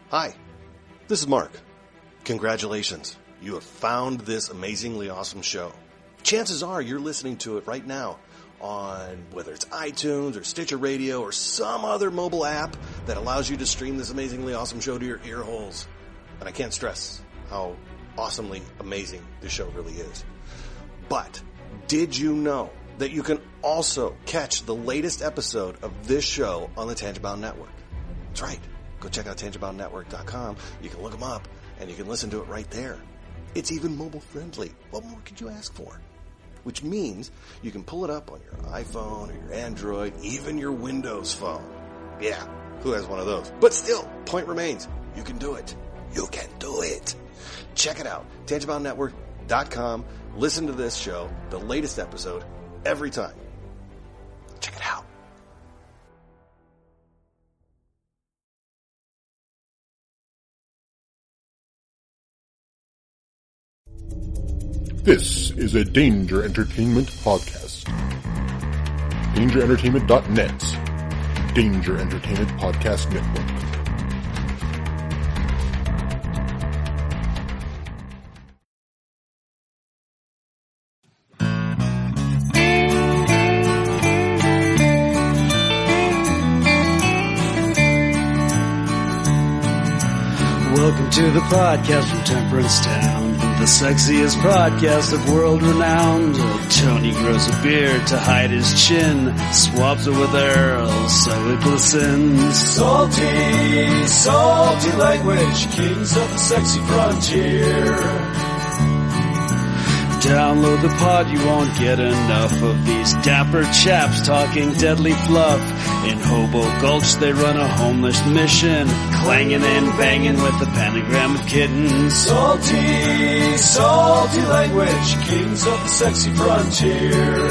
Hi, this is Mark. Congratulations. You have found this amazingly awesome show. Chances are you're listening to it right now on whether it's iTunes or Stitcher Radio or some other mobile app that allows you to stream this amazingly awesome show to your ear holes. And I can't stress how awesomely amazing this show really is. But did you know that you can also catch the latest episode of this show on the Tangibound Network? That's right. Go check out TangiboundNetwork.com. You can look them up and you can listen to it right there. It's even mobile friendly. What more could you ask for? Which means you can pull it up on your iPhone or your Android, even your Windows phone. Yeah, who has one of those? But still, point remains, you can do it. You can do it. Check it out, TangiboundNetwork.com. Listen to this show, the latest episode, every time. Check it out. This is a Danger Entertainment podcast. DangerEntertainment.net. Danger Entertainment Podcast Network. Welcome to the podcast from Temperance Town, the sexiest podcast of world renowned. Tony grows a beard to hide his chin, swaps it with Earl so it glistens. Salty, salty language, kings of the sexy frontier. Download the pod, you won't get enough of these dapper chaps talking deadly fluff. In Hobo Gulch they run a homeless mission, clanging and banging with the pentagram of kittens. Salty, salty language, kings of the sexy frontier.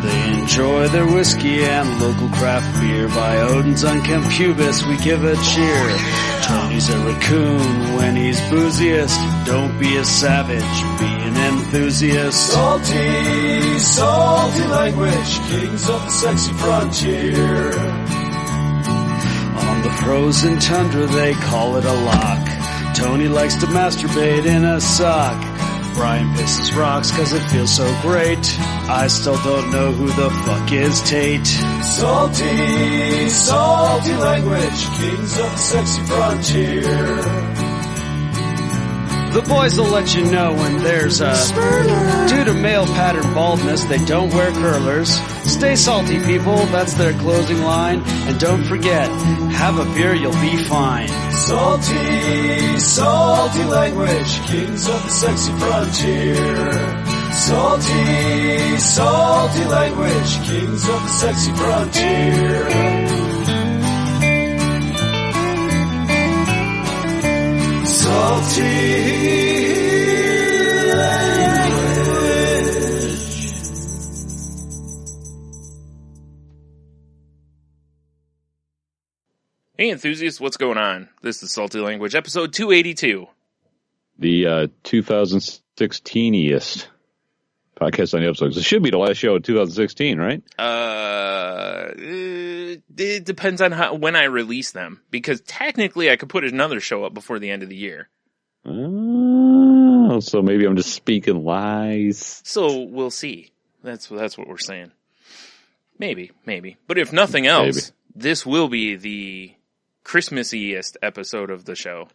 They enjoy their whiskey and local craft beer. By Odin's unkempt pubis we give a cheer. Tony's a raccoon when he's booziest. Don't be a savage, be an enthusiast. Salty, salty language, kings of the sexy frontier. On the frozen tundra they call it a lock. Tony likes to masturbate in a sock. Brian pisses rocks cause it feels so great. I still don't know who the fuck is Tate. Salty, salty language, kings of the sexy frontier. The boys will let you know when there's a Spurler. Due to male pattern baldness, they don't wear curlers. Stay salty, people, that's their closing line. And don't forget, have a beer, you'll be fine. Salty, salty language, kings of the sexy frontier. Salty, salty language, kings of the sexy frontier. Salty language. Hey enthusiasts, what's going on? This is Salty Language, episode 282. The 2016-iest podcast on the episodes. It should be the last show of 2016, right? It depends on when I release them, because technically I could put another show up before the end of the year. Oh, so maybe I'm just speaking lies. So we'll see. That's what we're saying. Maybe. But if nothing else, this will be the Christmas-iest episode of the show.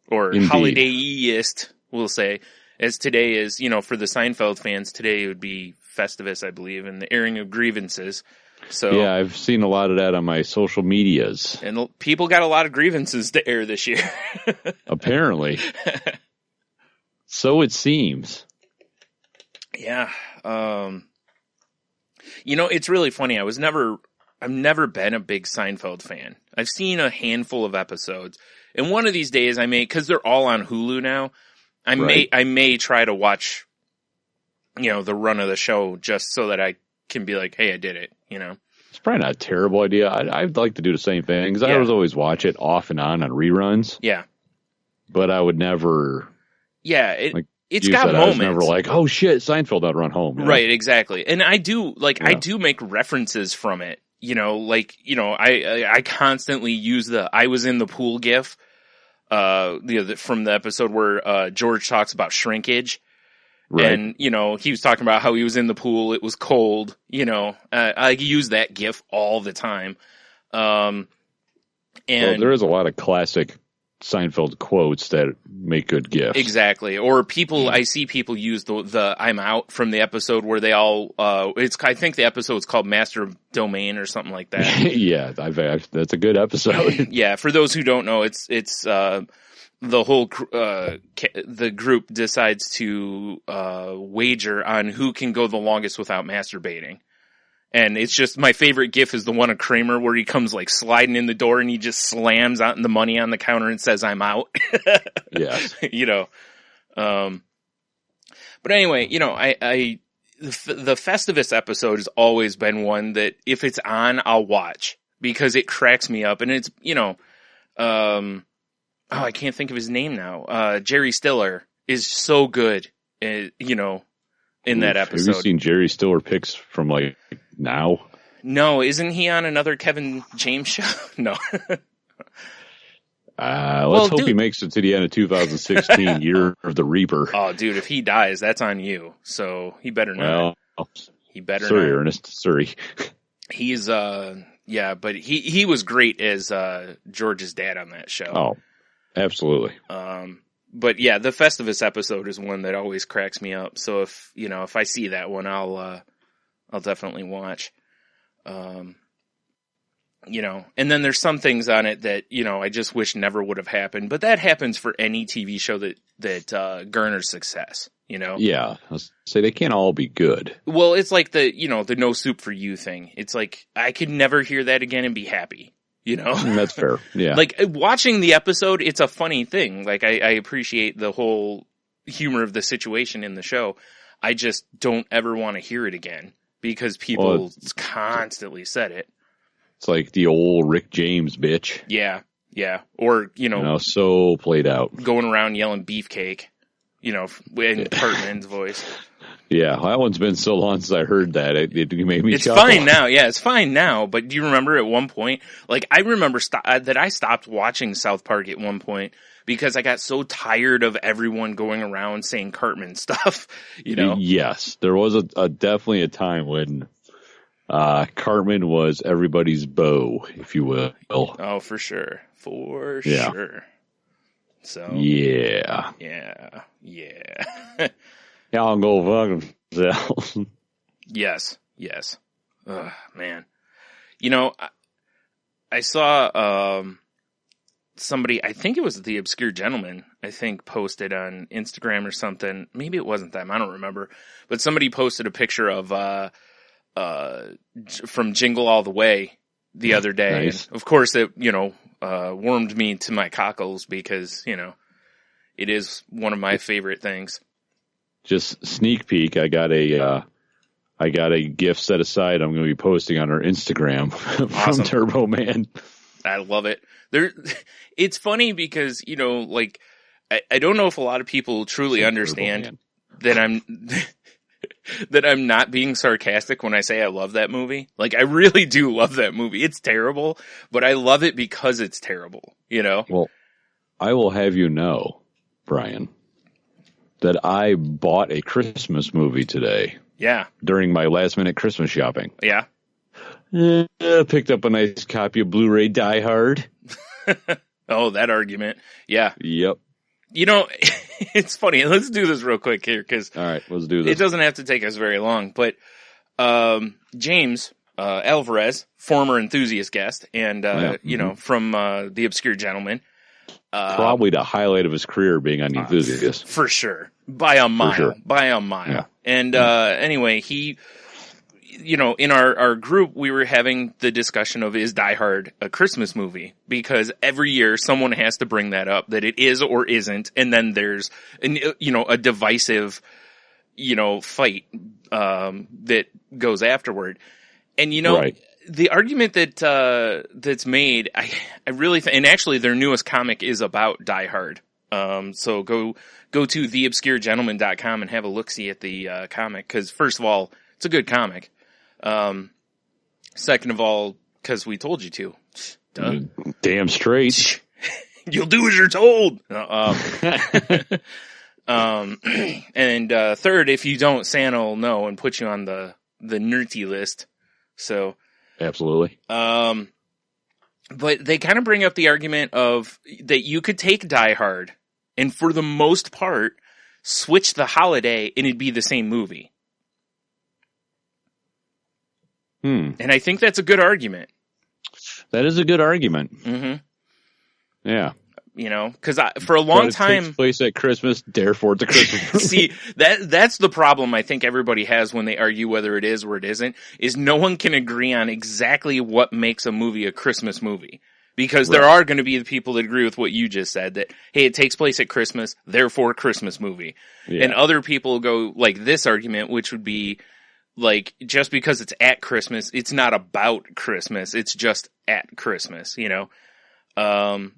Or holiday-iest, we'll say. As today is, for the Seinfeld fans, today would be Festivus, I believe, and the airing of grievances. So yeah, I've seen a lot of that on my social medias. And people got a lot of grievances to air this year. Apparently. So it seems. Yeah. It's really funny. I've never been a big Seinfeld fan. I've seen a handful of episodes. And one of these days I may, because they're all on Hulu now, I may try to watch, the run of the show just so that I can be like, hey, I did it, It's probably not a terrible idea. I'd like to do the same thing, because I always watch it off and on reruns. Yeah. But I would never... Yeah, it's got moments. I was never like, oh shit, Seinfeld, I'd run home. Right, exactly. And I do, I do make references from it I constantly use I was in the pool gif, from the episode where, George talks about shrinkage. Right. And, he was talking about how he was in the pool. It was cold, I use that gif all the time. And there is a lot of classic Seinfeld quotes that make good gifs. Exactly. Or I see people use the I'm out from the episode where they all, I think the episode's called Master Domain or something like that. Yeah, that's a good episode. Yeah. For those who don't know, it's the whole, the group decides to, wager on who can go the longest without masturbating. And it's just, my favorite gif is the one of Kramer where he comes like sliding in the door and he just slams out the money on the counter and says, I'm out. Yes. But anyway, the Festivus episode has always been one that if it's on, I'll watch because it cracks me up. And it's, I can't think of his name now. Jerry Stiller is so good, in that episode. Have you seen Jerry Stiller pics from like now? No, isn't he on another Kevin James show? No. Let's hope he makes it to the end of 2016, year of the Reaper. Oh, dude, if he dies, that's on you. So he better not. Well, he better sorry, not. Ernest. Sorry. He's but he was great as George's dad on that show. Oh, absolutely. But yeah, the Festivus episode is one that always cracks me up. So if I see that one, I'll definitely watch. And then there's some things on it that, I just wish never would have happened, but that happens for any TV show that garners success, Yeah. I'll say they can't all be good. Well, it's like the no soup for you thing. It's like, I could never hear that again and be happy. That's fair. Yeah. Like watching the episode, it's a funny thing. Like I appreciate the whole humor of the situation in the show. I just don't ever want to hear it again because people constantly said it. It's like the old Rick James bitch. Yeah. Yeah. Or, so played out. Going around yelling beefcake, in Cartman's voice. Yeah, that one's been so long since I heard that. It made me It's chuckle. fine now. Yeah, it's fine now. But do you remember at one point, like I remember that I stopped watching South Park at one point because I got so tired of everyone going around saying Cartman stuff, Yes, there was definitely a time when Cartman was everybody's beau, if you will. Oh, for sure. For sure. So. Yeah. Yeah. Y'all go fuck themselves. Yes. Ugh, man. I saw somebody, I think it was the Obscure Gentleman, posted on Instagram or something. Maybe it wasn't them, I don't remember. But somebody posted a picture of from Jingle All the Way the other day. Nice. And of course it, warmed me to my cockles because, it is one of my favorite things. Just sneak peek. I got a gift set aside. I'm going to be posting on our Instagram from Turbo Man. I love it. It's funny because, I don't know if a lot of people truly understand that I'm not being sarcastic when I say I love that movie. Like, I really do love that movie. It's terrible, but I love it because it's terrible, Well, I will have you know, Brian, that I bought a Christmas movie today. Yeah. During my last minute Christmas shopping. Yeah. Picked up a nice copy of Blu-ray Die Hard. Oh, that argument. Yeah. Yep. It's funny. Let's do this real quick here because all right, let's do this. It doesn't have to take us very long, but James Alvarez, former enthusiast guest, and from The Obscure Gentleman, probably the highlight of his career being on The Enthusiast for sure, by a mile. Yeah. And anyway, he. In our group, we were having the discussion of is Die Hard a Christmas movie? Because every year someone has to bring that up, that it is or isn't. And then there's, a divisive, fight, that goes afterward. And, right. The argument that's made, I really think, and actually their newest comic is about Die Hard. So go to theobscuregentleman.com and have a look-see at the, comic. Cause first of all, it's a good comic. Second of all, because we told you to. Duh. Damn straight. You'll do as you're told. And third, if you don't, Santa will know and put you on the nerdy list. So absolutely. But they kind of bring up the argument of that you could take Die Hard and for the most part switch the holiday and it'd be the same movie. And I think that's a good argument. That is a good argument. Mm-hmm. Yeah. You know, because for a long time, takes place at Christmas. Therefore, it's a Christmas movie. See, that's the problem I think everybody has when they argue whether it is or it isn't. Is no one can agree on exactly what makes a movie a Christmas movie. Because there are going to be the people that agree with what you just said, that hey, it takes place at Christmas, therefore Christmas movie. Yeah. And other people go like this argument, which would be like just because it's at Christmas, it's not about Christmas. It's just at Christmas. You know.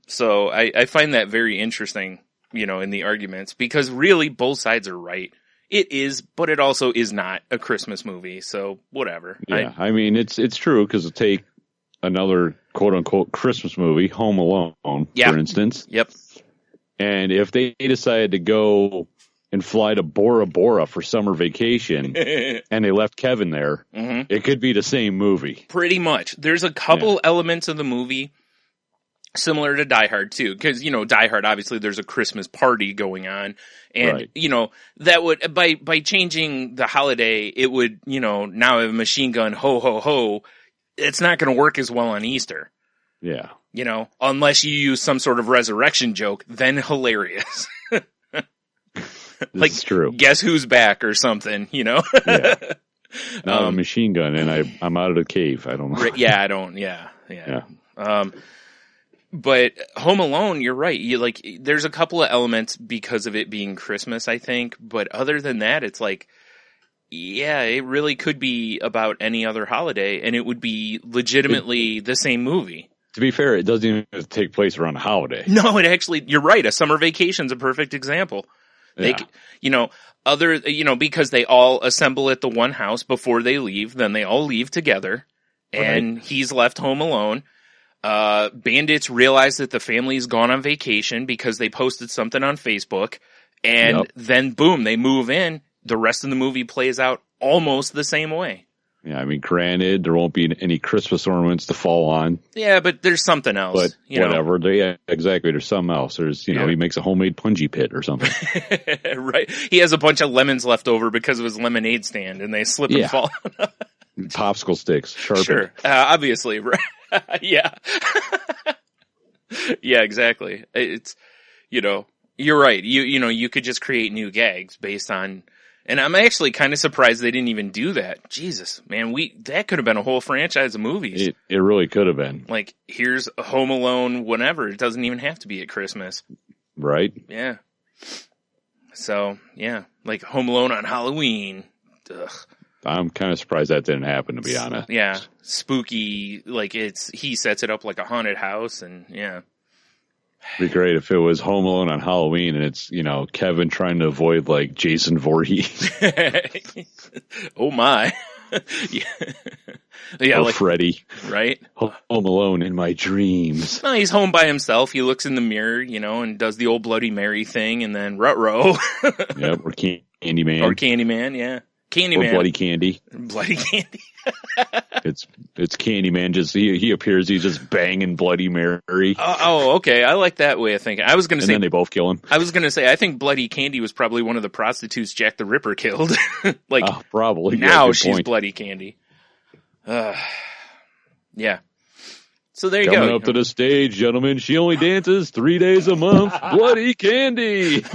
So I find that very interesting, you know, in the arguments, because really both sides are right. It is, but it also is not a Christmas movie. So whatever. Yeah. I mean, it's true because take another quote unquote Christmas movie, Home Alone, for instance. Yep. And if they decided to go and fly to Bora Bora for summer vacation and they left Kevin there, it could be the same movie. Pretty much. There's a couple elements of the movie similar to Die Hard too, because, you know, Die Hard, obviously there's a Christmas party going on, and, you know, that would, by changing the holiday, it would, you know, now have a machine gun, ho, ho, ho, it's not going to work as well on Easter. Yeah. You know, unless you use some sort of resurrection joke, then hilarious. Like, true. Guess who's back or something, you know? Yeah. Now a machine gun, and I'm out of the cave. I don't know. Yeah, I don't, yeah. But Home Alone, you're right. There's a couple of elements because of it being Christmas, I think. But other than that, it's like, yeah, it really could be about any other holiday, and it would be legitimately the same movie. To be fair, it doesn't even take place around a holiday. No, it actually, you're right. A summer vacation's a perfect example. They, you know, because they all assemble at the one house before they leave, then they all leave together, and he's left home alone. Bandits realize that the family's gone on vacation because they posted something on Facebook, and then boom, they move in. The rest of the movie plays out almost the same way. Yeah, I mean, granted, there won't be any Christmas ornaments to fall on. Yeah, but there's something else. But whatever. Yeah, exactly. There's something else. There's, you know, he makes a homemade punji pit or something. Right. He has a bunch of lemons left over because of his lemonade stand, and they slip and fall. Popsicle sticks. Sharpened. Sure. Obviously. Right. Yeah. Yeah, exactly. It's, you know, you're right. You know, you could just create new gags based on, and I'm actually kind of surprised they didn't even do that. Jesus, man, that could have been a whole franchise of movies. It really could have been. Like, here's Home Alone, whenever. It doesn't even have to be at Christmas. Right. Yeah. So, yeah, like Home Alone on Halloween. Ugh. I'm kind of surprised that didn't happen, to be honest. Yeah. Spooky, like he sets it up like a haunted house, and yeah. It'd be great if it was Home Alone on Halloween and it's, you know, Kevin trying to avoid like Jason Voorhees. Oh my. Yeah, or like Freddy. Right? Home Alone in my dreams. No, he's home by himself. He looks in the mirror, you know, and does the old Bloody Mary thing, and then Ruh-roh. Yep, or Candyman. Or Candyman, yeah. Candyman. Or Bloody Candy. Bloody Candy. It's Candyman. Just he appears. He's just banging Bloody Mary. Oh, okay. I like that way of thinking. I was going to say, and then they both kill him. I was going to say, I think Bloody Candy was probably one of the prostitutes Jack the Ripper killed. Like, probably. Now she's Bloody Candy. Yeah. So there you Coming go. up to the stage, gentlemen. She only dances 3 days a month. Bloody Candy.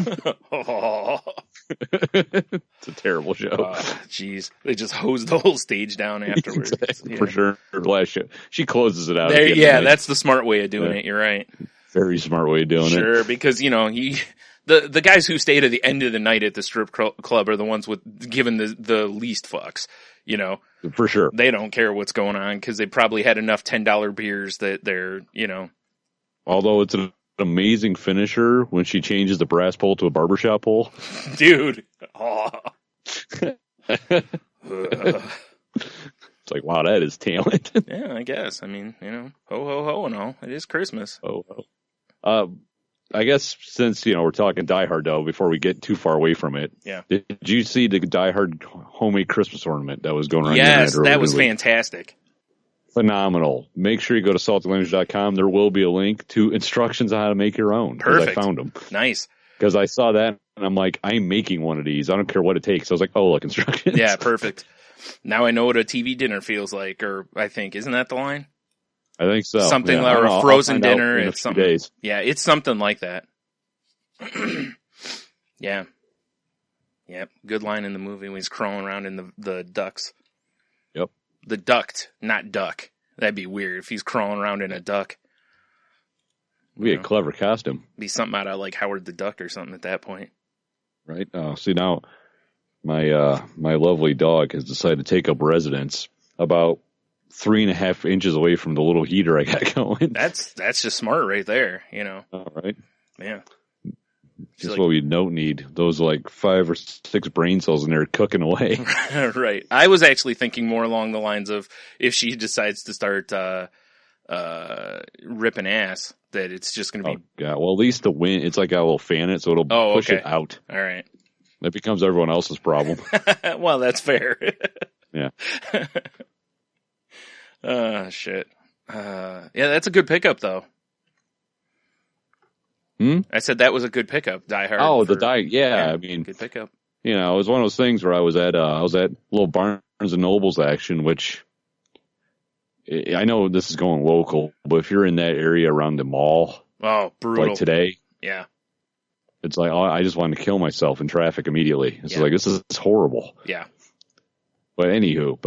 It's a terrible show. Jeez, they just hose the whole stage down afterwards. Exactly, for sure. Last show, she closes it out. That's the smart way of doing it. You're right. Very smart way of doing it. Sure, because you know the guys who stayed at the end of the night at the strip club are the ones with given the least fucks. You know, for sure, they don't care what's going on because they probably had enough $10 beers that they're, you know. Although it's an amazing finisher when she changes the brass pole to a barbershop pole. Dude. It's like, wow, that is talent. Yeah, I guess. I mean, ho, ho, ho and all. It is Christmas. Oh, I guess since, we're talking Die Hard, though, before we get too far away from it. Yeah. Did you see the Die Hard homemade Christmas ornament that was going around? Yes, that was fantastic. Phenomenal. Make sure you go to saltylanguage.com. There will be a link to instructions on how to make your own. Perfect. I found them. Nice. Because I saw that, and I'm like, I'm making one of these. I don't care what it takes. I was like, oh, look, instructions. Yeah, perfect. Now I know what a TV dinner feels like, or I think, isn't that the line? I think so. Something yeah, like a frozen dinner. In it's a few something. days. Yeah, it's something like that. Yeah. Yep. Good line in the movie when he's crawling around in the ducks. Yep. The duct, not duck. That'd be weird if he's crawling around in a duck. Be a clever costume. Be something out of like Howard the Duck or something at that point. Right. See, now my lovely dog has decided to take up residence about 3.5 inches away from the little heater I got going. That's just smart right there, All right. Yeah. Just what we don't need. Those like 5 or 6 brain cells in there cooking away. Right. I was actually thinking more along the lines of if she decides to start ripping ass, that it's just going to be. Yeah. Well, at least the wind, it's like got a little fan in it, so it'll push it out. All right. That becomes everyone else's problem. Well, that's fair. Yeah. Shit. Yeah, that's a good pickup, though. I said that was a good pickup, Die Hard. Oh, the Die. Yeah, I mean, good pickup. It was one of those things where I was at little Barnes and Nobles action, which I know this is going local, but if you're in that area around the mall, oh, brutal. Like today, yeah, it's like I just wanted to kill myself in traffic immediately. It's like this is horrible. Yeah. But anywho,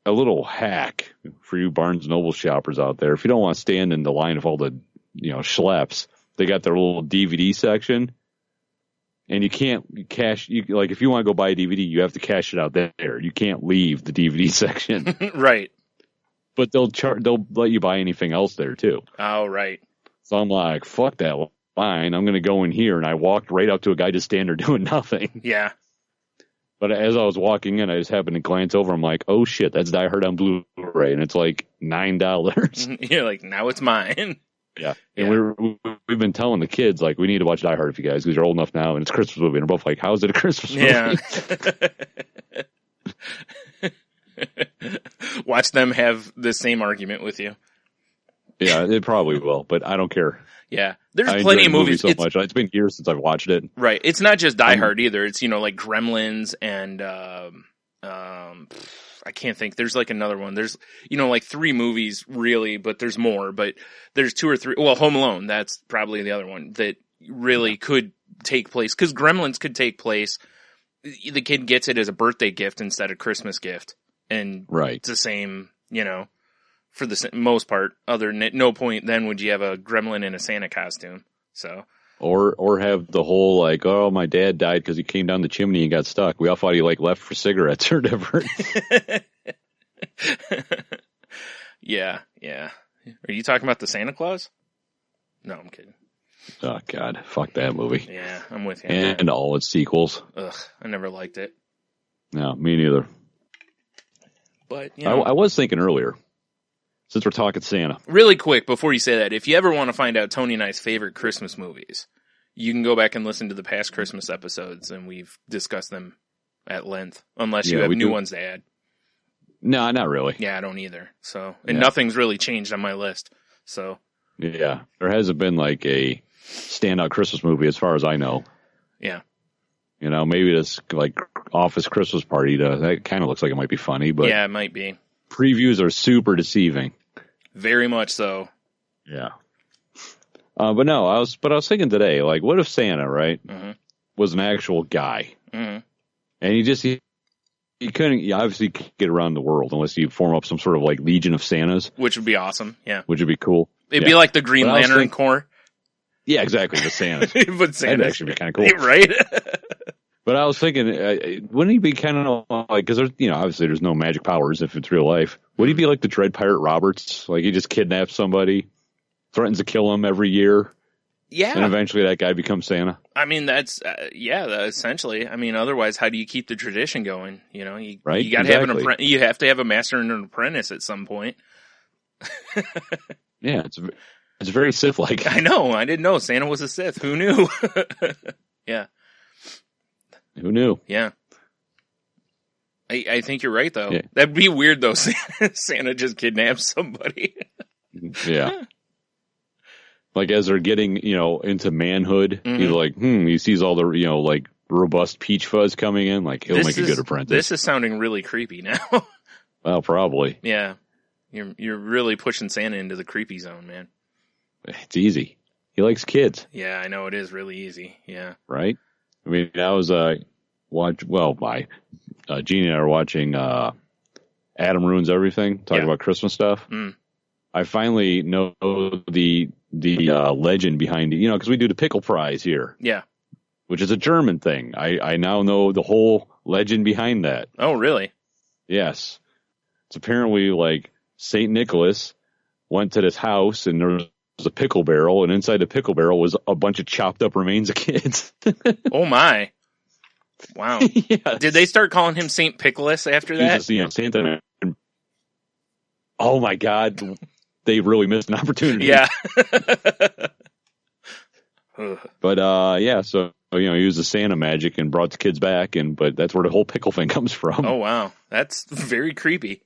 a little hack for you Barnes and Noble shoppers out there: if you don't want to stand in the line of all the schleps, they got their little DVD section, and you can't cash. Like if you want to go buy a DVD, you have to cash it out there. You can't leave the DVD section, right? But they'll let you buy anything else there too. Oh, right. So I'm like, fuck that line. I'm going to go in here, and I walked right up to a guy just standing there doing nothing. Yeah. But as I was walking in, I just happened to glance over. I'm like, oh shit, that's Die Hard on Blu-ray, and it's like $9. You're like, now it's mine. Yeah. And we've been telling the kids, like, we need to watch Die Hard for you guys because you're old enough now and it's a Christmas movie. And they're both like, how is it a Christmas movie? Yeah. Watch them have the same argument with you. Yeah, it probably will, but I don't care. Yeah. There's plenty of movies. So much. It's been years since I've watched it. Right. It's not just Die Hard either. It's, like Gremlins and, I can't think. There's like another one. There's, like 3 movies really, but there's more. But there's 2 or 3. Well, Home Alone, that's probably the other one that really could take place. Because Gremlins could take place. The kid gets it as a birthday gift instead of Christmas gift. And it's the same, for the most part. Other than at no point then would you have a gremlin in a Santa costume. So. Or have the whole like, oh, my dad died because he came down the chimney and got stuck. We all thought he like left for cigarettes or whatever. Yeah. Are you talking about the Santa Claus? No, I'm kidding. Oh God, fuck that movie. Yeah, I'm with you. And all its sequels. Ugh, I never liked it. No, me neither. But I was thinking earlier, since we're talking Santa. Really quick, before you say that, if you ever want to find out Tony and I's favorite Christmas movies, you can go back and listen to the past Christmas episodes, and we've discussed them at length, unless you have new ones to add. No, not really. Yeah, I don't either. So, and nothing's really changed on my list. So. Yeah, there hasn't been like a standout Christmas movie as far as I know. Yeah. Maybe this like Office Christmas Party, that kind of looks like it might be funny, but. Yeah, it might be. Previews are super deceiving. Very much so. Yeah. But no, I was thinking today, like, what if Santa, right, was an actual guy, and he couldn't obviously get around the world unless you form up some sort of like Legion of Santas, which would be awesome. Yeah, whiuld be cool. It'd be like the Green Lantern Corps. Yeah, exactly. The Santas, but Santas that'd actually be kind of cool, right? But I was thinking, wouldn't he be kind of like, because there's, obviously there's no magic powers if it's real life. Would he be like the Dread Pirate Roberts? Like he just kidnaps somebody, threatens to kill him every year, Yeah. And eventually that guy becomes Santa. I mean, that's, essentially. I mean, otherwise, how do you keep the tradition going? You know, you Right? got to Exactly. have you have to have a master and an apprentice at some point. Yeah, it's very Sith-like. I know. I didn't know Santa was a Sith. Who knew? Yeah. Who knew? Yeah. I think you're right, though. Yeah. That'd be weird, though. Santa just kidnaps somebody. Yeah. Like as they're getting, into manhood, he's like, he sees all the, like robust peach fuzz coming in. Like he'll make a good apprentice. This is sounding really creepy now. Well, probably. Yeah. You're really pushing Santa into the creepy zone, man. It's easy. He likes kids. Yeah, I know it is really easy. Yeah. Right? I mean, I was Jeannie and I were watching Adam Ruins Everything, talking about Christmas stuff. I finally know the legend behind it, because we do the pickle prize here. Yeah. Which is a German thing. I now know the whole legend behind that. Oh, really? Yes. It's apparently like St. Nicholas went to this house and there was a pickle barrel, and inside the pickle barrel was a bunch of chopped up remains of kids. Oh my. Wow. Yes. Did they start calling him St. Pickles after that? Santa. Oh my God. They really missed an opportunity. Yeah. But so he used the Santa magic and brought the kids back, but that's where the whole pickle thing comes from. Oh wow. That's very creepy.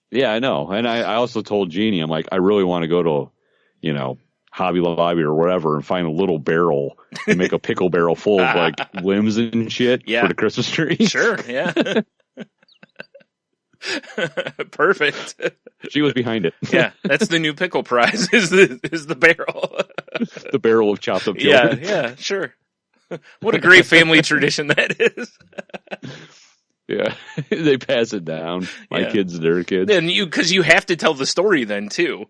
Yeah, I know. And I also told Jeannie, I'm like, I really want to go to, Hobby Lobby or whatever and find a little barrel and make a pickle barrel full of like limbs and shit for the Christmas tree. Sure, yeah. Perfect. She was behind it. Yeah, that's the new pickle prize is the barrel. The barrel of chopped up children. Yeah, sure. What a great family tradition that is. Yeah, they pass it down. My kids, their kids. And because you have to tell the story then too.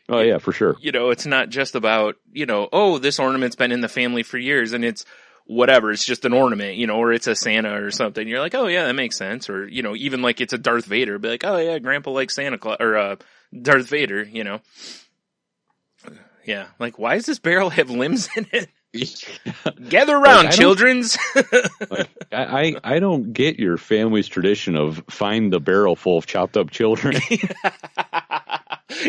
Oh yeah, for sure. It's not just about, this ornament's been in the family for years and it's whatever. It's just an ornament, or it's a Santa or something. You're like, oh yeah, that makes sense. Or, even like it's a Darth Vader. Be like, oh yeah, Grandpa likes Santa Claus or, Darth Vader, Yeah. Like, why does this barrel have limbs in it? Gather around, childrens. I don't get your family's tradition of find the barrel full of chopped up children.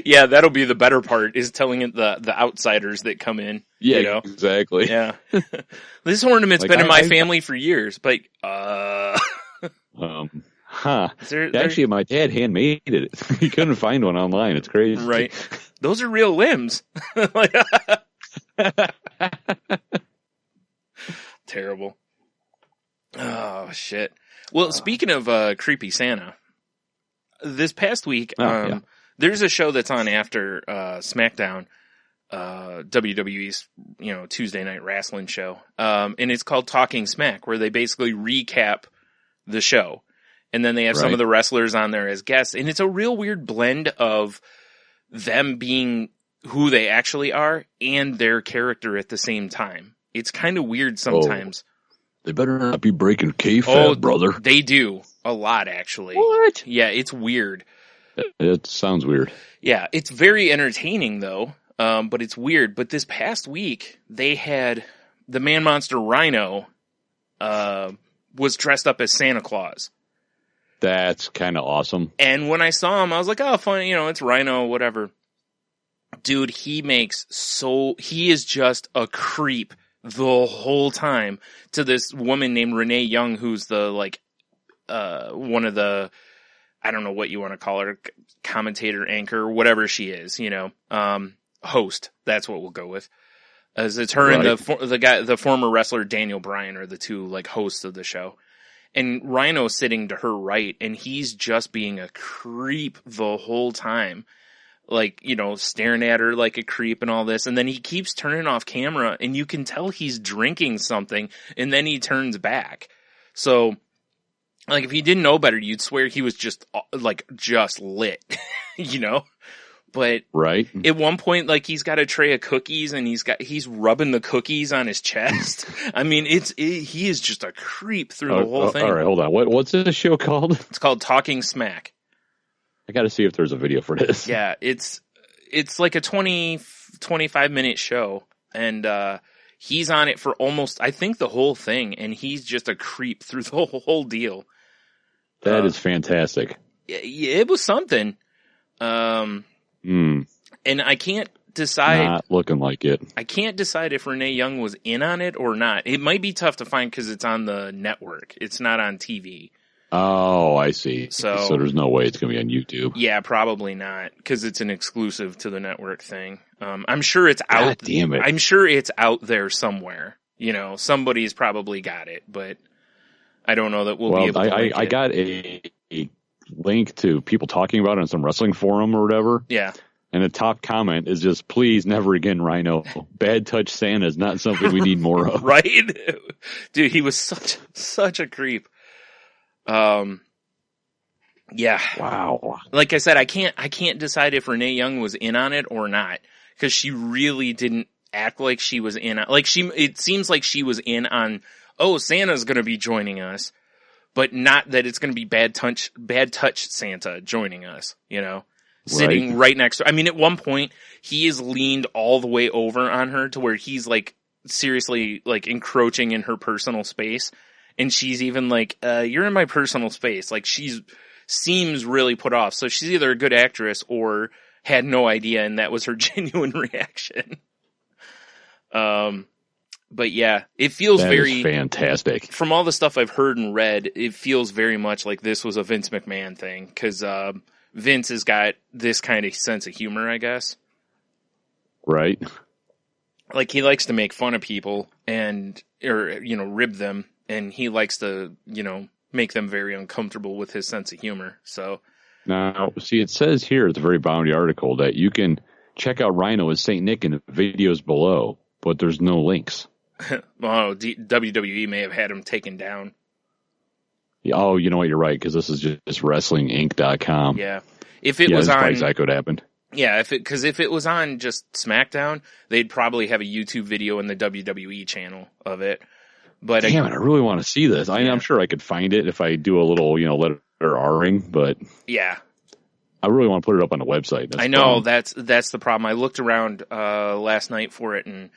Yeah, that'll be the better part is telling it the outsiders that come in. Yeah, exactly. Yeah. This ornament's been in my family for years, but Actually, my dad handmade it. He couldn't find one online. It's crazy. Right. Those are real limbs. Terrible. Oh shit. Well, speaking of creepy Santa, this past week, there's a show that's on after SmackDown, WWE's Tuesday Night Wrestling show, and it's called Talking Smack, where they basically recap the show, and then they have some of the wrestlers on there as guests, and it's a real weird blend of them being who they actually are and their character at the same time. It's kind of weird sometimes. They better not be breaking kayfabe, brother. They do a lot, actually. What? Yeah, it's weird. It sounds weird. Yeah, it's very entertaining though, but it's weird. But this past week, they had the Man Monster Rhino was dressed up as Santa Claus. That's kind of awesome. And when I saw him, I was like, oh, fun, it's Rhino, whatever. Dude, he is just a creep the whole time to this woman named Renee Young, who's the, one of the, I don't know what you want to call her, commentator, anchor, whatever she is, host. That's what we'll go with. As it's her and the former wrestler Daniel Bryan are the two, hosts of the show. And Rhino's sitting to her right, and he's just being a creep the whole time. Staring at her like a creep and all this. And then he keeps turning off camera, and you can tell he's drinking something, and then he turns back. So, if you didn't know better, you'd swear he was just lit, But at one point, he's got a tray of cookies, and he's rubbing the cookies on his chest. I mean, he is just a creep through the whole thing. All right, hold on. What's this show called? It's called Talking Smack. I got to see if there's a video for this. Yeah, it's like a 20, 25 minute show. and he's on it for almost, I think, the whole thing, and he's just a creep through the whole deal. That is fantastic. It was something. And I can't decide. Not looking like it. I can't decide if Renee Young was in on it or not. It might be tough to find because it's on the network. It's not on TV. Oh, I see. So there's no way it's going to be on YouTube. Yeah, probably not, because it's an exclusive to the network thing. I'm sure it's out. God damn it. I'm sure it's out there somewhere. Somebody's probably got it, but I don't know that we'll be able to link I it. got a link to people talking about it on some wrestling forum or whatever. Yeah. And the top comment is just, please, never again, Rhino. Bad touch Santa is not something we need more of. Right? Dude, he was such a creep. Yeah. Wow. Like I said, I can't decide if Renee Young was in on it or not, because she really didn't act like she was in on, it seems like she was in on, oh, Santa's gonna be joining us, but not that it's gonna be bad touch Santa joining us, sitting right next to her. I mean, at one point, he is leaned all the way over on her to where he's seriously encroaching in her personal space. And she's even like, you're in my personal space. Seems really put off. So she's either a good actress or had no idea, and that was her genuine reaction. But yeah, it feels that very is fantastic. From all the stuff I've heard and read, it feels very much like this was a Vince McMahon thing, because Vince has got this kind of sense of humor, I guess. Right. He likes to make fun of people or rib them. And he likes to, make them very uncomfortable with his sense of humor. So now, see, it says here at the very bottom of the article that you can check out Rhino as St. Nick in the videos below, but there's no links. WWE may have had him taken down. Yeah, oh, you know what? You're right, because this is just WrestlingInc.com. Yeah, if it was on, that could happen. Yeah, if it was on just SmackDown, they'd probably have a YouTube video in the WWE channel of it. But damn it, I really want to see this. I'm sure I could find it if I do a little, letter R-ing, but yeah, I really want to put it up on the website. I know that's the problem. I looked around last night for it, and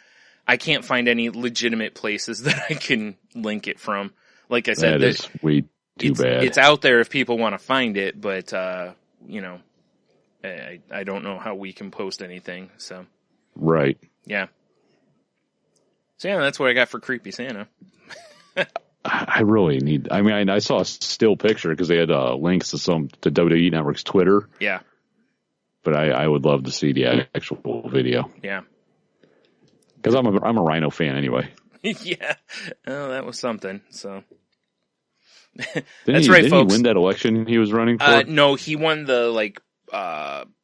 I can't find any legitimate places that I can link it from. Like I said, that is way too bad. It's out there if people want to find it, but I don't know how we can post anything. So right, yeah. So yeah, that's what I got for Creepy Santa. I really need. I mean, I saw a still picture because they had links to WWE Network's Twitter. Yeah, but I would love to see the actual video. Yeah, because I'm a Rhino fan anyway. Yeah, oh, that was something. So that's right, didn't folks. He win that election he was running for? No, he won the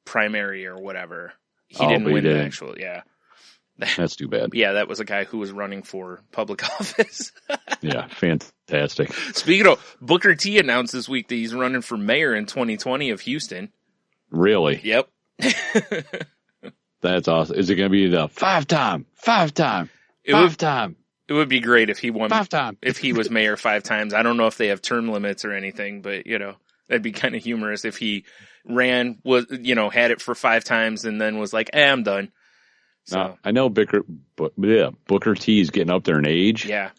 primary or whatever. He didn't win the actual. Yeah. That's too bad. Yeah, that was a guy who was running for public office. Yeah, fantastic. Speaking of, Booker T announced this week that he's running for mayor in 2020 of Houston. Really? Yep. That's awesome. Is it going to be the five-time? It would be great if he won 5 times. If he was mayor 5 times. I don't know if they have term limits or anything, but that'd be kind of humorous if he had it for 5 times and then was like, I'm done. So. Now, I know Booker T is getting up there in age. Yeah.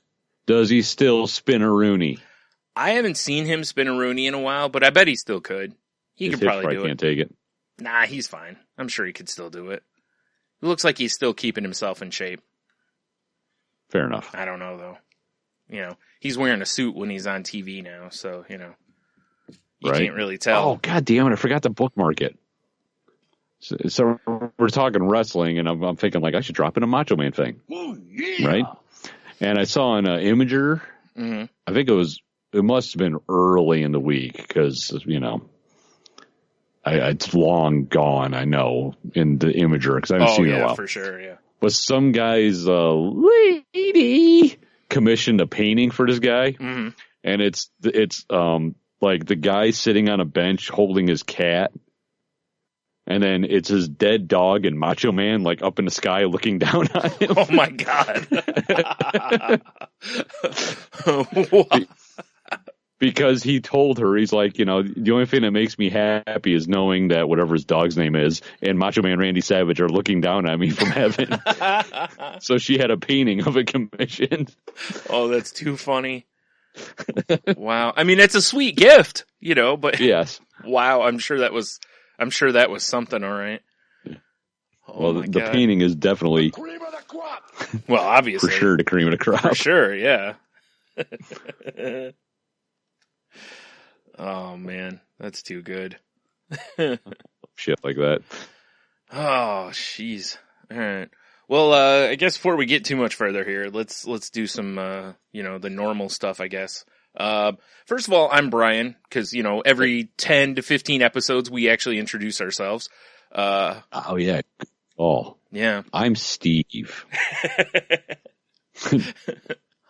Does he still spin a Rooney? I haven't seen him spin a Rooney in a while, but I bet he still could. He could probably do it. Can't take it. Nah, he's fine. I'm sure he could still do it. It looks like he's still keeping himself in shape. Fair enough. I don't know, though. He's wearing a suit when he's on TV now, so, you can't really tell. Oh, God damn it. I forgot to bookmark it. So we're talking wrestling, and I'm thinking, I should drop in a Macho Man thing. Oh, yeah. Right? And I saw an Imager. Mm-hmm. I think it must have been early in the week because, it's long gone, I know, in the Imager because I haven't seen it in a while. For sure, yeah. But some guy's lady commissioned a painting for this guy, mm-hmm. and it's the guy sitting on a bench holding his cat. And then it's his dead dog and Macho Man up in the sky looking down on him. Oh my God. Because he told her, he's like, the only thing that makes me happy is knowing that whatever his dog's name is and Macho Man Randy Savage are looking down at me from heaven. So she had a painting of it commissioned. Oh, that's too funny. Wow. I mean, it's a sweet gift, but yes. Wow. I'm sure that was something. All right. Oh, well, the painting is definitely, well, obviously, for sure, the cream of the crop. For sure. Yeah. Oh man, that's too good. Shit like that. Oh, jeez. All right. Well, I guess before we get too much further here, let's do some, the normal stuff, I guess. First of all, I'm Brian, because, every 10 to 15 episodes, we actually introduce ourselves. Oh, yeah. Oh. Yeah. I'm Steve.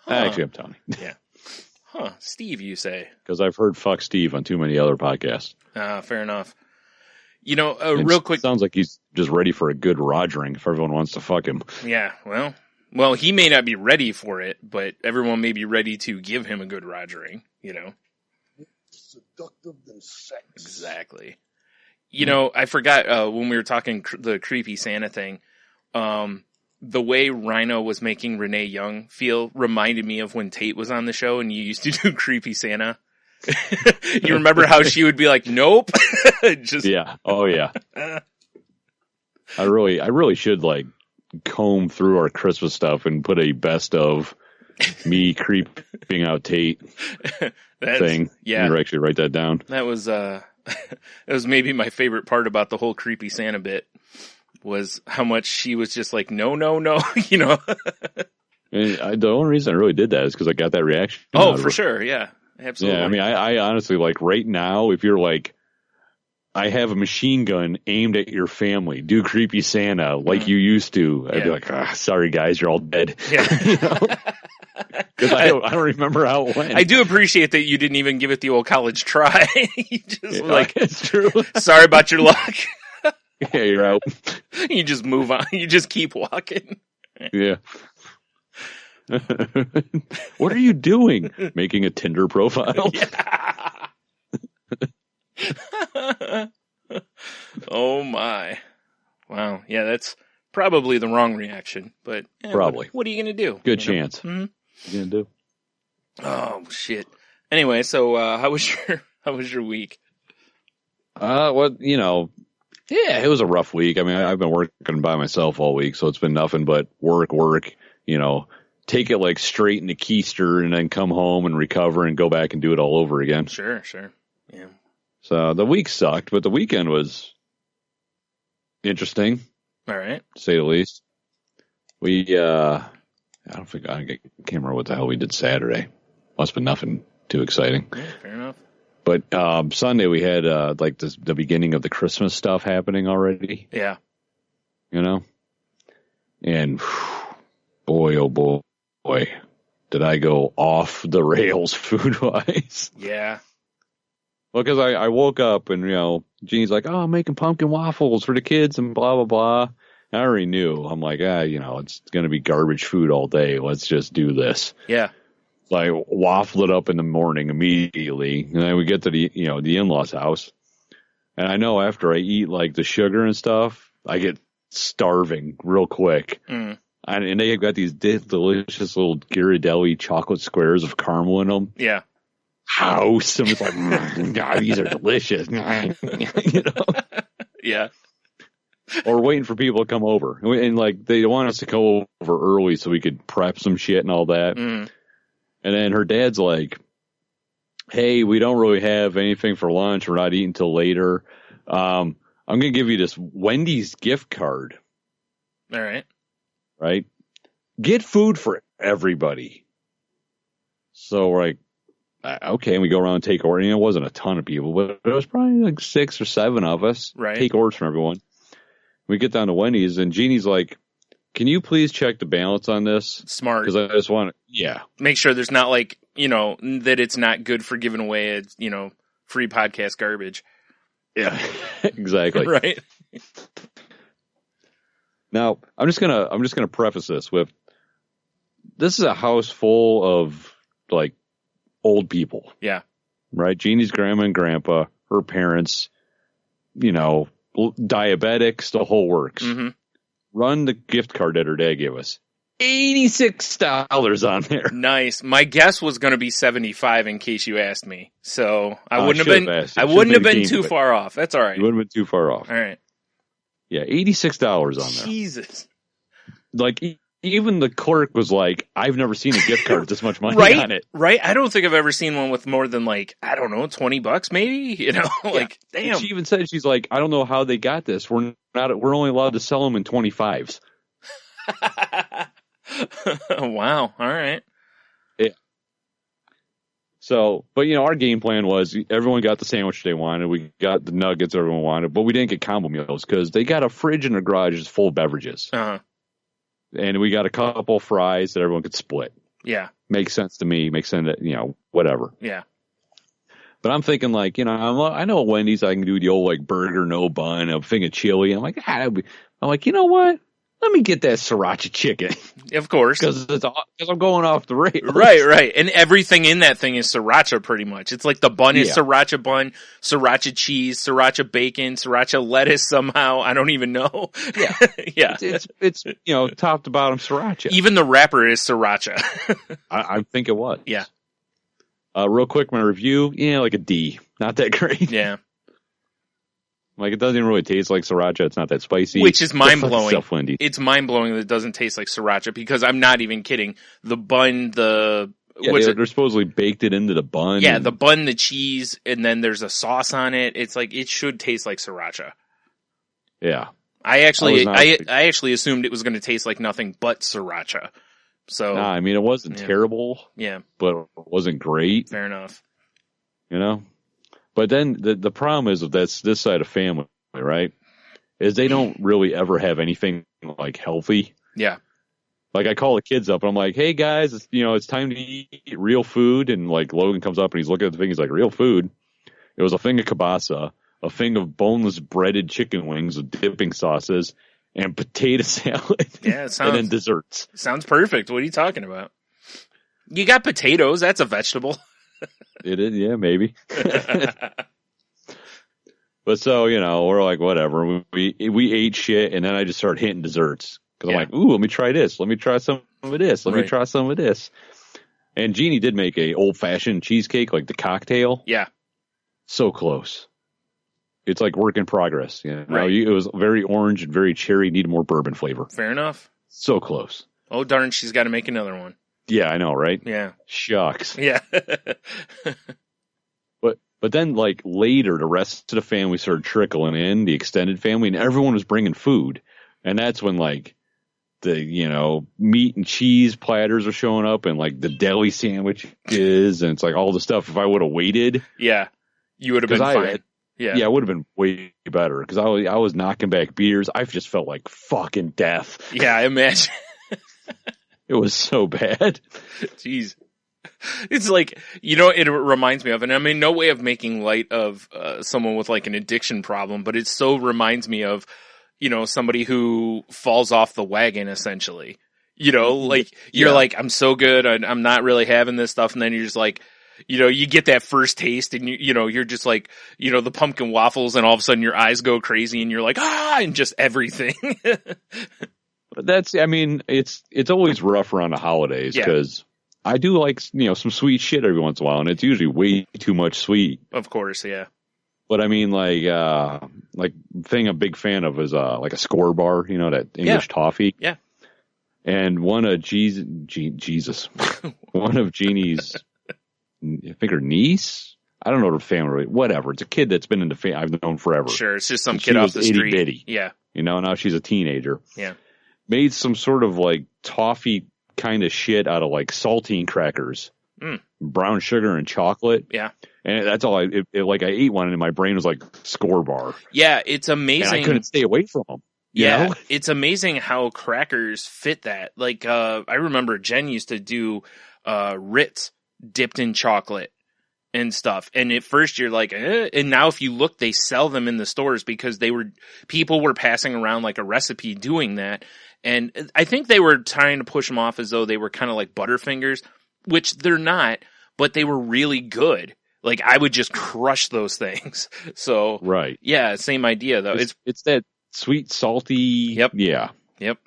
Actually, I'm Tony. Yeah. Huh. Steve, you say? Because I've heard fuck Steve on too many other podcasts. Fair enough. Real quick. Sounds like he's just ready for a good rogering if everyone wants to fuck him. Yeah, well, he may not be ready for it, but everyone may be ready to give him a good rogering, Seductive than sex. Exactly. I forgot, when we were talking the creepy Santa thing, the way Rhino was making Renee Young feel reminded me of when Tate was on the show and you used to do creepy Santa. You remember how she would be like, nope. Yeah. Oh yeah. I really should comb through our Christmas stuff and put a best of me creeping out Tate thing. Yeah. You actually write that down. That was, it was maybe my favorite part about the whole creepy Santa bit was how much she was just like, no. And the only reason I really did that is because I got that reaction. Oh, for sure. Yeah. Absolutely. Yeah, I mean, I honestly, right now, if you're I have a machine gun aimed at your family, do creepy Santa like you used to, I'd be like, sorry guys, you're all dead. Yeah. Because I don't remember how it went. I do appreciate that you didn't even give it the old college try. You just it's true. Sorry about your luck. Yeah, you're out. You just move on. You just keep walking. Yeah. What are you doing? Making a Tinder profile? Oh my. Wow. Yeah, that's probably the wrong reaction, but probably. What are you going to do? Good chance. Mm-hmm. What are you going to do? Oh shit. Anyway, so how was your week? Yeah, it was a rough week. I mean, I've been working by myself all week, so it's been nothing but work, take it straight into keister and then come home and recover and go back and do it all over again. Sure. Yeah. So the week sucked, but the weekend was interesting. All right. To say the least. We, I can't remember what the hell we did Saturday. Must have been nothing too exciting. Yeah, fair enough. But Sunday we had the beginning of the Christmas stuff happening already. Yeah. And boy, oh boy, did I go off the rails food-wise. Yeah. Well, because I woke up and, Jeannie's like, oh, I'm making pumpkin waffles for the kids and blah, blah, blah. I already knew. I'm like, it's going to be garbage food all day. Let's just do this. Yeah. So I waffled it up in the morning immediately. And then we get to the in-laws' house. And I know after I eat the sugar and stuff, I get starving real quick. Mm. And they have got these delicious little Ghirardelli chocolate squares of caramel in them. Yeah. House. I'm just like, God, these are delicious. Yeah. Or waiting for people to come over. And they want us to come over early so we could prep some shit and all that. Mm. And then her dad's like, hey, we don't really have anything for lunch. We're not eating till later. I'm going to give you this Wendy's gift card. All right. Right? Get food for everybody. So we're like, okay, and we go around and take orders. It wasn't a ton of people, but it was probably 6 or 7 of us. Right. Take orders from everyone. We get down to Wendy's, and Jeannie's like, can you please check the balance on this? Smart. Because I just want to, yeah. Make sure there's not that it's not good for giving away, free podcast garbage. Yeah, exactly. Right. Now, I'm just gonna preface this with, this is a house full of old people. Yeah. right? Jeannie's grandma and grandpa, her parents, you know, diabetics, the whole works. Mm-hmm. Run the gift card that her dad gave us. $86 on there. Nice. My guess was going to be 75 in case you asked me. So I wouldn't have been too far off. That's all right. You wouldn't have been too far off. All right. Yeah, $86 on there. Jesus. Like, even the clerk was like, I've never seen a gift card with this much money right? on it. Right? I don't think I've ever seen one with more than like, I don't know, $20 maybe? You know, like, damn. And she even said, she's like, I don't know how they got this. We're only allowed to sell them in 25s. Wow. All right. Yeah. So, but you know, our game plan was everyone got the sandwich they wanted. We got the nuggets everyone wanted, but we didn't get combo meals because they got a fridge in their garage that's full of beverages. Uh-huh. And we got a couple fries that everyone could split. Yeah. Makes sense to me. Makes sense that, you know, whatever. Yeah. But I'm thinking like, you know, I know at Wendy's I can do the old like burger, no bun, a thing of chili. I'm like, I'm like, you know what? Let me get that sriracha chicken. Of course. Because I'm going off the rails. Right. And everything in that thing is sriracha pretty much. It's like the bun is sriracha bun, sriracha cheese, sriracha bacon, sriracha lettuce somehow. I don't even know. Yeah. Yeah. It's you know, top to bottom sriracha. Even the wrapper is sriracha. I think it was. Yeah. Real quick, my review, like a D. Not that great. Yeah. Like, it doesn't really taste like sriracha. It's not that spicy. Which is mind-blowing. It's mind-blowing that it doesn't taste like sriracha because I'm not even kidding. The bun, they're supposedly baked it into the bun. Yeah, the bun, the cheese, and then there's a sauce on it. It's like, it should taste like sriracha. Yeah. I actually assumed it was going to taste like nothing but sriracha. So. Nah, I mean, it wasn't terrible. Yeah. But it wasn't great. Fair enough. You know? But then the problem is this side of family, right, is they don't really ever have anything like healthy. Yeah. Like I call the kids up and I'm like, hey guys, it's time to eat real food. And like Logan comes up and he's looking at the thing. He's like, real food. It was a thing of kielbasa, a thing of boneless breaded chicken wings with dipping sauces and potato salad. Yeah. And then desserts. Sounds perfect. What are you talking about? You got potatoes. That's a vegetable. It is, yeah, maybe. But so, we're like, whatever. We ate shit, and then I just started hitting desserts. Because I'm like, ooh, let me try this. Let me try some of this. Let me try some of this. And Jeannie did make a old-fashioned cheesecake, like the cocktail. Yeah. So close. It's like work in progress. Right. It was very orange and very cherry, needed more bourbon flavor. Fair enough. So close. Oh, darn, she's got to make another one. Yeah, I know, right? Yeah. Shucks. Yeah. But then, like, later, the rest of the family started trickling in, the extended family, and everyone was bringing food. And that's when, like, the, meat and cheese platters are showing up and, like, the deli sandwiches and it's, like, all the stuff. If I would have waited. Yeah. You would have been fine. Yeah, it would have been way better because I was knocking back beers. I just felt like fucking death. Yeah, I imagine. It was so bad. Jeez. It's like, it reminds me of, and I mean, no way of making light of someone with like an addiction problem, but it so reminds me of, somebody who falls off the wagon essentially. Like you're like, I'm so good, I'm not really having this stuff, and then you're just like, you get that first taste, and you're just like, the pumpkin waffles, and all of a sudden your eyes go crazy, and you're like, and just everything. But it's always rough around the holidays because I do like, some sweet shit every once in a while, and it's usually way too much sweet. Of course, yeah. But I mean, thing I'm a big fan of is like a Score bar, that English toffee. Yeah. And one of one of Jeannie's, I think her niece. I don't know her family, whatever. It's a kid that's been in the family I've known forever. Sure, it's just some kid off the street. Bitty. Yeah. Now she's a teenager. Yeah. Made some sort of like toffee kind of shit out of like saltine crackers, brown sugar and chocolate. Yeah. And that's all I ate one and my brain was like Score bar. Yeah. It's amazing. And I couldn't stay away from them. Yeah. It's amazing how crackers fit that. Like, I remember Jen used to do, Ritz dipped in chocolate and stuff. And at first you're like, and now if you look, they sell them in the stores because people were passing around like a recipe doing that. And I think they were trying to push them off as though they were kind of like Butterfingers, which they're not, but they were really good. Like, I would just crush those things. So, Right. yeah, same idea, though. It's that sweet, salty. Yep. Yeah. Yep.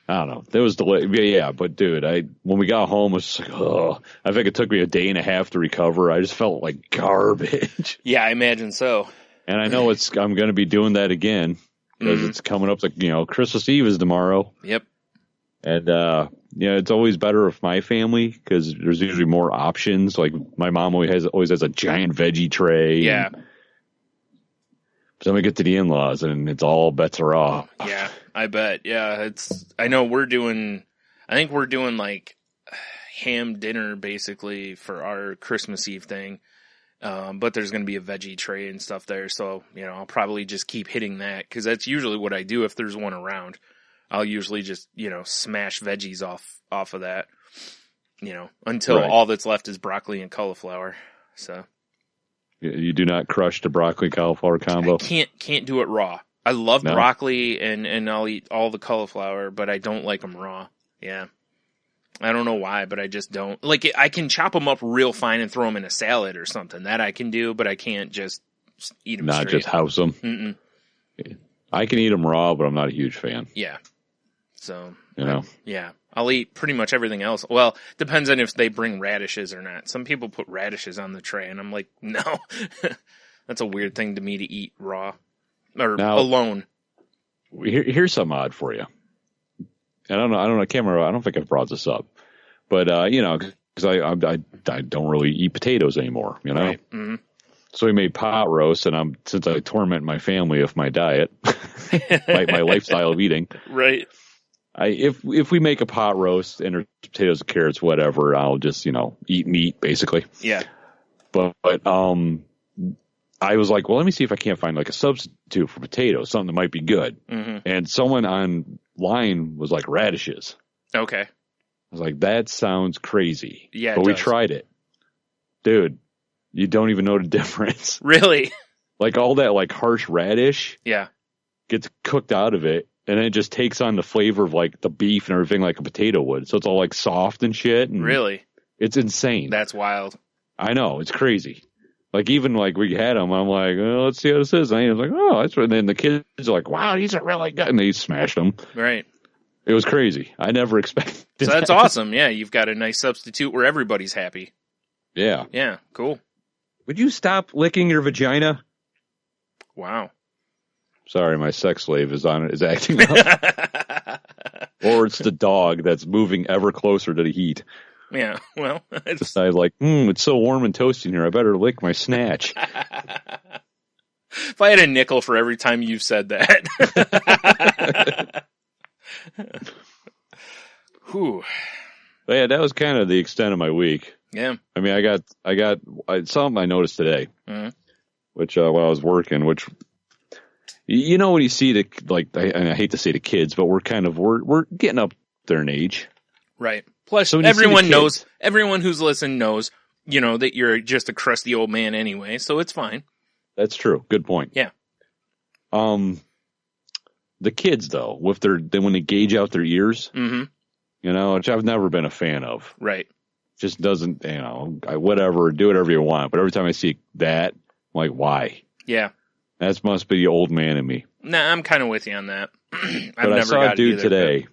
I don't know. There was yeah, but dude, when we got home, it was just like, oh, I think it took me a day and a half to recover. I just felt like garbage. Yeah, I imagine so. And I know I'm going to be doing that again because it's coming up. Like, Christmas Eve is tomorrow. Yep. And, it's always better with my family because there's usually more options. Like my mom always has a giant veggie tray. Yeah. So we get to the in-laws and it's all bets are off. Yeah, I bet. Yeah, I think we're doing like ham dinner basically for our Christmas Eve thing. But there's going to be a veggie tray and stuff there. So, I'll probably just keep hitting that because that's usually what I do if there's one around. I'll usually just, smash veggies off of that, until all that's left is broccoli and cauliflower. So. You do not crush the broccoli cauliflower combo? I can't do it raw. I love broccoli and I'll eat all the cauliflower, but I don't like them raw. Yeah. I don't know why, but I just don't. Like, I can chop them up real fine and throw them in a salad or something. That I can do, but I can't just eat them straight. Not just house them? Mm-mm. I can eat them raw, but I'm not a huge fan. Yeah. So, yeah. I'll eat pretty much everything else. Well, depends on if they bring radishes or not. Some people put radishes on the tray, and I'm like, no. That's a weird thing to me to eat raw or alone. Here's something odd for you. And I don't know, I can't remember. I don't think I've brought this up, but because I don't really eat potatoes anymore. Right. Mm-hmm. So we made pot roast, and since I torment my family with my diet, my lifestyle of eating, right. If we make a pot roast and there's potatoes, carrots, whatever, I'll just eat meat basically. Yeah. But I was like, well, let me see if I can't find like a substitute for potatoes, something that might be good. Mm-hmm. And someone online was like radishes. Okay. I was like, that sounds crazy. Yeah. But we tried it, dude. You don't even know the difference. Really? Like all that like harsh radish. Yeah. Gets cooked out of it. And then it just takes on the flavor of like the beef and everything like a potato would. So it's all like soft and shit. And really? It's insane. That's wild. I know. It's crazy. Like even like we had them, I'm like, oh, let's see how this is. And I was like, oh, that's right. And then the kids are like, wow, these are really good. And they smashed them. Right. It was crazy. I never expected So that's awesome. Yeah. You've got a nice substitute where everybody's happy. Yeah. Yeah. Cool. Would you stop licking your vagina? Wow. Sorry, my sex slave is acting up. Or it's the dog that's moving ever closer to the heat. Yeah, well, Decided like, it's so warm and toasty in here. I better lick my snatch. If I had a nickel for every time you said that. Whew. But yeah, that was kind of the extent of my week. Yeah. I mean, I got something I noticed today, which while I was working, which. When you see and I hate to say the kids, but we're getting up there in age. Right. Plus, so everyone knows, everyone who's listened knows, that you're just a crusty old man anyway, so it's fine. That's true. Good point. Yeah. The kids though, when they gauge out their ears, which I've never been a fan of. Right. Just doesn't, do whatever you want. But every time I see that, I'm like, why? Yeah. That must be the old man in me. Nah, I'm kind of with you on that. But I saw a dude today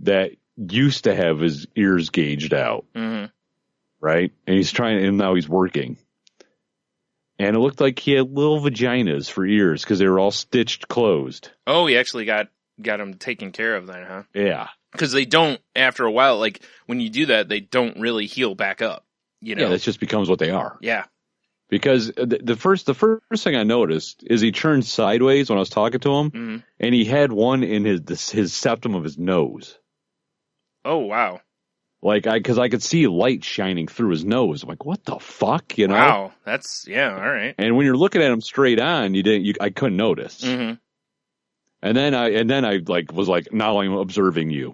that used to have his ears gauged out, right? And now he's working. And it looked like he had little vaginas for ears because they were all stitched closed. Oh, he actually got them taken care of then, huh? Yeah. Because they don't, after a while, like when you do that, they don't really heal back up. Yeah, that just becomes what they are. Yeah. Because the first thing I noticed is he turned sideways when I was talking to him, and he had one in his septum of his nose. Oh wow! Because I could see light shining through his nose. I'm like, what the fuck, Wow, that's all right. And when you're looking at him straight on, I couldn't notice. Mm-hmm. And then I was like, now I'm observing you,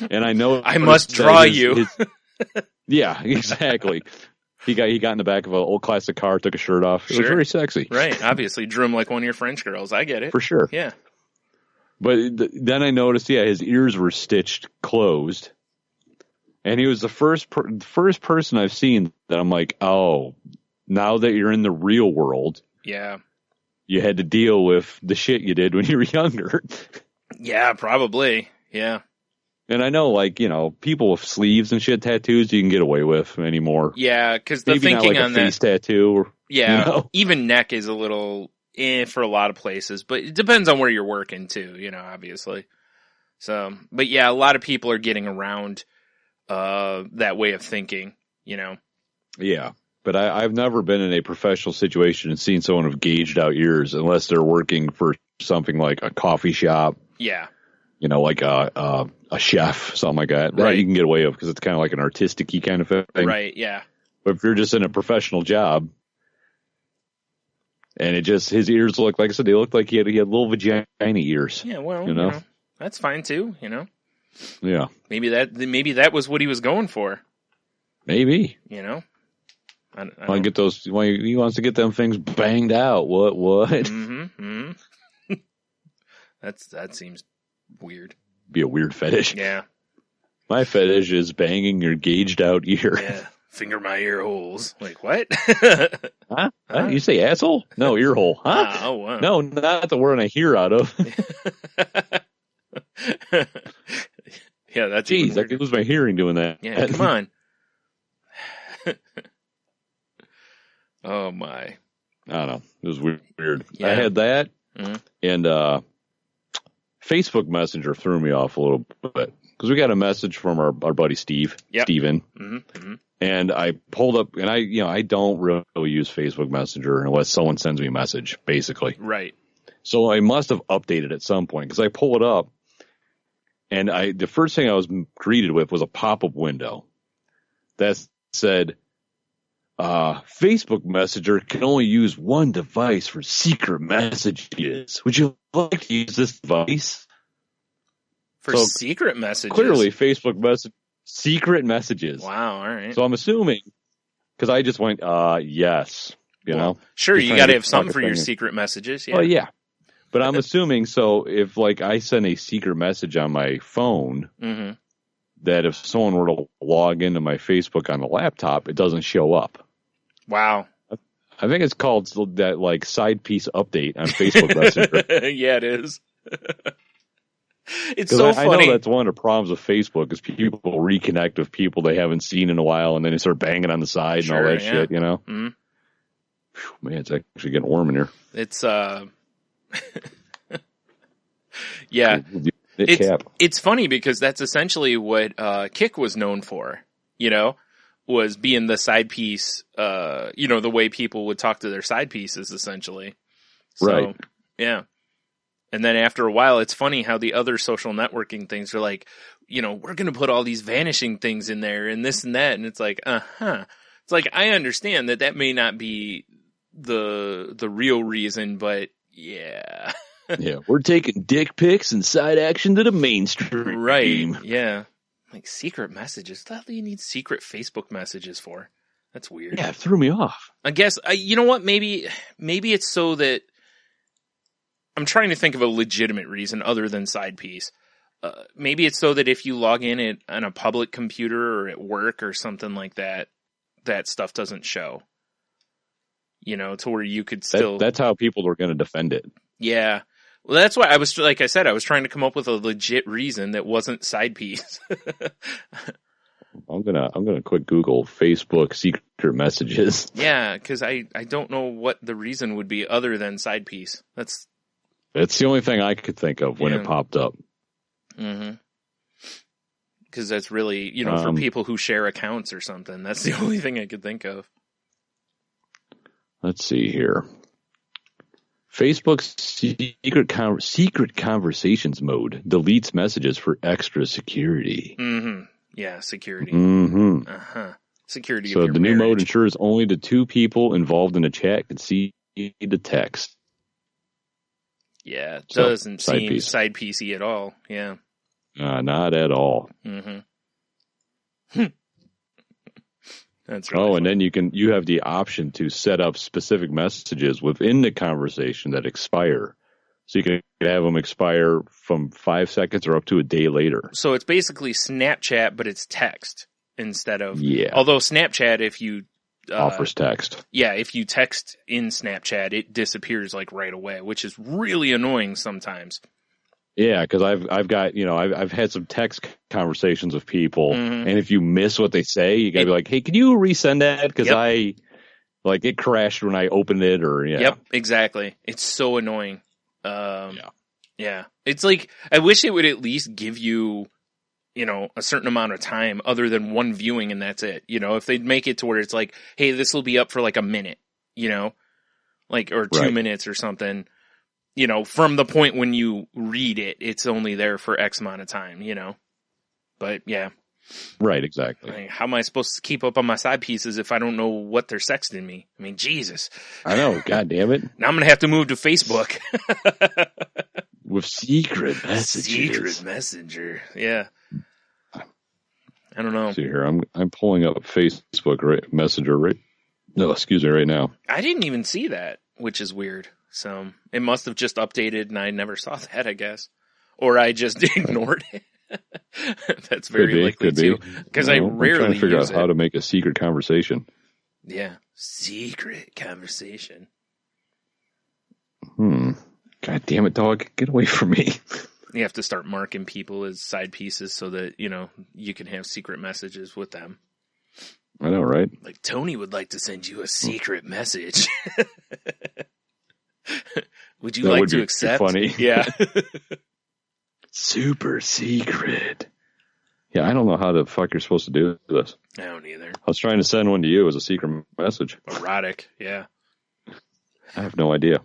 And I know I must draw you. Yeah, exactly. He got in the back of an old classic car, took his shirt off. It was very sexy. Right, obviously. Drew him like one of your French girls. I get it. For sure. Yeah. But then I noticed, his ears were stitched closed. And he was the first person I've seen that I'm like, oh, now that you're in the real world, Yeah. you had to deal with the shit you did when you were younger. Yeah, probably. Yeah. And I know, like, you know, people with sleeves and shit tattoos you can get away with anymore. Yeah, because the Maybe thinking not like on a that. face tattoo. Or, Yeah, you know? even neck is a little for a lot of places, but it depends on where you're working too, you know, obviously. So, but yeah, a lot of people are getting around that way of thinking, you know. Yeah. But I've never been in a professional situation and seen someone with gauged out ears unless they're working for something like a coffee shop. Yeah. You know, like a chef, something like that. Right. That you can get away with because it's kind of like an artistic-y kind of thing. Right, yeah. But if you're just in a professional job, and his ears look, like I said, they looked like he had little vagina ears. Yeah, well, you know, that's fine too, you know. Yeah. Maybe that was what he was going for. Maybe. You know. I Want to get those? He wants to get them things banged out. What? Mm-hmm. That seems weird. Be a weird fetish. Yeah. My fetish is banging your gauged out ear. Yeah. Finger my ear holes. Like what? Huh? You say asshole? No, ear hole. Huh? Oh wow. No, not the word I hear out of. Yeah, that's Jeez, I could lose my hearing doing that. Yeah, come on. Oh my. I don't know. It was weird. Yeah. I had that, Mhm. and Facebook Messenger threw me off a little bit because we got a message from our buddy Steve, Yep. Steven, Mm-hmm. and I pulled up, and I don't really use Facebook Messenger unless someone sends me a message, basically. Right. So I must have updated at some point because I pull it up, and the first thing I was greeted with was a pop-up window that said, Facebook Messenger can only use one device for secret messages. Would you like to use this device? For So, secret messages. Clearly, Facebook secret messages. Wow, all right. So I'm assuming, because I just went, yes, you know. Sure, Just you trying got to to have get something the for your thing in. secret messages. Yeah. Well, yeah. But I'm assuming, so if, like, I send a secret message on my phone, Mm-hmm. that if someone were to log into my Facebook on the laptop, it doesn't show up. Wow. I think it's called that, like, side piece update on Facebook Messenger. Yeah, it is. It's 'Cause so I funny. know that's one of the problems with Facebook is people reconnect with people they haven't seen in a while, and then they start banging on the side and all Sure, that yeah. shit, you know? Mhm. Whew, man, it's actually getting warm in here. It's yeah. Knit cap. It's funny because that's essentially what Kik was known for, you know, was being the side piece, you know, the way people would talk to their side pieces, essentially. So, Right. yeah. And then after a while, it's funny how the other social networking things are like, you know, we're going to put all these vanishing things in there and this and that. And it's like, It's like, I understand that may not be the real reason, but yeah. Yeah, we're taking dick pics and side action to the mainstream. Right. Yeah. Like secret messages. What the hell do you need secret Facebook messages for? That's weird. Yeah, it threw me off. I guess, you know what? Maybe it's so that I'm trying to think of a legitimate reason other than side piece. Maybe it's so that if you log in on a public computer or at work or something like that, that stuff doesn't show. You know, to where you could still. That's how people are going to defend it. Yeah. Well, that's why I was, like I said, I was trying to come up with a legit reason that wasn't side piece. I'm gonna quick Google Facebook secret messages. Yeah, because I don't know what the reason would be other than side piece. That's the only thing I could think of when Yeah. it popped up. mm-hmm. Because that's really, you know, for people who share accounts or something. That's the only thing I could think of. Let's see here. Facebook's secret conversations mode deletes messages for extra security. Mm-hmm. Yeah, security. Mm-hmm. Uh-huh. Security So of your the new mode marriage. ensures only the two people involved in the chat can see the text. Yeah, it So, doesn't side seem piece. side piecey at all. Yeah. Not at all. Mm-hmm. That's right. Oh, and then you have the option to set up specific messages within the conversation that expire. So you can have them expire from 5 seconds or up to a day later. So it's basically Snapchat, but it's text. instead of, Yeah. although Snapchat, if you, offers text. yeah, if you text in Snapchat, it disappears like right away, which is really annoying sometimes. Yeah, because I've got, I've had some text conversations with people, Mhm. and if you miss what they say, you gotta be like, hey, can you resend that? Because Yep. it crashed when I opened it, or Yep, exactly. It's so annoying. Yeah. Yeah. It's like, I wish it would at least give you, a certain amount of time other than one viewing and that's it. If they'd make it to where it's like, hey, this will be up for like a minute, or 2 Right. minutes or something, from the point when you read it, it's only there for X amount of time, But yeah, Right, exactly. like, how am I supposed to keep up on my side pieces if I don't know what they're sexting me? I mean, Jesus. I know, god damn it. Now I'm going to have to move to Facebook. With secret messages. Secret messenger. Yeah. I don't know. See here, I'm pulling up Facebook Messenger right now. I didn't even see that, which is weird. So it must have just updated and I never saw that, I guess. Or I just ignored it. That's very likely too. Because I I'm rarely trying to figure use out how it. to make a secret conversation. Yeah. Secret conversation. God damn it, dog. Get away from me. You have to start marking people as side pieces so that, you can have secret messages with them. I know, right? Like, Tony would like to send you a secret message. Would you That like would to be accept? funny. Yeah. Super secret. Yeah, I don't know how the fuck you're supposed to do this. I don't either. I was trying to send one to you as a secret message. Erotic. Yeah. I have no idea.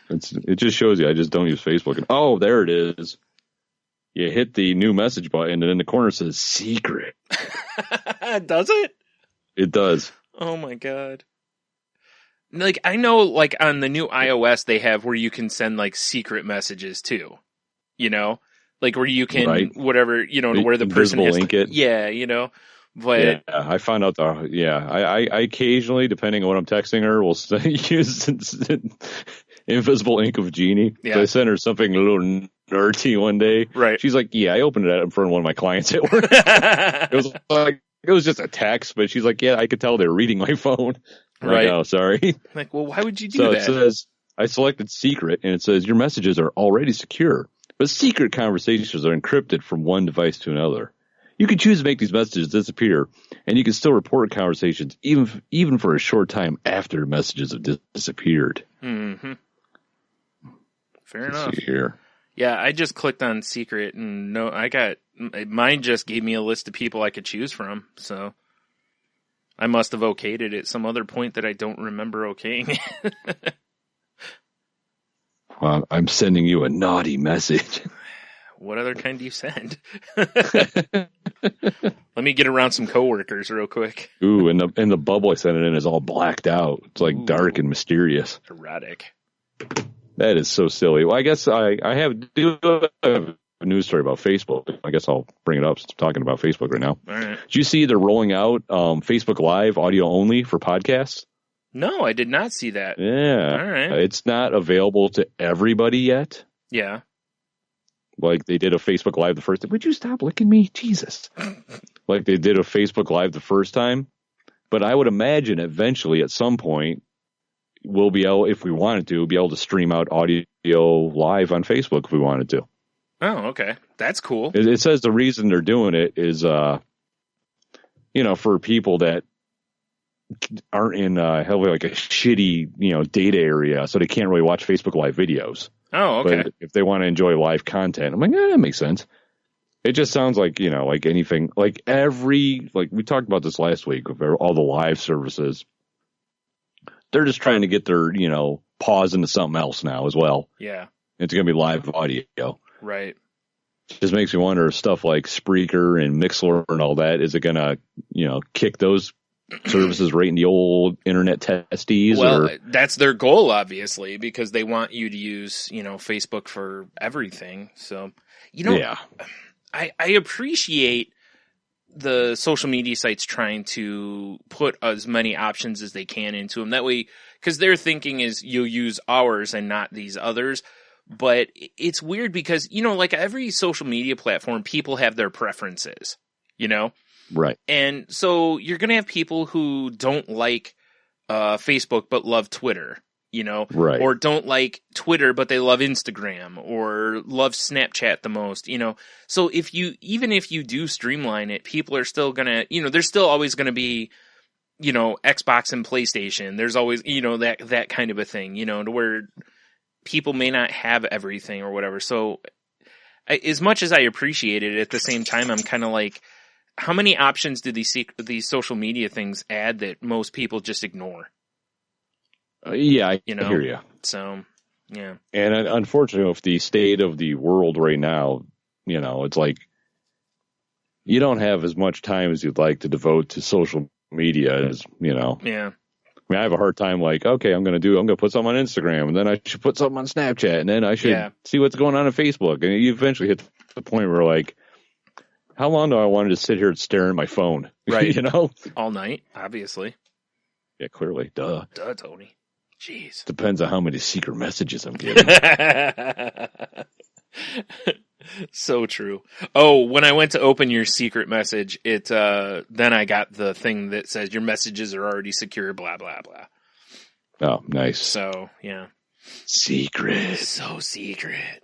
It just shows you I just don't use Facebook. And, oh, there it is. You hit the new message button, and in the corner it says secret. Does it? It does. Oh my god. Like, I know, like, on the new iOS, they have where you can send, like, secret messages, too. Like, where you can, Right. whatever, where the person Invisible has ink it. Yeah, But, Yeah, I found out I occasionally, depending on what I'm texting her, will use invisible ink of Genie. Yeah. So I sent her something a little nerdy one day. Right. She's like, yeah, I opened it in front of one of my clients at work. It was just a text, but she's like, yeah, I could tell they're reading my phone. I'm Right. like, oh, sorry. Like, well, why would you do So that? it says, I selected secret, and it says your messages are already secure, but secret conversations are encrypted from one device to another. You can choose to make these messages disappear, and you can still report conversations even for a short time after the messages have disappeared. Mm-hmm. Fair enough. Let's see here. Yeah, I just clicked on secret and mine just gave me a list of people I could choose from. So I must have okayed it at some other point that I don't remember okaying. I'm sending you a naughty message. What other kind do you send? Let me get around some coworkers real quick. Ooh, and the bubble I sent it in is all blacked out. It's like dark and mysterious. Erotic. That is so silly. Well, I guess I have a news story about Facebook. I guess I'll bring it up since I'm talking about Facebook right now. All right. Did you see they're rolling out Facebook Live audio only for podcasts? No, I did not see that. Yeah. All right. It's not available to everybody yet. Yeah. Like they did a Facebook Live the first time. Would you stop licking me? Jesus. Like they did a Facebook Live the first time. But I would imagine eventually at some point we'll be able, if we wanted to, be able to stream out audio live on Facebook if we wanted to. Oh, okay. That's cool. It says the reason they're doing it is, for people that aren't in like a shitty, data area, so they can't really watch Facebook Live videos. Oh, okay. But if they want to enjoy live content, I'm like, that makes sense. It just sounds like, like anything, like we talked about this last week with all the live services. They're just trying to get their, paws into something else now as well. Yeah. It's going to be live audio. Right. Just makes me wonder if stuff like Spreaker and Mixlr and all that, is it going to, kick those services right in the old internet testes? Well, that's their goal, obviously, because they want you to use, Facebook for everything. So, yeah. I appreciate the social media sites trying to put as many options as they can into them. That way, because their thinking is you'll use ours and not these others. But it's weird because, you know, like every social media platform, people have their preferences, you know? Right. And so you're going to have people who don't like Facebook but love Twitter, you know? Right. Or don't like Twitter but they love Instagram or love Snapchat the most, you know? So even if you do streamline it, people are still going to, you know, there's still always going to be, you know, Xbox and PlayStation. There's always, you know, that kind of a thing, you know, to where people may not have everything or whatever. So as much as I appreciate it, at the same time, I'm kind of like, how many options do these social media things add that most people just ignore? Yeah, I You know? hear you. So, yeah. And unfortunately, with the state of the world right now, you know, it's like you don't have as much time as you'd like to devote to social media as, you know. Yeah. I mean, I have a hard time like, okay, I'm going to put something on Instagram, and then I should put something on Snapchat, and then I should see what's going on Facebook. And you eventually hit the point where like, how long do I want to sit here and stare at my phone? Right. You know? All night, obviously. Yeah, clearly. Duh, Tony. Jeez. Depends on how many secret messages I'm getting. So true. Oh, when I went to open your secret message, then I got the thing that says your messages are already secure, blah, blah, blah. Oh, nice. So, yeah. Secret. So secret.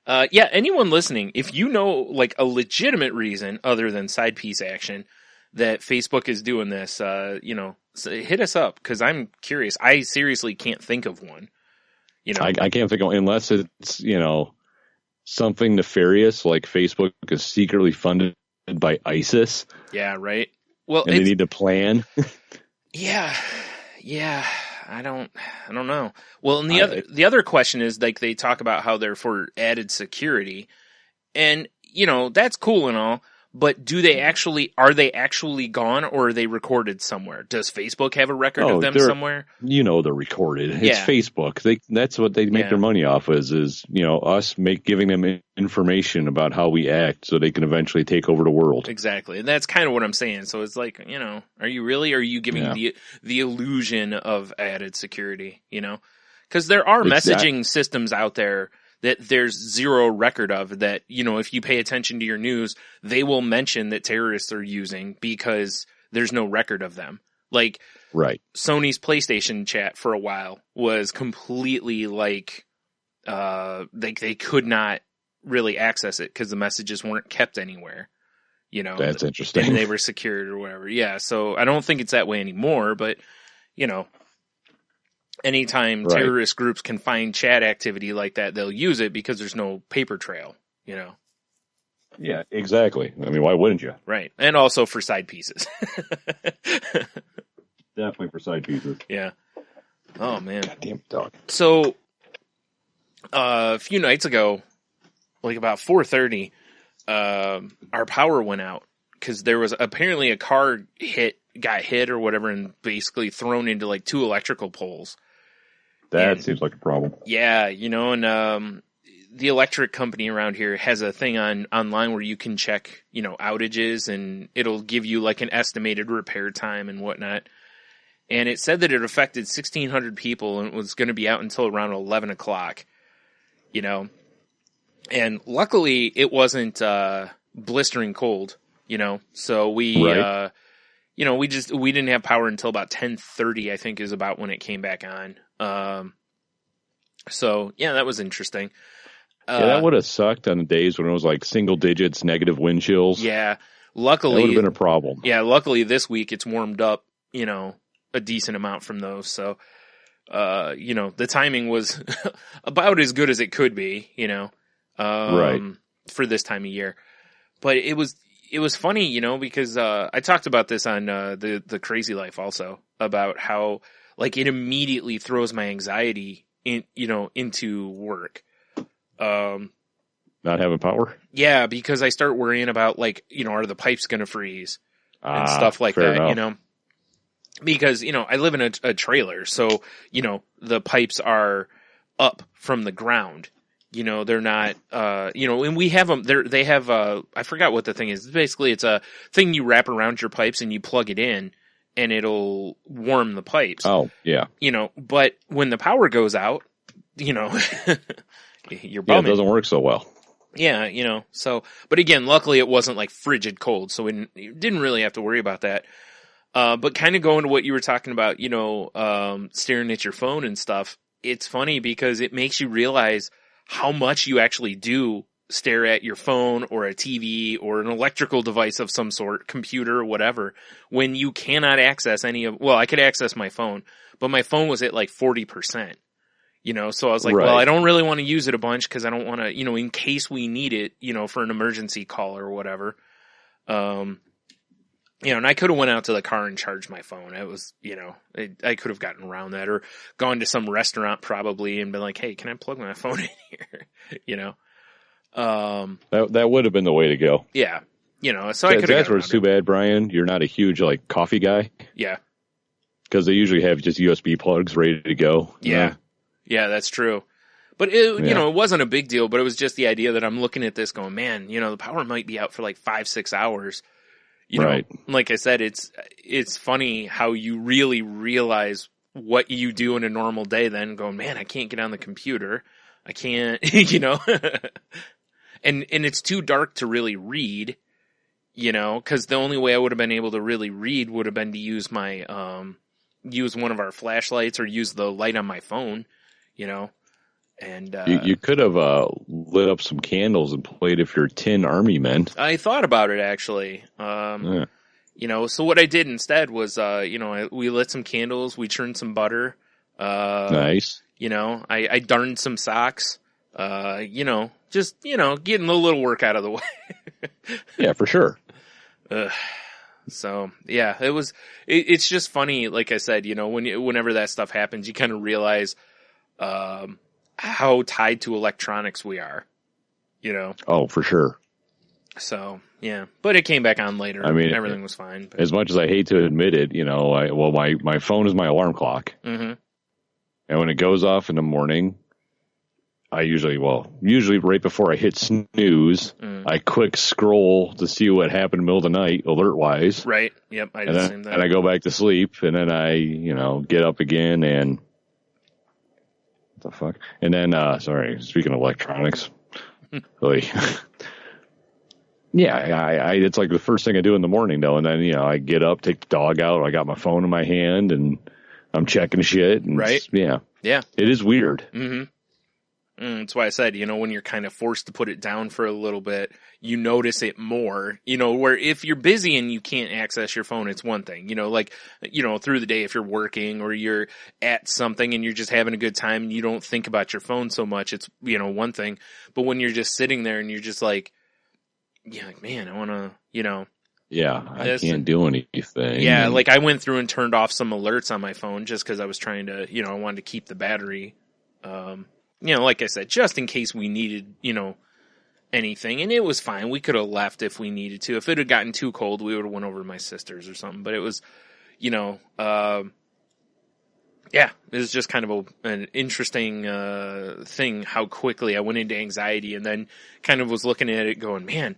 Yeah, anyone listening, if you know like a legitimate reason other than side piece action that Facebook is doing this, you know, hit us up because I'm curious. I seriously can't think of one. You know, I can't think of, unless it's, you know, something nefarious like Facebook is secretly funded by ISIS. Yeah, right. Well, and they need to plan. Yeah. I don't know. Well, and the other question is like they talk about how they're for added security, and you know that's cool and all, but are they actually gone or are they recorded somewhere? Does Facebook have a record of them somewhere? You know they're recorded. It's Yeah. Facebook. That's what they make their money off is you know us giving them information about how we act so they can eventually take over the world. Exactly. And that's kind of what I'm saying. So it's like, you know, are you giving the illusion of added security, you know? Because there are messaging systems out there that there's zero record of that, you know, if you pay attention to your news, they will mention that terrorists are using because there's no record of them. Like, right. Sony's PlayStation chat for a while was completely like, they could not really access it because the messages weren't kept anywhere. You know, that's interesting. And they were secured or whatever. Yeah. So I don't think it's that way anymore, but you know, anytime terrorist groups can find chat activity like that, they'll use it because there's no paper trail, you know? Yeah, exactly. I mean, why wouldn't you? Right. And also for side pieces. Definitely for side pieces. Yeah. Oh, man. Goddamn dog. So, a few nights ago, like about 4:30, our power went out because there was apparently a car got hit or whatever and basically thrown into like two electrical poles. That seems like a problem. Yeah, you know, and the electric company around here has a thing online where you can check, you know, outages and it'll give you like an estimated repair time and whatnot. And it said that it affected 1,600 people and it was going to be out until around 11 o'clock, you know. And luckily it wasn't blistering cold, you know, so we, you know, we didn't have power until about 10:30, I think is about when it came back on. So yeah, that was interesting. Yeah, that would have sucked on the days when it was like single digits, negative wind chills. Yeah, luckily that would have been a problem. Yeah, luckily this week it's warmed up, you know, a decent amount from those. So, you know, the timing was about as good as it could be, you know, for this time of year. But it was funny, you know, because I talked about this on the Crazy Life also about how like it immediately throws my anxiety into work. Not having power? Yeah, because I start worrying about like, you know, are the pipes going to freeze and stuff like that, enough. you know? Because, you know, I live in a trailer, so, you know, the pipes are up from the ground. You know, they're not, you know, and we have them, they have, I forgot what the thing is. Basically, it's a thing you wrap around your pipes and you plug it in and it'll warm the pipes. Oh, yeah. You know, but when the power goes out, you know, you're Yeah, it bumming. doesn't work so well. Yeah, so, but again, luckily it wasn't like frigid cold, so we didn't really have to worry about that. But kind of going to what you were talking about, staring at your phone and stuff, it's funny because it makes you realize how much you actually do stare at your phone or a TV or an electrical device of some sort, computer or whatever, when you cannot access I could access my phone, but my phone was at like 40%. So I was like, Right. well, I don't really want to use it a bunch because I don't want to, in case we need it, for an emergency call or whatever. And I could have went out to the car and charged my phone. It was, I could have gotten around that or gone to some restaurant probably and been like, hey, can I plug my phone in here? That would have been the way to go. Yeah. So I could have. That's where it's too bad, Brian. You're not a huge like coffee guy. Yeah. Because they usually have just USB plugs ready to go. Yeah. Yeah, that's true. But it wasn't a big deal, but it was just the idea that I'm looking at this going, man, the power might be out for like 5-6 hours. Right. Like I said, it's funny how you really realize what you do in a normal day then going, man, I can't get on the computer. I can't, and it's too dark to really read, cause the only way I would have been able to really read would have been to use my, use one of our flashlights or use the light on my phone, and, you could have, lit up some candles and played if you're Tin Army Men. I thought about it actually. Yeah. So what I did instead was, we lit some candles, we churned some butter, Nice. I darned some socks, just, getting a little work out of the way. Yeah, for sure. So yeah, it's just funny. Like I said, whenever that stuff happens, you kind of realize, how tied to electronics we are, Oh, for sure. So yeah, but it came back on later. I mean, everything was fine. But. As much as I hate to admit it, my phone is my alarm clock. Mm-hmm. And when it goes off in the morning, I usually right before I hit snooze, I quick scroll to see what happened in the middle of the night, alert wise. Right. Yep. I did the same thing. And I go back to sleep, and then I, get up again and what the fuck? And then, sorry, speaking of electronics, really. Yeah, I it's like the first thing I do in the morning though, and then I get up, take the dog out, I got my phone in my hand, and I'm checking shit. And right? Yeah. Yeah. It is weird. Mm-hmm. That's why I said, when you're kind of forced to put it down for a little bit, you notice it more, where if you're busy and you can't access your phone, it's one thing, through the day, if you're working or you're at something and you're just having a good time and you don't think about your phone so much, it's, one thing. But when you're just sitting there and you're just like, man, I want to, Yeah, I can't do anything. Yeah, like I went through and turned off some alerts on my phone just because I was trying to, I wanted to keep the battery, like I said, just in case we needed, anything. And it was fine. We could have left if we needed to. If it had gotten too cold, we would have went over to my sister's or something. But it was, it was just kind of an interesting thing how quickly I went into anxiety and then kind of was looking at it going, man,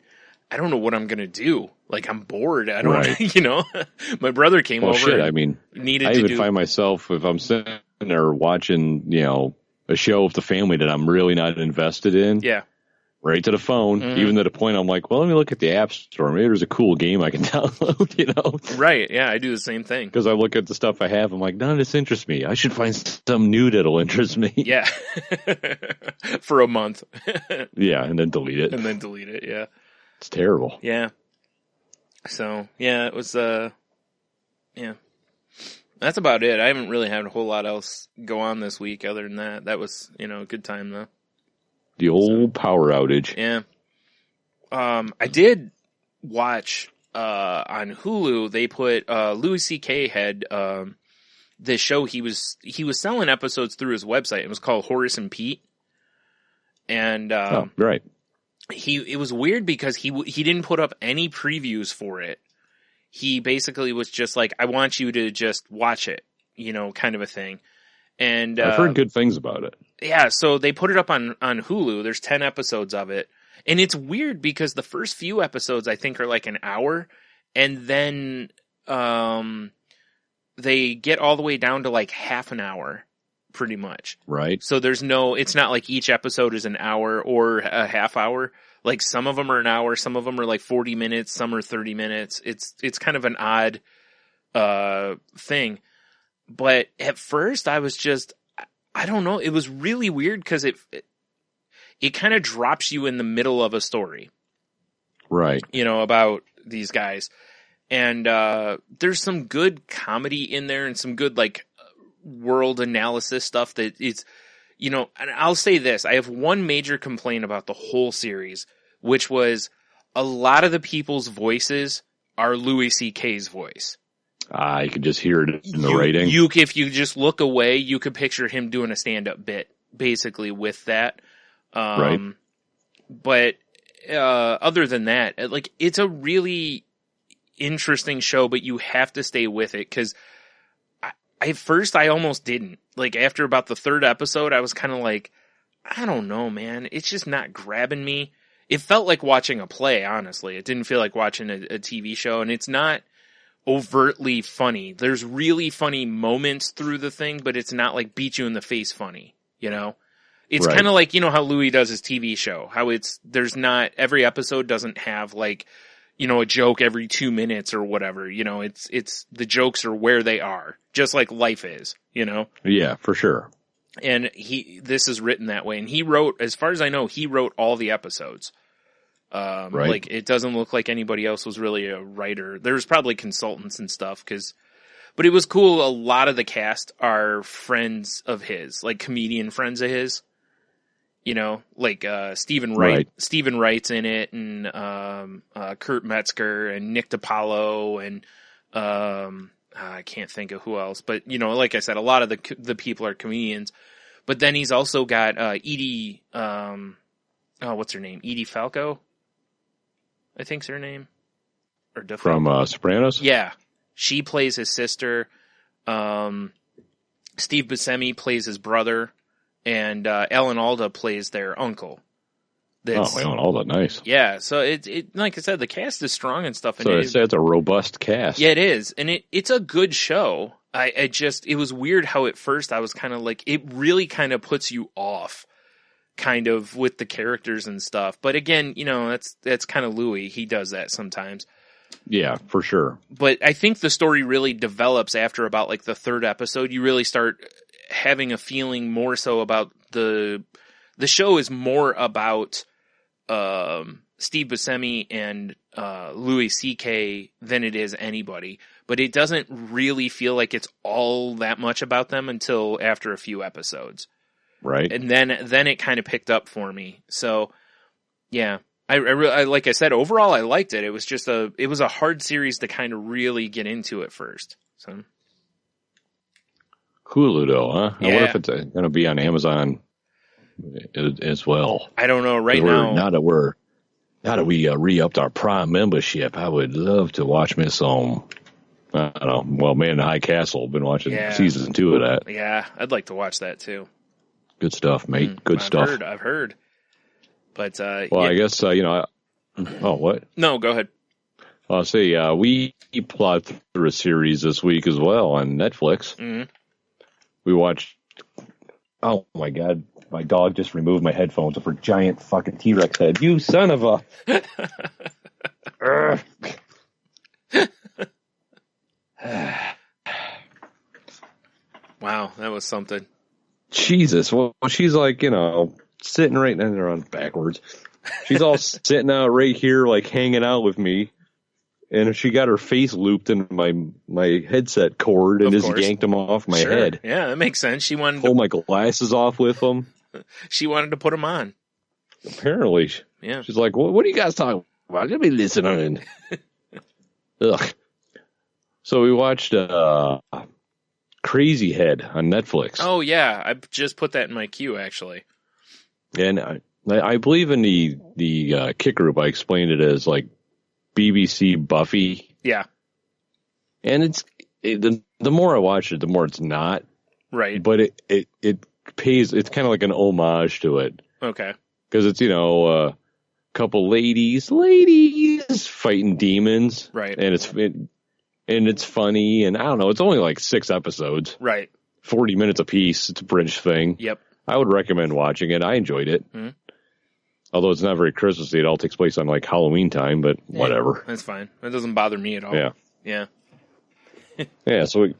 I don't know what I'm going to do. Like, I'm bored. I don't, my brother came over. Shit, I even find myself, if I'm sitting there watching, a show of the family that I'm really not invested in. Yeah. Right to the phone, even to the point I'm like, well, let me look at the App Store. Maybe there's a cool game I can download, Right, yeah, I do the same thing. Because I look at the stuff I have, I'm like, none of this interests me. I should find some new that'll interest me. Yeah. For a month. Yeah, and then delete it. Yeah. It's terrible. Yeah. So, yeah, it was, yeah. That's about it. I haven't really had a whole lot else go on this week other than that. That was, a good time, though. The old power outage. Yeah. I did watch on Hulu, they put Louis C.K. had this show he was selling episodes through his website. It was called Horace and Pete. And right. It was weird because he didn't put up any previews for it. He basically was just like, I want you to just watch it, kind of a thing. And I've heard good things about it. Yeah, so they put it up on Hulu. There's 10 episodes of it. And it's weird because the first few episodes I think are like an hour, and then they get all the way down to like half an hour. pretty much. Right. So it's not like each episode is an hour or a half hour. Like some of them are an hour, some of them are like 40 minutes, some are 30 minutes. It's kind of an odd thing. But at first I was just, I don't know, it was really weird because it kind of drops you in the middle of a story. Right. About these guys. And there's some good comedy in there and some good like world analysis stuff that it's, and I'll say this, I have one major complaint about the whole series, which was a lot of the people's voices are Louis C.K.'s voice. You could just hear it in the writing. If you just look away, you could picture him doing a stand-up bit, basically, with that. Right. But other than that, like, it's a really interesting show, but you have to stay with it, because at first I almost didn't. Like, after about the third episode, I was kind of like, I don't know, man. It's just not grabbing me. It felt like watching a play, honestly. It didn't feel like watching a TV show, and it's not overtly funny. There's really funny moments through the thing, but it's not like beat you in the face funny, It's right. kind of like, how Louis does his TV show, how there's not, every episode doesn't have like, a joke every 2 minutes or whatever, it's the jokes are where they are, just like life is, Yeah, for sure. And this is written that way. And he wrote, as far as I know, he wrote all the episodes. Right. Like, it doesn't look like anybody else was really a writer. There's probably consultants and stuff, but it was cool. A lot of the cast are friends of his, like comedian friends of his. Like Stephen Wright. Right. Stephen Wright's in it, and Kurt Metzger and Nick DiPaolo, and I can't think of who else. But like I said, a lot of the people are comedians. But then he's also got Edie. What's her name? Edie Falco, I think's her name. Or DeFalco. From Sopranos. Yeah, she plays his sister. Steve Buscemi plays his brother. And Alan Alda plays their uncle. Alan Alda, nice. Yeah, so it like I said, the cast is strong and stuff. And So it's a robust cast. Yeah, it is, and it's a good show. It was weird how at first I was kind of like, it really kind of puts you off, kind of with the characters and stuff. But again, that's kind of Louis. He does that sometimes. Yeah, for sure. But I think the story really develops after about like the third episode. You really start having a feeling more so about the show is more about Steve Buscemi and Louis C.K. than it is anybody, but it doesn't really feel like it's all that much about them until after a few episodes, right? And then it kind of picked up for me. So yeah, I like I said, overall I liked it. It was just it was a hard series to kind of really get into at first. So. Hulu, though, huh? Yeah. I wonder if it's going to be on Amazon as well. I don't know right now. Now that we re-upped our Prime membership, I would love to watch Miss I don't know. Well, Man in the High Castle. Been watching season 2 of that. Yeah, I'd like to watch that too. Good stuff, mate. Good stuff. I've heard. But I guess oh, what? No, go ahead. I'll say we plowed through a series this week as well on Netflix. Mm-hmm. We watched. Oh my God! My dog just removed my headphones of her giant fucking T-Rex head. You son of a! Wow, that was something. Jesus! Well, she's like sitting right there on backwards. She's all sitting out right here, like hanging out with me. And she got her face looped in my headset cord and just yanked them off my head. Yeah, that makes sense. She wanted to pull my glasses off with them. She wanted to put them on. Apparently. Yeah. She's like, what are you guys talking about? Let me listen. Ugh. So we watched Crazy Head on Netflix. Oh, yeah. I just put that in my queue, actually. And I believe in the Kick group, I explained it as like BBC Buffy. Yeah. And the more I watch it, the more it's not. Right. But it pays, it's kind of like an homage to it. Okay. Because it's, a couple ladies fighting demons. Right. And it's funny, and I don't know, it's only like 6 episodes. Right. 40 minutes apiece. It's a British thing. Yep. I would recommend watching it. I enjoyed it. Mm-hmm. Although it's not very Christmassy. It all takes place on like Halloween time, but whatever. That's fine. It doesn't bother me at all. Yeah. Yeah. Yeah, so we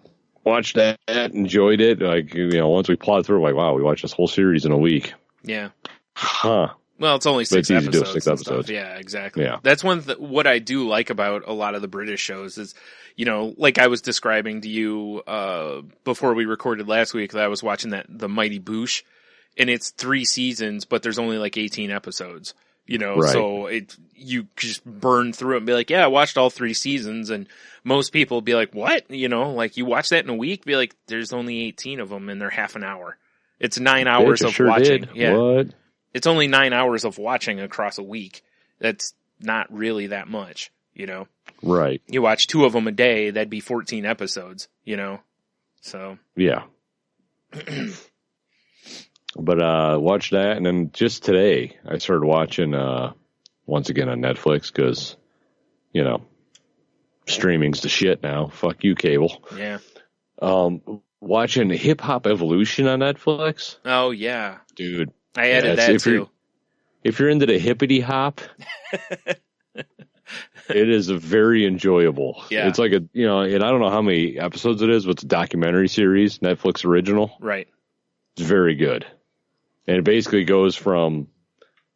watched that, enjoyed it. Like, once we plotted through, like, wow, we watched this whole series in a week. Yeah. Huh. Well, it's only 6 episodes. Easy to do 6 episodes. Yeah, exactly. Yeah. That's what I do like about a lot of the British shows is, like I was describing to you before we recorded last week, that I was watching the Mighty Boosh, and it's 3 seasons, but there's only like 18 episodes. Right. So you just burn through it and be like, yeah, I watched all 3 seasons, and most people be like, what? Like you watch that in a week, be like, there's only 18 of them and they're half an hour. It's 9 hours of watching. Did. Yeah. What? It's only 9 hours of watching across a week. That's not really that much, Right. You watch 2 of them a day, that'd be 14 episodes, so. Yeah. But watch that, and then just today I started watching once again on Netflix because streaming's the shit now. Fuck you, cable. Yeah. Watching Hip Hop Evolution on Netflix. Oh yeah, dude. I added that too. If you're into the hippity hop, it is very enjoyable. Yeah. It's like and I don't know how many episodes it is, but it's a documentary series, Netflix original. Right. It's very good. And it basically goes from,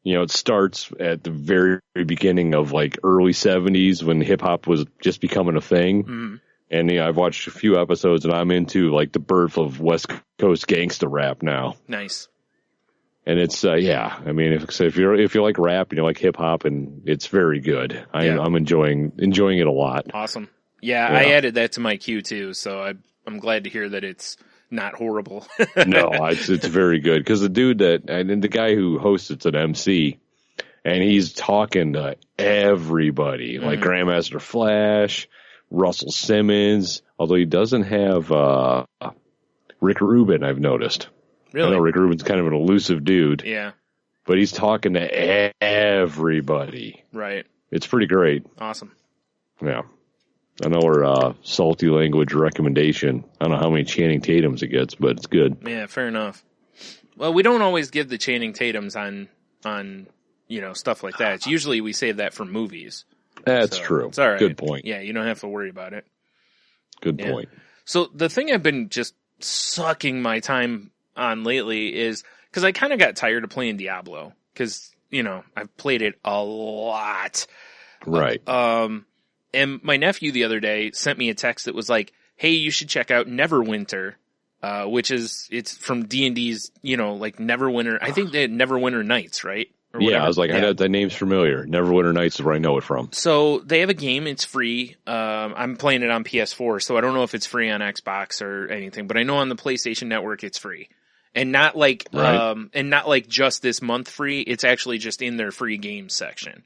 it starts at the very beginning of like early 70s when hip hop was just becoming a thing. Mm-hmm. And I've watched a few episodes and I'm into like the birth of West Coast gangsta rap now. Nice. And it's, I mean, if you like rap and you like hip hop, and it's very good. I'm enjoying it a lot. Awesome. Yeah, I added that to my queue too. So I'm glad to hear that it's not horrible. No, it's very good because the guy who hosts it's an MC, and he's talking to everybody like Grandmaster Flash, Russell Simmons. Although he doesn't have Rick Rubin, I've noticed. Really? I know Rick Rubin's kind of an elusive dude. Yeah. But he's talking to everybody. Right. It's pretty great. Awesome. Yeah. I know our salty language recommendation. I don't know how many Channing Tatums it gets, but it's good. Yeah, fair enough. Well, we don't always give the Channing Tatums on stuff like that. It's usually we save that for movies. That's true. It's all right. Good point. Yeah, you don't have to worry about it. Good point. So the thing I've been just sucking my time on lately is because I kind of got tired of playing Diablo because, I've played it a lot. Right. And my nephew the other day sent me a text that was like, hey, you should check out Neverwinter, it's from D&D's, like Neverwinter. I think they had Neverwinter Nights, right? I was like, that name's familiar. Neverwinter Nights is where I know it from. So they have a game. It's free. I'm playing it on PS4, so I don't know if it's free on Xbox or anything, but I know on the PlayStation Network it's free. And not like, just this month free. It's actually just in their free games section.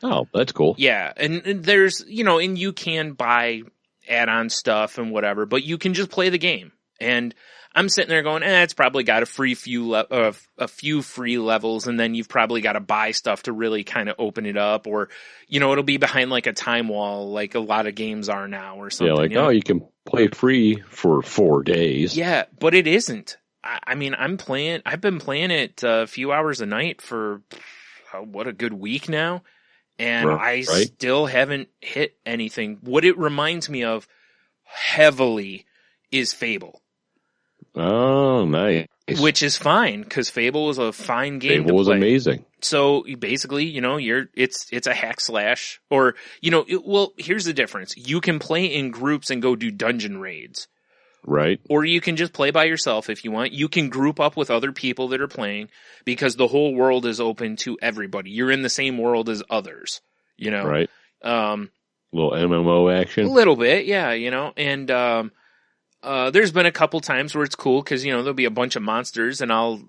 Oh, that's cool. Yeah. And there's, and you can buy add-on stuff and whatever, but you can just play the game. And I'm sitting there going, it's probably got a few free levels, and then you've probably got to buy stuff to really kind of open it up, or, it'll be behind like a time wall, like a lot of games are now or something. Yeah, you can play free for 4 days. Yeah, but it isn't. I mean, I've been playing it a few hours a night for, what, a good week now. And I still haven't hit anything. What it reminds me of heavily is Fable. Oh, nice. Which is fine, because Fable was a fine game to play. Fable was amazing. So basically, it's a hack slash, or, here's the difference. You can play in groups and go do dungeon raids. Right. Or you can just play by yourself if you want. You can group up with other people that are playing because the whole world is open to everybody. You're in the same world as others, Right. Little MMO action. A little bit, yeah, and there's been a couple times where it's cool because, there'll be a bunch of monsters and I'll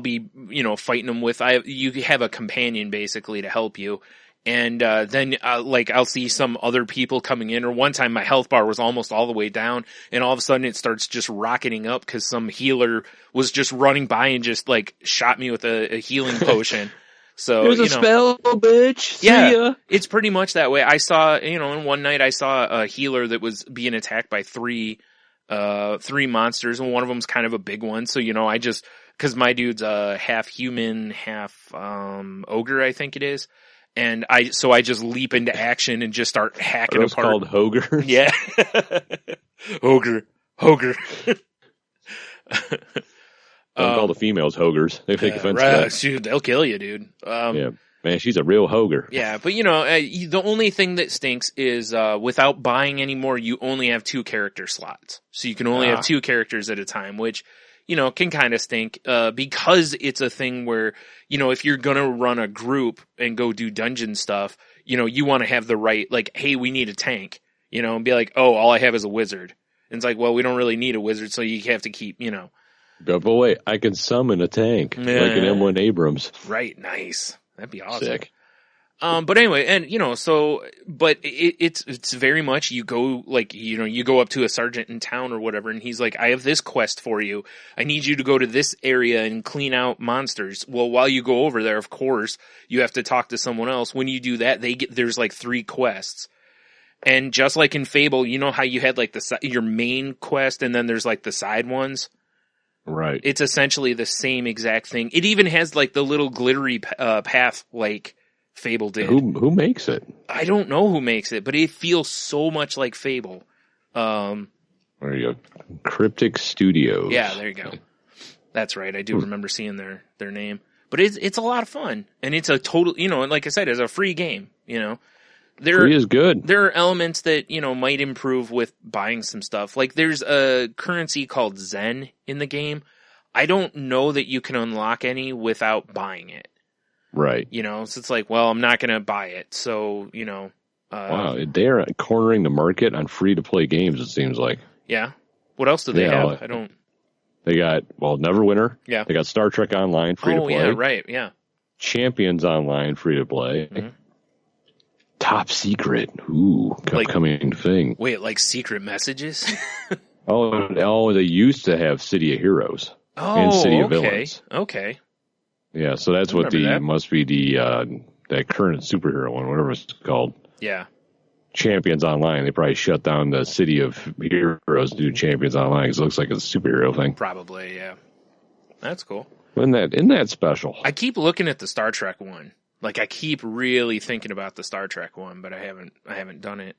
be, fighting them with, you have a companion basically to help you. And then I'll see some other people coming in, or one time my health bar was almost all the way down, and all of a sudden it starts just rocketing up because some healer was just running by and just shot me with a healing potion. So there's a spell, bitch. Yeah, see ya. It's pretty much that way. I saw, in one night I saw a healer that was being attacked by 3 3 monsters, and one of them's kind of a big one. So, I just, cause my dude's, half human, half, ogre, I think it is. And I just leap into action and just start hacking apart. Called Hoger? Yeah. Ogre. Don't call the females Hogers. They take offense to that. Dude, they'll kill you, dude. Yeah. Man, she's a real Hoger. Yeah, but the only thing that stinks is without buying anymore, you only have 2 character slots. So you can only have 2 characters at a time, which, can kind of stink because it's a thing where, if you're going to run a group and go do dungeon stuff, you want to have the right, like, hey, we need a tank, and be like, oh, all I have is a wizard. And it's like, well, we don't really need a wizard, so you have to keep, But wait, I can summon a tank like an M1 Abrams. Right, nice. That'd be awesome. Sick. But anyway, and but it's very much you go you go up to a sergeant in town or whatever, and he's like, I have this quest for you. I need you to go to this area and clean out monsters. Well, while you go over there, of course, you have to talk to someone else. When you do that, there's like 3 quests. And just like in Fable, how you had like your main quest and then there's like the side ones? Right. It's essentially the same exact thing. It even has like the little glittery path like Fable did. Who makes it? I don't know who makes it, but it feels so much like Fable. There you go. Cryptic Studios. Yeah, there you go. That's right. I do remember seeing their name. But it's a lot of fun. And it's a total, and like I said, it's a free game, Free is good. There are elements that, might improve with buying some stuff. Like there's a currency called Zen in the game. I don't know that you can unlock any without buying it. Right. So it's like, well, I'm not going to buy it. So, wow, they're cornering the market on free-to-play games, it seems like. Yeah. What else do they have? They got, Neverwinter. Yeah. They got Star Trek Online, free-to-play. Oh, yeah, right, yeah. Champions Online, free-to-play. Mm-hmm. Top Secret. Ooh, upcoming thing. Wait, like secret messages? They used to have City of Heroes. And City of Villains. Okay. Yeah, so that's what must be that current superhero one, whatever it's called. Yeah. Champions Online. They probably shut down the City of Heroes to do Champions Online because it looks like it's a superhero thing. Probably, yeah. That's cool. Isn't that special? I keep looking at the Star Trek one. Like I keep really thinking about the Star Trek one, but I haven't done it.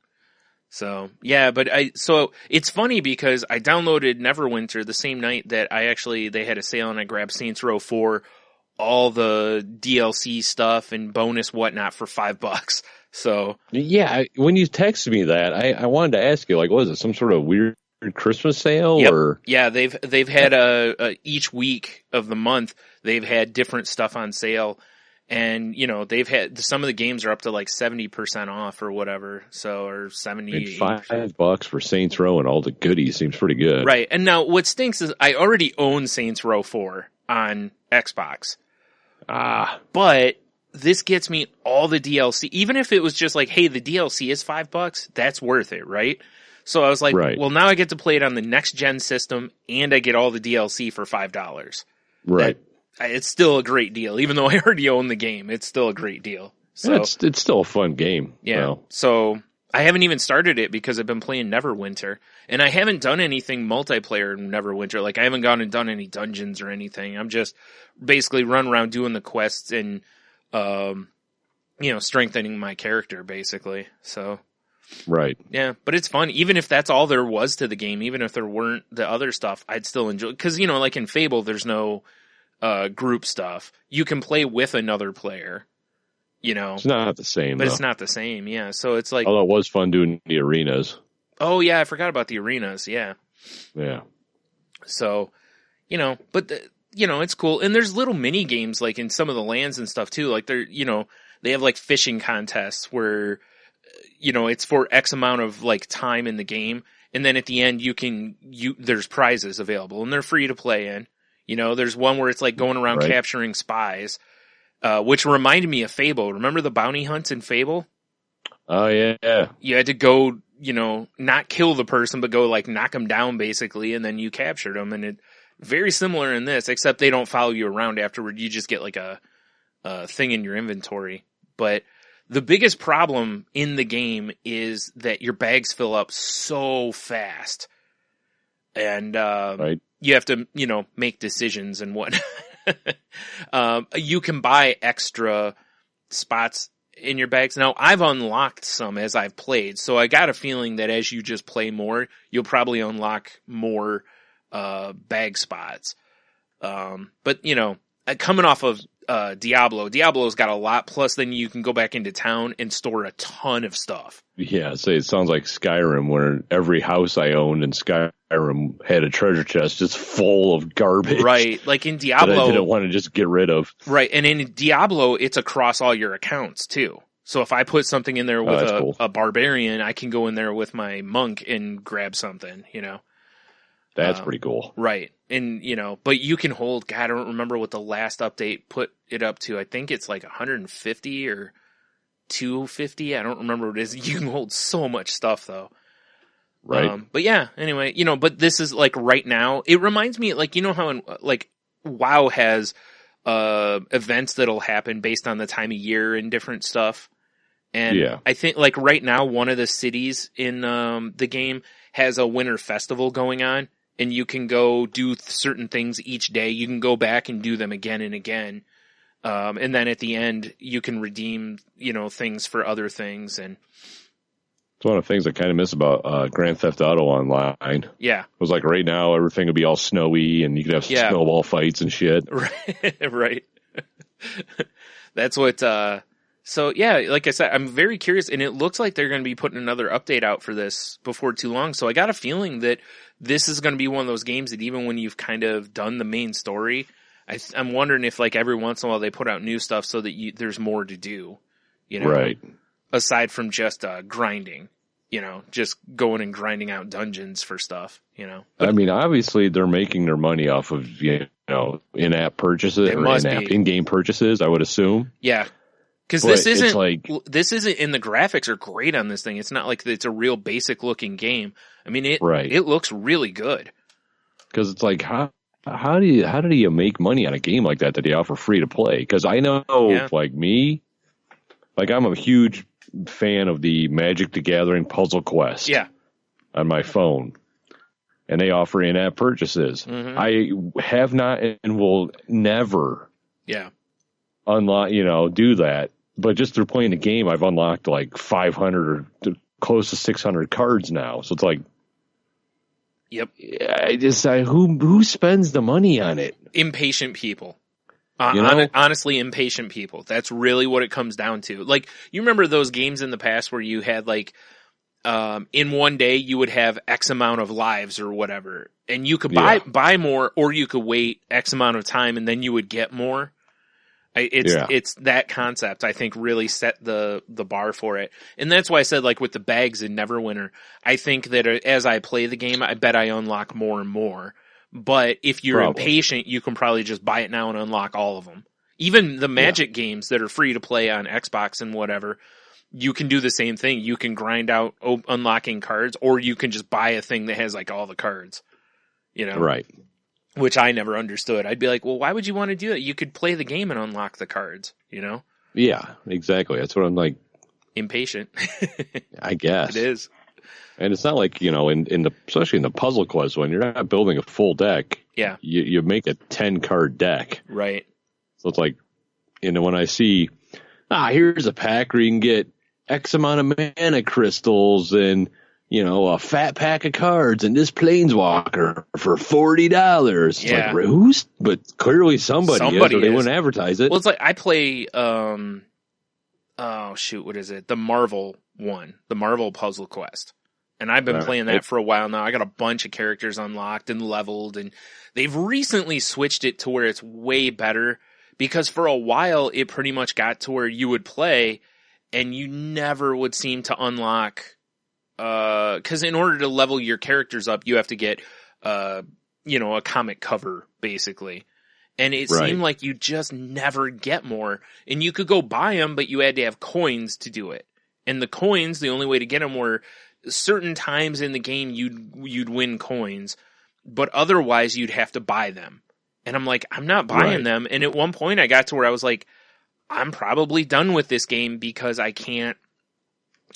So yeah, so it's funny because I downloaded Neverwinter the same night that they had a sale and I grabbed Saints Row 4, all the DLC stuff and bonus whatnot for $5. So yeah, when you texted me that, I wanted to ask you, like, what is it? Some sort of weird Christmas sale? Yep. Or yeah, they've had each week of the month they've had different stuff on sale. And, they've had, some of the games are up to like 70% off or whatever. So, or 70. $5 for Saints Row and all the goodies seems pretty good. Right. And now what stinks is I already own Saints Row 4 on Xbox. But this gets me all the DLC. Even if it was just like, hey, the DLC is $5, that's worth it, right? So I was like, well, now I get to play it on the next gen system and I get all the DLC for $5. Right. It's still a great deal. Even though I already own the game, it's still a great deal. So it's still a fun game. Yeah. Well. So I haven't even started it because I've been playing Neverwinter. And I haven't done anything multiplayer in Neverwinter. Like I haven't gone and done any dungeons or anything. I'm just basically run around doing the quests and, strengthening my character basically. So. Right. Yeah, but it's fun. Even if that's all there was to the game, even if there weren't the other stuff, I'd still enjoy it. Because, like in Fable, there's no group stuff. You can play with another player, It's not the same, but it's not the same, yeah. So it's like... Although it was fun doing the arenas. Oh, yeah, I forgot about the arenas, yeah. Yeah. So, but, it's cool. And there's little mini games, like, in some of the lands and stuff, too. Like, they have, like, fishing contests where, it's for X amount of, like, time in the game. And then at the end, there's prizes available, and they're free to play in. There's one where it's like going around capturing spies, which reminded me of Fable. Remember the bounty hunts in Fable? Oh, yeah. You had to go, not kill the person, but go like knock them down basically, and then you captured them. And very similar in this, except they don't follow you around afterward. You just get like a thing in your inventory. But the biggest problem in the game is that your bags fill up so fast. and Right. you have to, make decisions and whatnot. You can buy extra spots in your bags. Now, I've unlocked some as I've played, so I got a feeling that as you just play more, you'll probably unlock more bag spots. But, coming off of Diablo's got a lot, plus then you can go back into town and store a ton of stuff. Yeah, say it sounds like Skyrim, where every house I owned in Skyrim had a treasure chest just full of garbage. Right, like in Diablo. That I didn't want to just get rid of. Right, and in Diablo, it's across all your accounts, too. So if I put something in there with cool. a barbarian, I can go in there with my monk and grab something, That's pretty cool. Right. And, but you can hold, God, I don't remember what the last update put it up to. I think it's like 150 or 250. I don't remember what it is. You can hold so much stuff, though. Right. But yeah, anyway, but this is like right now. It reminds me, like, how WoW has events that'll happen based on the time of year and different stuff. And yeah. I think, like, right now, one of the cities in the game has a winter festival going on. And you can go do certain things each day. You can go back and do them again and again. And then at the end, you can redeem, things for other things. And it's one of the things I kind of miss about Grand Theft Auto Online. Yeah. It was like right now, everything would be all snowy and you could have snowball fights and shit. Right. That's what... So, yeah, like I said, I'm very curious. And it looks like they're going to be putting another update out for this before too long. So I got a feeling that this is going to be one of those games that even when you've kind of done the main story, I'm wondering if, like, every once in a while they put out new stuff so that there's more to do, Right. Aside from just grinding, just going and grinding out dungeons for stuff, But, I mean, obviously they're making their money off of, in-app purchases or in-game purchases, I would assume. Yeah. Because this isn't, and the graphics are great on this thing. It's not like it's a real basic looking game. I mean, it looks really good. Because it's like, how do you make money on a game like that you offer free to play? Because I know, like me, like I'm a huge fan of the Magic the Gathering Puzzle Quest. Yeah. On my phone, and they offer in-app purchases. Mm-hmm. I have not and will never. Yeah. Unlock, do that. But just through playing the game, I've unlocked like 500 or close to 600 cards now. So it's like, yep. Who spends the money on it? Impatient people. Honestly, impatient people. That's really what it comes down to. Like, you remember those games in the past where you had like, in one day you would have X amount of lives or whatever, and you could buy more, or you could wait X amount of time and then you would get more. It's that concept, I think, really set the bar for it. And that's why I said, like, with the bags in Neverwinter, I think that as I play the game, I bet I unlock more and more. But if you're impatient, you can probably just buy it now and unlock all of them. Even the Magic games that are free to play on Xbox and whatever, you can do the same thing. You can grind out unlocking cards, or you can just buy a thing that has, like, all the cards. Right. Which I never understood. I'd be like, well, why would you want to do that? You could play the game and unlock the cards, Yeah, exactly. That's what I'm like. Impatient. I guess. It is. And it's not like, especially in the Puzzle Quest, when you're not building a full deck, you make a 10-card deck. Right. So it's like, when I see, here's a pack where you can get X amount of mana crystals and, a fat pack of cards and this Planeswalker for $40. It's like, who's? But clearly somebody is, or they wouldn't advertise it. Well, it's like I play, what is it? The Marvel one, the Marvel Puzzle Quest. And I've been playing that for a while now. I got a bunch of characters unlocked and leveled, and they've recently switched it to where it's way better, because for a while it pretty much got to where you would play and you never would seem to unlock. Because in order to level your characters up, you have to get, a comic cover, basically. And it seemed like you just never get more. And you could go buy them, but you had to have coins to do it. And the coins, the only way to get them were certain times in the game you'd win coins, but otherwise you'd have to buy them. And I'm like, I'm not buying them. And at one point I got to where I was like, I'm probably done with this game because I'm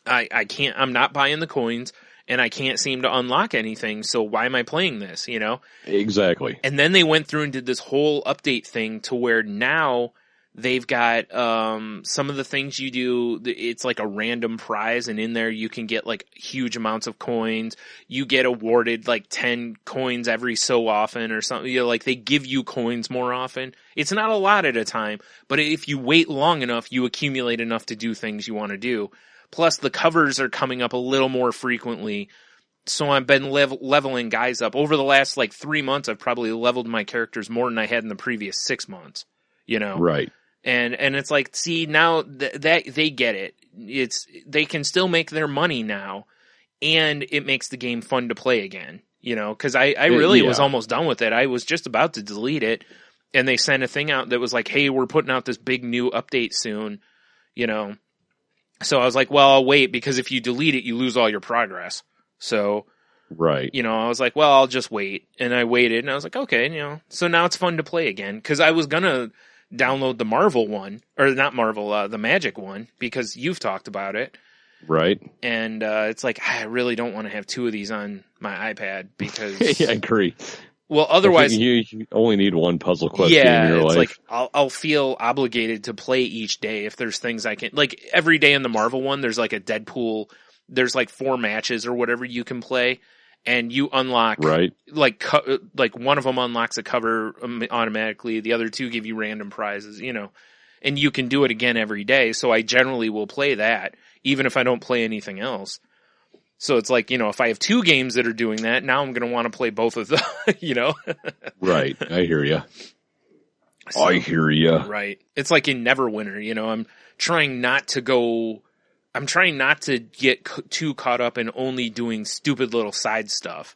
not buying the coins, and I can't seem to unlock anything, so why am I playing this, you know? Exactly. And then they went through and did this whole update thing to where now they've got some of the things you do, it's like a random prize, and in there you can get like huge amounts of coins. You get awarded like 10 coins every so often or something. You know, like they give you coins more often. It's not a lot at a time, but if you wait long enough, you accumulate enough to do things you want to do. Plus the covers are coming up a little more frequently. So I've been leveling guys up. Over the last like 3 months, I've probably leveled my characters more than I had in the previous 6 months, you know? Right. And it's like, see, now that they get it. They can still make their money now, and it makes the game fun to play again, you know, cause I really was almost done with it. I was just about to delete it, and they sent a thing out that was like, hey, we're putting out this big new update soon, you know? So I was like, well, I'll wait, because if you delete it, you lose all your progress. So, right. You know, I was like, well, I'll just wait. And I waited, and I was like, okay, you know, so now it's fun to play again, cause I was gonna download the Marvel one, or not Marvel, the Magic one, because you've talked about it. Right. And it's like, I really don't want to have 2 of these on my iPad because... Yeah, I agree. Well, otherwise... You only need one Puzzle Quest game in your life. Like, I'll feel obligated to play each day if there's things I can... Like, every day in the Marvel one, there's like a Deadpool... There's like 4 matches or whatever you can play, and you unlock... Right. Like one of them unlocks a cover automatically, the other 2 give you random prizes, you know. And you can do it again every day, so I generally will play that, even if I don't play anything else. So it's like, you know, if I have 2 games that are doing that, now I'm going to want to play both of them, you know? Right. I hear you. So, I hear you. Right. It's like in Neverwinter, you know, I'm trying not to get too caught up in only doing stupid little side stuff.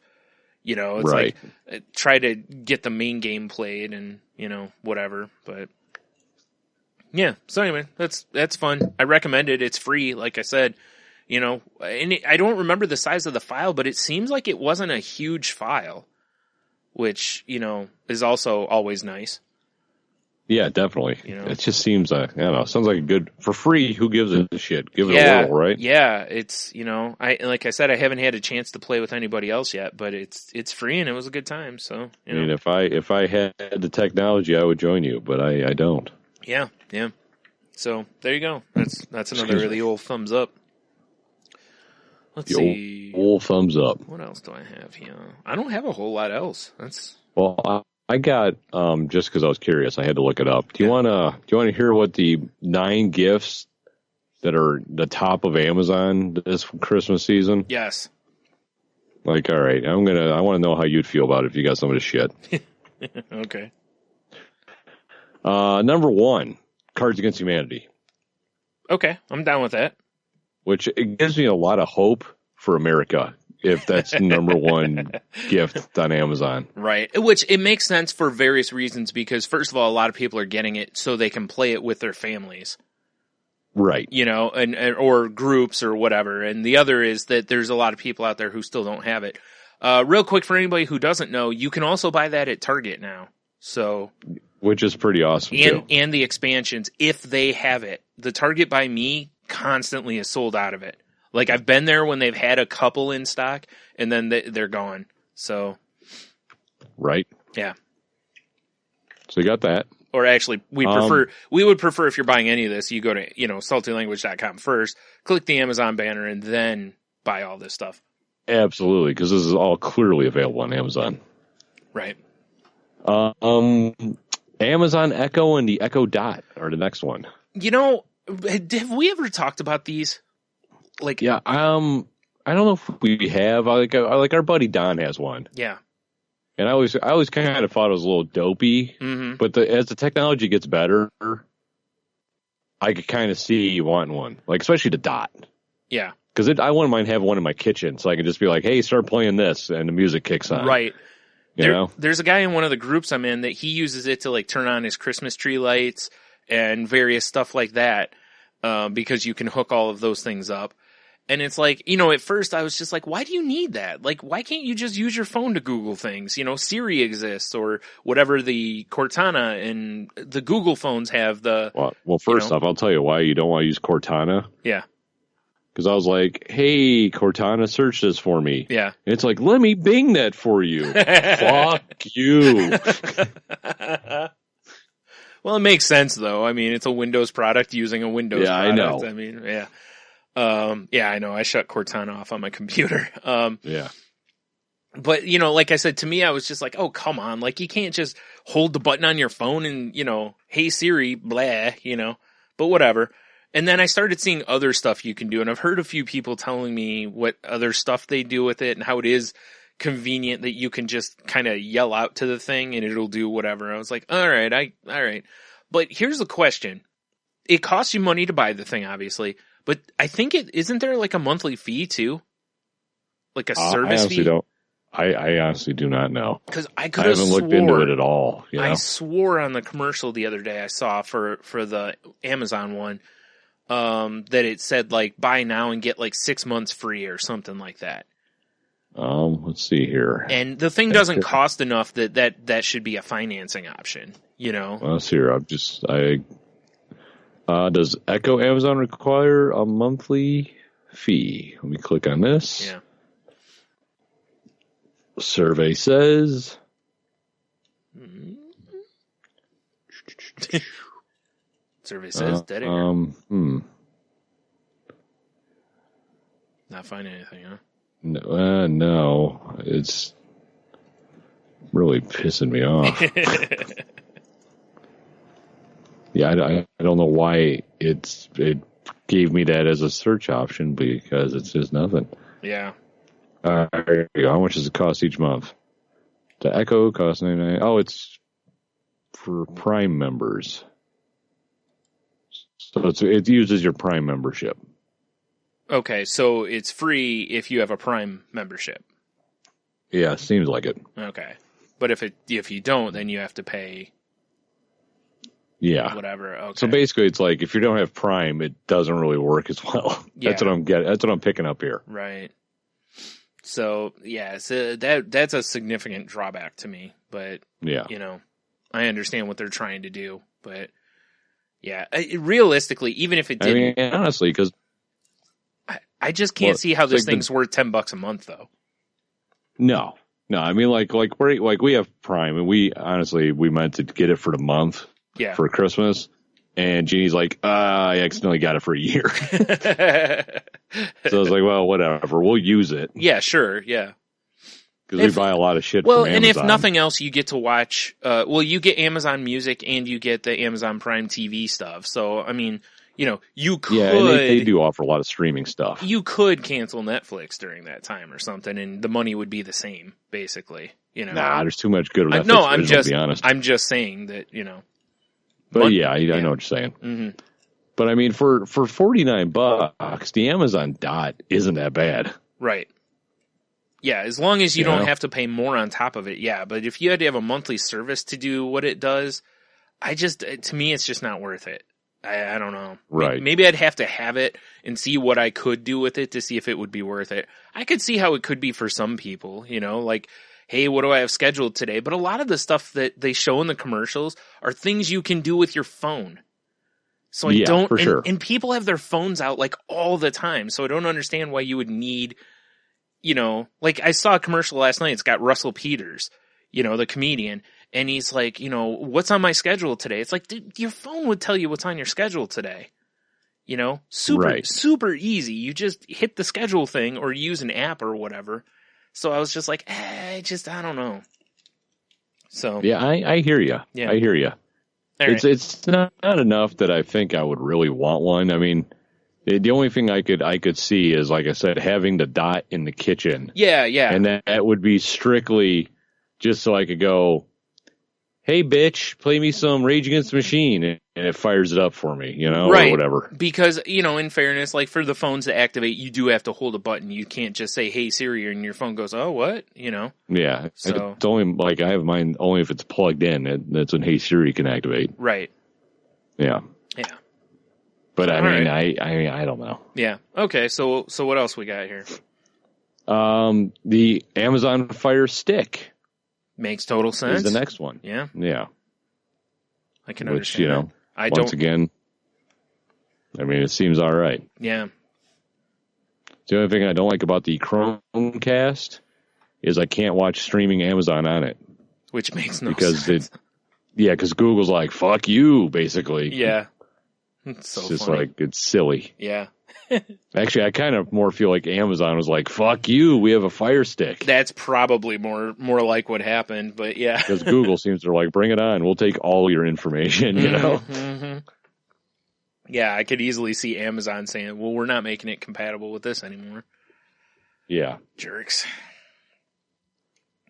You know, it's right. like, try to get the main game played and, you know, whatever, but yeah. So anyway, that's fun. I recommend it. It's free. Like I said, you know, and I don't remember the size of the file, but it seems like it wasn't a huge file, which, you know, is also always nice. Yeah, definitely. You know? It just seems, I don't know, sounds like a good, for free, who gives a shit? Give it a whirl, right? Yeah, it's, you know, like I said, I haven't had a chance to play with anybody else yet, but it's free and it was a good time, so, you know. I mean, if I had the technology, I would join you, but I don't. Yeah. So, there you go. That's another really old thumbs up. Let's see. Old thumbs up. What else do I have here? I don't have a whole lot else. Well, I got, just because I was curious, I had to look it up. Do you want to hear what the 9 gifts that are the top of Amazon this Christmas season? Yes. Like, all right, I want to know how you'd feel about it if you got some of this shit. Okay. Number 1, Cards Against Humanity. Okay, I'm down with that. Which it gives me a lot of hope for America if that's the number 1 gift on Amazon. Right. Which it makes sense for various reasons because, first of all, a lot of people are getting it so they can play it with their families. Right. You know, or groups or whatever. And the other is that there's a lot of people out there who still don't have it. Real quick, for anybody who doesn't know, you can also buy that at Target now. So, which is pretty awesome, too. And the expansions, if they have it. The Target by me constantly is sold out of it. Like, I've been there when they've had a couple in stock, and then they're gone. So. Right. Yeah. So you got that. Or actually, we would prefer if you're buying any of this, you go to, you know, saltylanguage.com first, click the Amazon banner, and then buy all this stuff. Absolutely, because this is all clearly available on Amazon. Right. Amazon Echo and the Echo Dot are the next one. You know, have we ever talked about these? Like, yeah, I don't know if we have. Like our buddy Don has one. Yeah. And I always kind of thought it was a little dopey. Mm-hmm. But as the technology gets better, I could kind of see you wanting one, like especially the Dot. Yeah. Because I wouldn't mind having one in my kitchen, so I can just be like, "Hey, start playing this," and the music kicks on. Right. You know? There's a guy in one of the groups I'm in that he uses it to like turn on his Christmas tree lights and various stuff like that, because you can hook all of those things up. And it's like, you know, at first I was just like, why do you need that? Like, why can't you just use your phone to Google things? You know, Siri exists or whatever, the Cortana and the Google phones have the... Well, first off, I'll tell you why you don't want to use Cortana. Yeah. because I was like, hey, Cortana, search this for me. Yeah. And it's like, let me Bing that for you. Fuck you. Well, it makes sense, though. I mean, it's a Windows product using a Windows product. I know. I mean, yeah. I know. I shut Cortana off on my computer. Yeah. But, like I said, to me, I was just like, oh, come on. Like, you can't just hold the button on your phone and, hey, Siri, blah, but whatever. And then I started seeing other stuff you can do. And I've heard a few people telling me what other stuff they do with it and how it is convenient that you can just kind of yell out to the thing and it'll do whatever. I was like, all right. But here's the question. It costs you money to buy the thing, obviously. But I think isn't there like a monthly fee too? Like a service fee? I honestly do not know. Because I haven't looked into it at all. I swore on the commercial the other day I saw for the Amazon one that it said like buy now and get like 6 months free or something like that. Let's see here. And the thing doesn't cost enough that should be a financing option. Let's see here. Does Echo Amazon require a monthly fee? Let me click on this. Yeah. Survey says. Survey says dead air. Not finding anything, huh? No. It's really pissing me off. Yeah, I don't know why it gave me that as a search option because it's just nothing. Yeah. There you go. How much does it cost each month? The Echo costs $99. Oh, it's for Prime members. So it uses your Prime membership. Okay, so it's free if you have a Prime membership. Yeah, seems like it. Okay. But if you don't, then you have to pay whatever. Okay. So basically it's like if you don't have Prime, it doesn't really work as well. Yeah. That's what I'm picking up here. Right. So that's a significant drawback to me, but I understand what they're trying to do, but yeah, realistically, even if it didn't, I mean, honestly, because I just can't see how this thing's worth $10 a month, though. No. I mean, like we have Prime, and we meant to get it for the month, for Christmas, and Jeannie's like, I accidentally got it for a year. So I was like, well, whatever, we'll use it. Yeah, sure, yeah. Because we buy a lot of shit from Amazon. And if nothing else, you get to watch, you get Amazon Music and you get the Amazon Prime TV stuff. So, I mean, you could... Yeah, and they do offer a lot of streaming stuff. You could cancel Netflix during that time or something, and the money would be the same, basically. Nah, there's too much good Netflix. No, to be honest. I'm just saying that, But I know what you're saying. Mm-hmm. But I mean, for $49, the Amazon Dot isn't that bad. Right. Yeah, as long as you don't have to pay more on top of it, yeah. But if you had to have a monthly service to do what it does, to me, it's just not worth it. I don't know. Right. Maybe I'd have to have it and see what I could do with it to see if it would be worth it. I could see how it could be for some people, like, hey, what do I have scheduled today? But a lot of the stuff that they show in the commercials are things you can do with your phone. So I don't, for sure. And people have their phones out like all the time. So I don't understand why you would need, like I saw a commercial last night. It's got Russell Peters, the comedian. And he's like, what's on my schedule today? It's like, dude, your phone would tell you what's on your schedule today. Super easy. You just hit the schedule thing or use an app or whatever. So I was just like, I don't know. So yeah, I hear you. Yeah. I hear you. It's not enough that I think I would really want one. I mean, the only thing I could see is, like I said, having the Dot in the kitchen. Yeah. And that would be strictly just so I could go, hey, bitch, play me some Rage Against the Machine, and it fires it up for me, right. or whatever. Because, in fairness, like for the phones to activate, you do have to hold a button. You can't just say, hey, Siri, and your phone goes, oh, what? Yeah. So it's only, like, I have mine only if it's plugged in. That's when Hey Siri can activate. Right. Yeah. Yeah. But I mean, right. I don't know. Yeah. Okay. So what else we got here? The Amazon Fire Stick. Makes total sense. Is the next one. Yeah. Yeah. I can understand. Once again, I mean, it seems all right. Yeah. The only thing I don't like about the Chromecast is I can't watch streaming Amazon on it. Which makes no sense. Because Google's like, fuck you, basically. Yeah. It's so just funny. like, it's silly. Yeah. Actually, I kind of more feel like Amazon was like, fuck you, we have a Fire Stick. That's probably more like what happened, but yeah. Because Google seems to like, bring it on, we'll take all your information, you know? Mm-hmm. Yeah, I could easily see Amazon saying, well, we're not making it compatible with this anymore. Yeah. Jerks.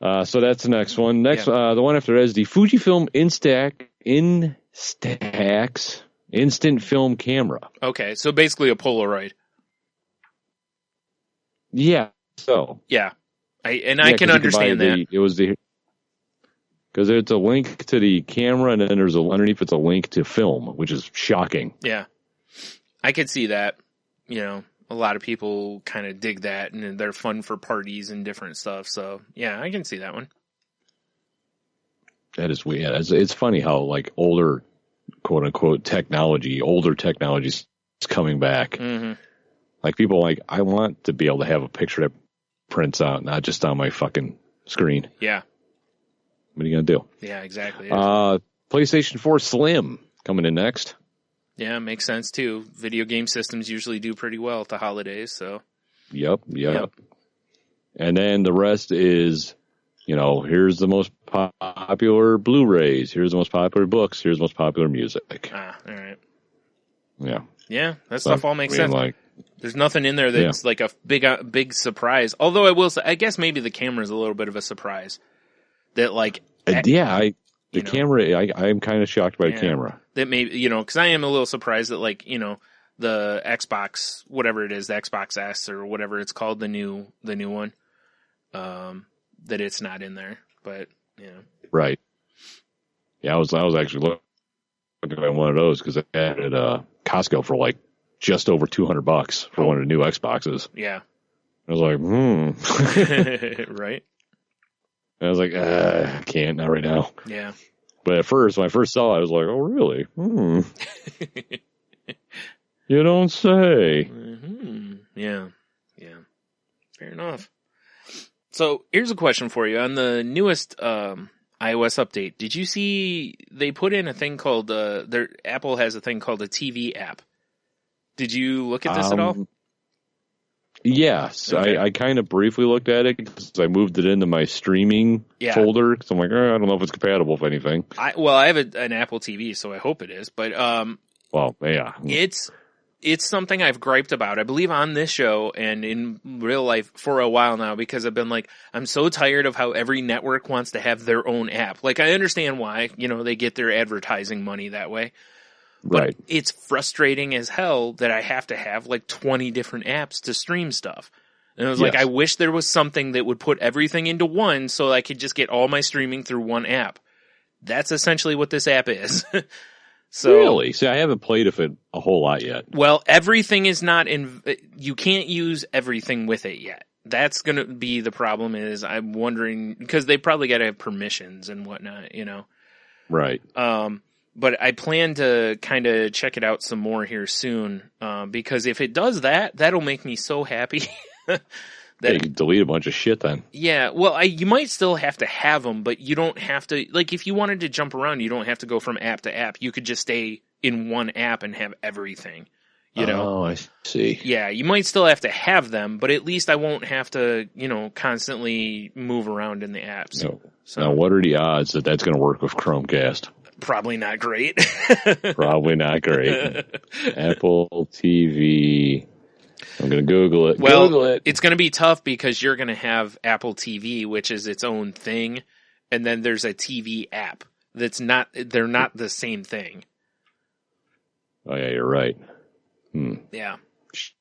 So that's the next one. The one after that is the Fujifilm Instax instant film camera. Okay, so basically a Polaroid. Yeah, so. Yeah. I can understand that. Because it's a link to the camera, and then underneath it's a link to film, which is shocking. Yeah. I could see that. You know, a lot of people kind of dig that, and they're fun for parties and different stuff. So, yeah, I can see that one. That is weird. It's funny how, like, older, quote-unquote, older technology is coming back. Mm-hmm. Like, people are like, I want to be able to have a picture that prints out, not just on my fucking screen. Yeah. What are you going to do? Yeah, exactly. PlayStation 4 Slim coming in next. Yeah, makes sense, too. Video game systems usually do pretty well at the holidays, so. Yep. And then the rest is, you know, here's the most popular Blu-rays, here's the most popular books, here's the most popular music. All right. Yeah. Yeah, that stuff all makes sense. Like, there's nothing in there that's like a big surprise. Although I will say, I guess maybe the camera's a little bit of a surprise. That like, camera. I'm kind of shocked by the camera. That maybe, you know, because I am a little surprised that, like, you know, the Xbox, whatever it is, the Xbox S or whatever it's called, the new one, that it's not in there. But right. Yeah, I was actually looking at one of those because I had it at Costco for like just over $200 for one of the new Xboxes. Yeah. I was like, right. And I was like, I can't, not right now. Yeah. But at first, when I first saw it, I was like, oh, really? You don't say. Mm-hmm. Yeah. Fair enough. So here's a question for you. On the newest iOS update, did you see they put in a thing called, Apple has a thing called a TV app. Did you look at this at all? Yes, okay. I kind of briefly looked at it because I moved it into my streaming folder. Because I'm like, I don't know if it's compatible with anything. I have an Apple TV, so I hope it is. But well, yeah, it's something I've griped about. I believe on this show and in real life for a while now because I've been like, I'm so tired of how every network wants to have their own app. Like, I understand why, you know, they get their advertising money that way. But right. It's frustrating as hell that I have to have like 20 different apps to stream stuff. And I was like, I wish there was something that would put everything into one so I could just get all my streaming through one app. That's essentially what this app is. So, really? See, I haven't played with it a whole lot yet. Well, everything is not you can't use everything with it yet. That's going to be the problem is I'm wondering, because they probably got to have permissions and whatnot, you know? Right. But I plan to kind of check it out some more here soon, because if it does that, that'll make me so happy. That you can delete a bunch of shit then. Yeah, well, you might still have to have them, but you don't have to, like, if you wanted to jump around, you don't have to go from app to app. You could just stay in one app and have everything, you know? Oh, I see. Yeah, you might still have to have them, but at least I won't have to, you know, constantly move around in the apps. No. So, now, what are the odds that that's going to work with Chromecast? Probably not great. Probably not great. Apple TV. I'm going to Google it. Well, Google it. It's going to be tough because you're going to have Apple TV, which is its own thing. And then there's a TV app they're not the same thing. Oh yeah, you're right. Yeah.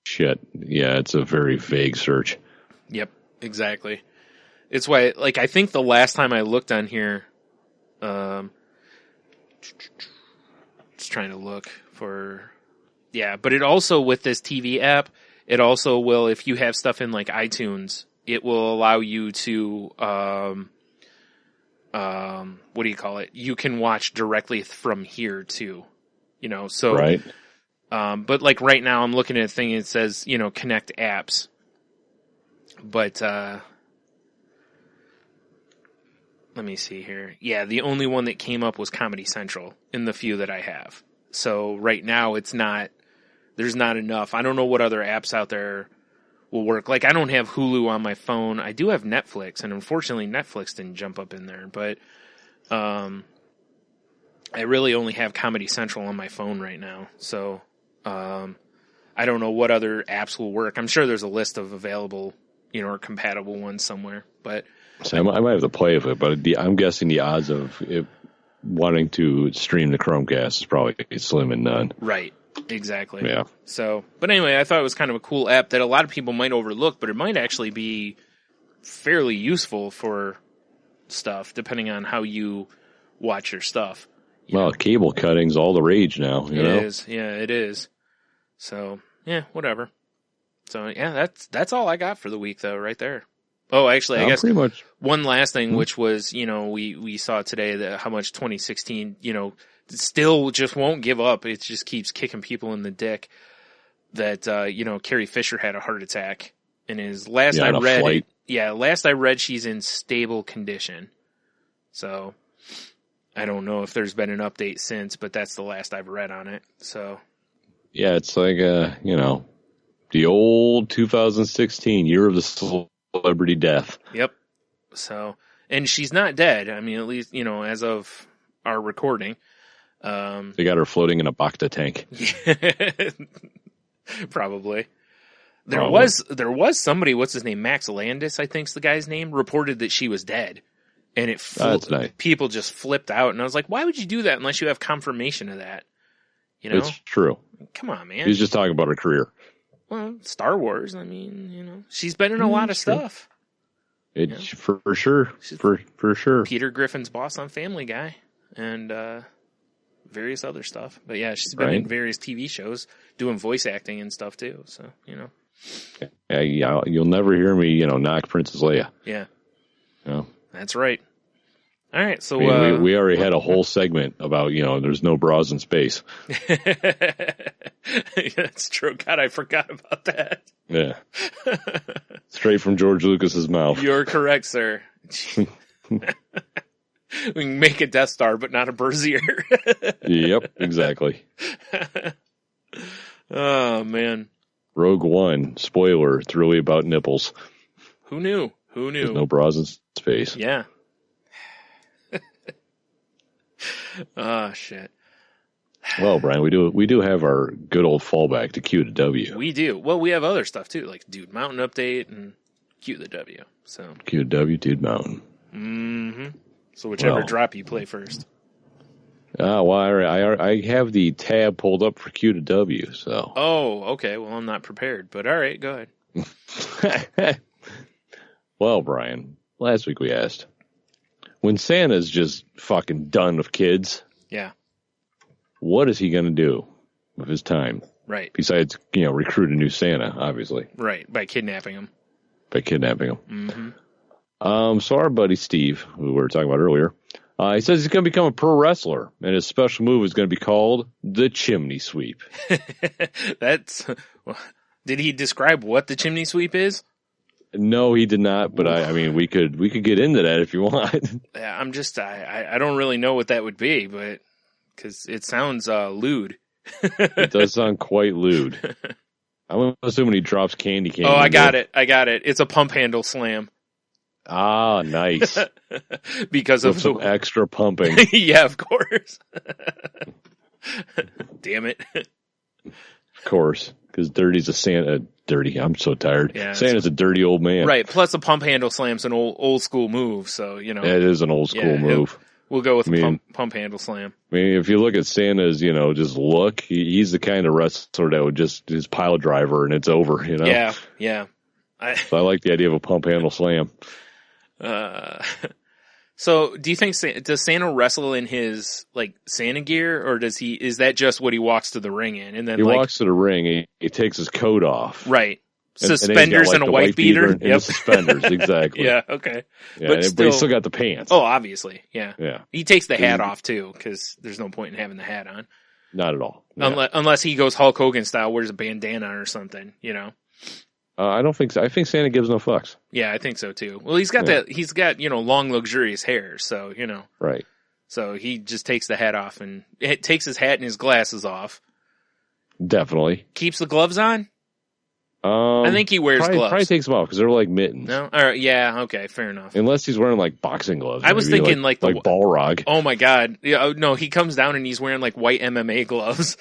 Shit. Yeah, it's a very vague search. Yep, exactly. It's why, like, I think the last time I looked on here, just trying to look for, but it also, with this TV app, it also will, if you have stuff in like iTunes, it will allow you to, what do you call it? You can watch directly from here too, you know, so, right. But like right now I'm looking at a thing, it says, you know, connect apps. But let me see here. Yeah, the only one that came up was Comedy Central in the few that I have. So right now there's not enough. I don't know what other apps out there will work. Like, I don't have Hulu on my phone. I do have Netflix, and unfortunately Netflix didn't jump up in there. But I really only have Comedy Central on my phone right now. So I don't know what other apps will work. I'm sure there's a list of available, or compatible ones somewhere. But so I might have to play with it, but I'm guessing the odds of it wanting to stream the Chromecast is probably slim and none. Right. Exactly. Yeah. So, but anyway, I thought it was kind of a cool app that a lot of people might overlook, but it might actually be fairly useful for stuff, depending on how you watch your stuff. Well, cable cutting's all the rage now. You know? It is. Yeah, it is. So, yeah, whatever. So, yeah, that's all I got for the week, though, right there. Oh, actually, I guess pretty much. One last thing, which was, we saw today that how much 2016, still just won't give up. It just keeps kicking people in the dick that, Carrie Fisher had a heart attack. And last I read, she's in stable condition. So I don't know if there's been an update since, but that's the last I've read on it. So yeah, it's like, the old 2016 year of the celebrity death. Yep. So, and she's not dead. I mean, at least, as of our recording. They got her floating in a Bacta tank. Probably. There was somebody, what's his name? Max Landis, I think's the guy's name, reported that she was dead. And that's nice. People just flipped out. And I was like, why would you do that unless you have confirmation of that? It's true. Come on, man. He's just talking about her career. Well, Star Wars, I mean, she's been in a lot of stuff. For sure. For sure. Peter Griffin's boss on Family Guy. And, various other stuff. But yeah, she's been in various TV shows doing voice acting and stuff too. So, Yeah, you'll never hear me, knock Princess Leia. Yeah. No. That's right. All right. So, we already had a whole segment about, there's no bras in space. That's true. God, I forgot about that. Yeah. Straight from George Lucas's mouth. You're correct, sir. We can make a Death Star, but not a Berserker. Yep, exactly. Oh, man. Rogue One, spoiler, it's really about nipples. Who knew? There's no bras in space. Yeah. Oh, shit. Well, Brian, we do have our good old fallback to Q to W. We do. Well, we have other stuff, too, like Dude Mountain Update and Q to W. So Q to W, Dude Mountain. Mm-hmm. So whichever drop you play first. Well, I have the tab pulled up for Q to W, so. Oh, okay. Well, I'm not prepared, but all right, go ahead. Well, Brian, last week we asked, when Santa's just fucking done with kids, yeah, what is he going to do with his time? Right. Besides, recruit a new Santa, obviously. Right, by kidnapping him. Mm-hmm. So our buddy Steve, who we were talking about earlier, he says he's going to become a pro wrestler, and his special move is going to be called the Chimney Sweep. Did he describe what the Chimney Sweep is? No, he did not. But I mean, we could get into that if you want. Yeah, I don't really know what that would be, but because it sounds lewd. It does sound quite lewd. I'm assuming he drops candy cane. Oh, I got it. It's a pump handle slam. Ah, nice. Because of some extra pumping. Yeah, of course. Damn it. Of course, because Dirty's a Santa. Dirty. I'm so tired. Yeah, Santa's a dirty old man. Right. Plus, a pump handle slam's an old school move. So it is an old school move. We'll go with the pump handle slam. I mean, if you look at Santa's, just look, he's the kind of wrestler that would just his pile driver and it's over. Yeah. So I like the idea of a pump handle slam. So do you think, does Santa wrestle in his Santa gear, or is that just what he walks to the ring in? And then he walks to the ring, he takes his coat off. Right. Suspenders and a white beater. And the suspenders, exactly. Yeah, okay. Yeah, but he's still got the pants. Oh, obviously, yeah. Yeah. He takes the hat off too, because there's no point in having the hat on. Not at all. Yeah. Unless he goes Hulk Hogan style, wears a bandana or something, I don't think so. I think Santa gives no fucks. Yeah, I think so too. Well, he's got he's got, long, luxurious hair. So, Right. So he just takes the hat off and takes his hat and his glasses off. Definitely. Keeps the gloves on? I think he wears gloves. Probably takes them off because they're like mittens. No? All right, yeah, okay, fair enough. Unless he's wearing like boxing gloves. I was thinking like Balrog. Oh my God. Yeah, no, he comes down and he's wearing like white MMA gloves.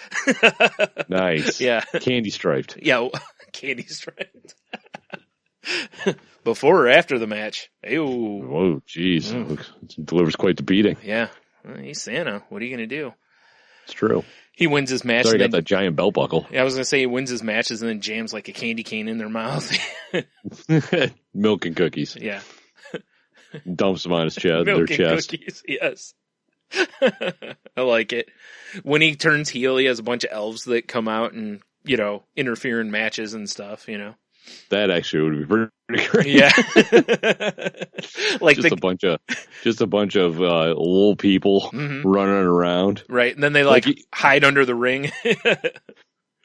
Nice. Yeah. Candy striped. Yeah, candy striped. Before or after the match? Ew. Whoa, jeez. Delivers quite the beating. Yeah. Well, he's Santa. What are you going to do? It's true. He wins his match. Sorry, got that giant belt buckle. Yeah, I was going to say he wins his matches and then jams like a candy cane in their mouth. Milk and cookies. Yeah. Dumps them on his chest. Milk their and chest. cookies, yes. I like it. When he turns heel, he has a bunch of elves that come out and, interfere in matches and stuff, That actually would be pretty great. Yeah. Like just a bunch of little people running around. Right. And then they hide under the ring.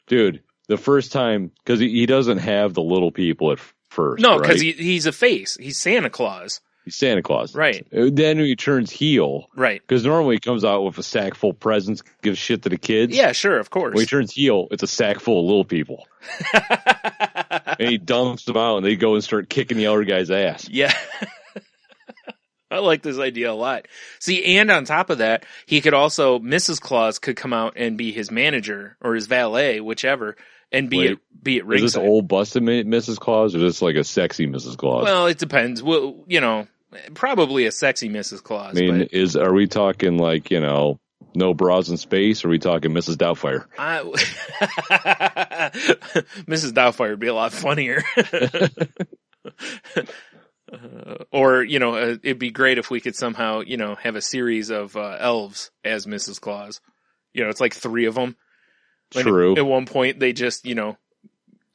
Dude, the first time, because he doesn't have the little people at first. No, because right? he's a face. He's Santa Claus. He's Santa Claus. Right. Then he turns heel. Right. Because normally he comes out with a sack full of presents, gives shit to the kids. Yeah, sure, of course. When he turns heel, it's a sack full of little people. And he dumps them out and they go and start kicking the other guy's ass. Yeah. I like this idea a lot. See, and on top of that, he could also, Mrs. Claus could come out and be his manager or his valet, whichever, and be at ringside. Is this old busted Mrs. Claus or is this like a sexy Mrs. Claus? Well, it depends. Well, probably a sexy Mrs. Claus. I mean, are we talking like, no bras in space, or are we talking Mrs. Doubtfire? Mrs. Doubtfire would be a lot funnier. Or, it'd be great if we could somehow, have a series of elves as Mrs. Claus. It's like 3 of them. True. At one point, they just,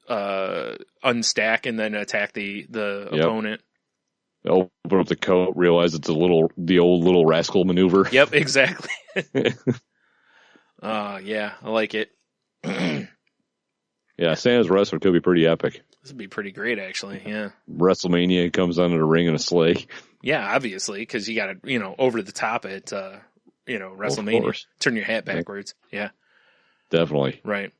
unstack and then attack the opponent. Open up the coat, realize it's the old little rascal maneuver. Yep, exactly. Yeah, I like it. Yeah, Santa's wrestler could be pretty epic. This would be pretty great, actually, yeah. WrestleMania comes onto the ring in a sleigh. Yeah, obviously, because you got to, over the top at, WrestleMania. Turn your hat backwards. Yeah. Definitely. Right.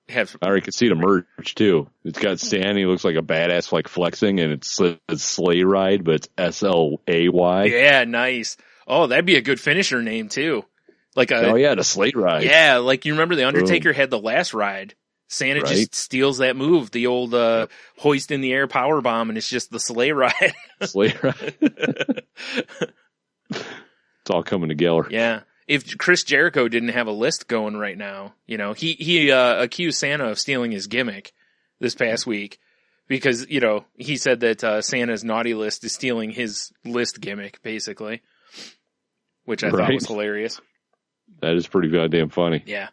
I already could see the merch, too. It's got Santa, he looks like a badass, like flexing, and it's Sleigh Ride, but it's S-L-A-Y. Yeah, nice. Oh, that'd be a good finisher name, too. The Sleigh Ride. Yeah, like you remember The Undertaker had the last ride. Santa just steals that move, the old hoist in the air power bomb, and it's just the sleigh ride. Sleigh Ride. It's all coming together. Yeah. If Chris Jericho didn't have a list going right now, he accused Santa of stealing his gimmick this past week because, he said that Santa's naughty list is stealing his list gimmick, basically, which I thought was hilarious. That is pretty goddamn funny. Yeah.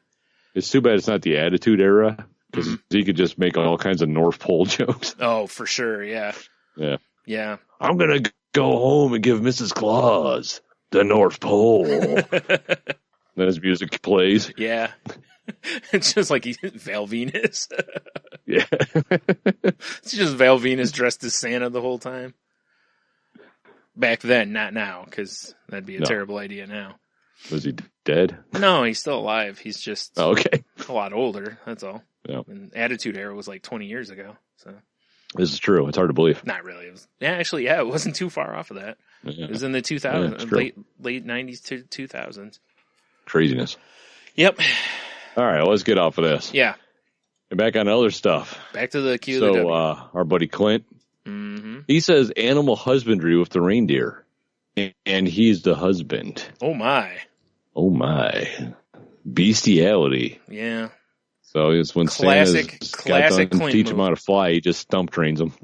It's too bad it's not the Attitude Era because he could just make all kinds of North Pole jokes. Oh, for sure. Yeah. Yeah. Yeah. I'm going to go home and give Mrs. Claus the North Pole. Then his music plays. Yeah. It's just like Val Venus. Yeah. It's just Val Venus dressed as Santa the whole time. Back then, not now, because that'd be a terrible idea now. Was he dead? No, he's still alive. He's just okay. A lot older, that's all. Yeah. And Attitude Era was like 20 years ago. So this is true. It's hard to believe. Not really. It wasn't too far off of that. Yeah. It was in the 2000s, late 90s to 2000s. Craziness. Yep. All right, let's get off of this. Yeah. And back on other stuff. Back to the Q of the W. Our buddy Clint, he says animal husbandry with the reindeer, and he's the husband. Oh my. Oh my. Bestiality. Yeah. So it's when classic Clint teach move. him how to fly, he just stump trains them.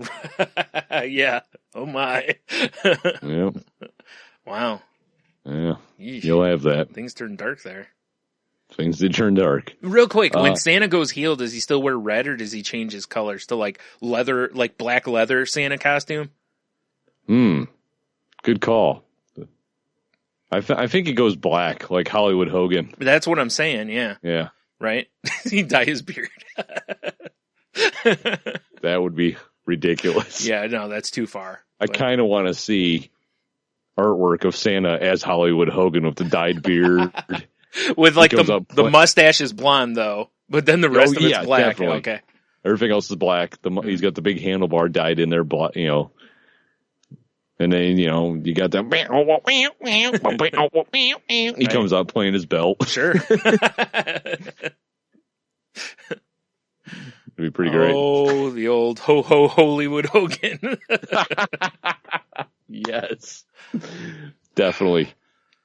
Yeah. Oh my. Yep. Wow. Yeah. Yeesh. You'll have that. Things turn dark there. Things did turn dark. Real quick, when Santa goes heel, does he still wear red or does he change his colors to like leather, like black leather Santa costume? Good call. I think he goes black, like Hollywood Hogan. That's what I'm saying, yeah. Yeah. Right? He dye his beard. That would be ridiculous. Yeah, no, that's too far. I kind of want to see artwork of Santa as Hollywood Hogan with the dyed beard. With like the mustache is blonde though, but then the rest of it's black. Definitely. Okay. Everything else is black. He's got the big handlebar dyed in there, and then, you got that. He comes out playing his belt. Sure. It'd be pretty great. Oh, the old ho-ho Hollywood Hogan. Yes. Definitely.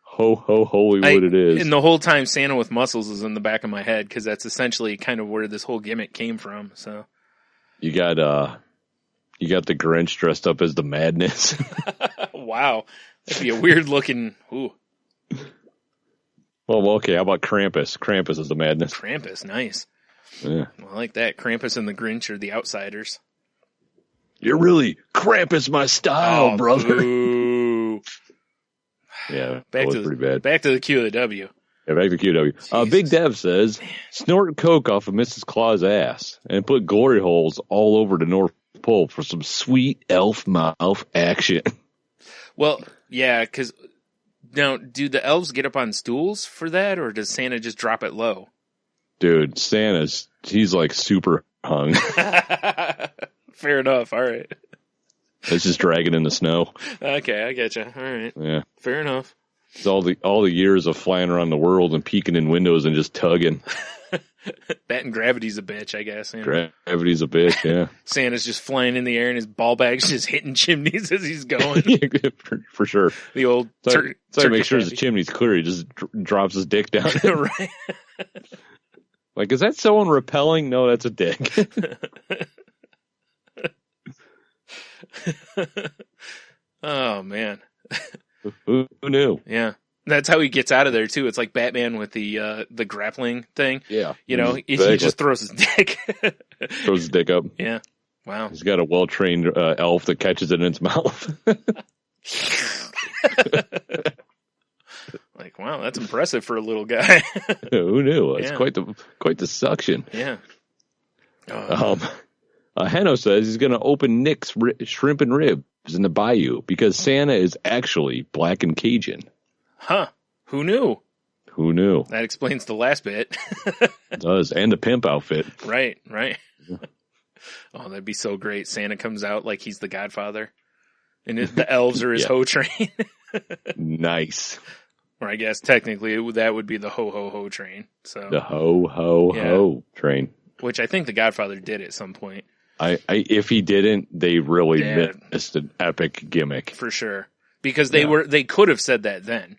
Ho-ho Hollywood it is. And the whole time Santa with muscles is in the back of my head because that's essentially kind of where this whole gimmick came from. So You got the Grinch dressed up as the Madness. Wow. That'd be a weird looking... Ooh. Well, okay, how about Krampus? Krampus is the Madness. Krampus, nice. Yeah. I like that. Krampus and the Grinch are the outsiders. You're really Krampus my style, brother. Boo. Yeah, that was pretty bad. Back to the QW. Yeah, back to QW. Big Dev says, snort coke off of Mrs. Claus' ass and put glory holes all over the North Pole for some sweet elf mouth action. Well, yeah, because now, do the elves get up on stools for that, or does Santa just drop it low? Dude, he's like super hung. Fair enough. All right. It's just dragging in the snow. Okay, I get you. All right. Yeah. Fair enough. It's all the years of flying around the world and peeking in windows and just tugging. That and gravity's a bitch, I guess. Yeah. Gravity's a bitch, yeah. Santa's just flying in the air and his ball bag's just hitting chimneys as he's going. for sure. The old so I make sure his chimney's clear. He just drops his dick down. Right. Like, is that someone repelling? No, that's a dick. Oh, man. Who knew? Yeah. That's how he gets out of there, too. It's like Batman with the grappling thing. Yeah. He just throws his dick. Throws his dick up. Yeah. Wow. He's got a well-trained elf that catches it in its mouth. Like, wow, that's impressive for a little guy. Who knew? It's quite the suction. Yeah. Hanno says he's going to open Nick's shrimp and ribs in the bayou because Santa is actually black and Cajun. Huh. Who knew? Who knew? That explains the last bit. It does. And the pimp outfit. Right. Oh, that'd be so great. Santa comes out like he's the Godfather. And the elves are his hoe train. Nice. Or I guess technically that would be the ho train. So the ho train. Which I think the Godfather did at some point. If he didn't, they really missed an epic gimmick. For sure. Because they could have said that then.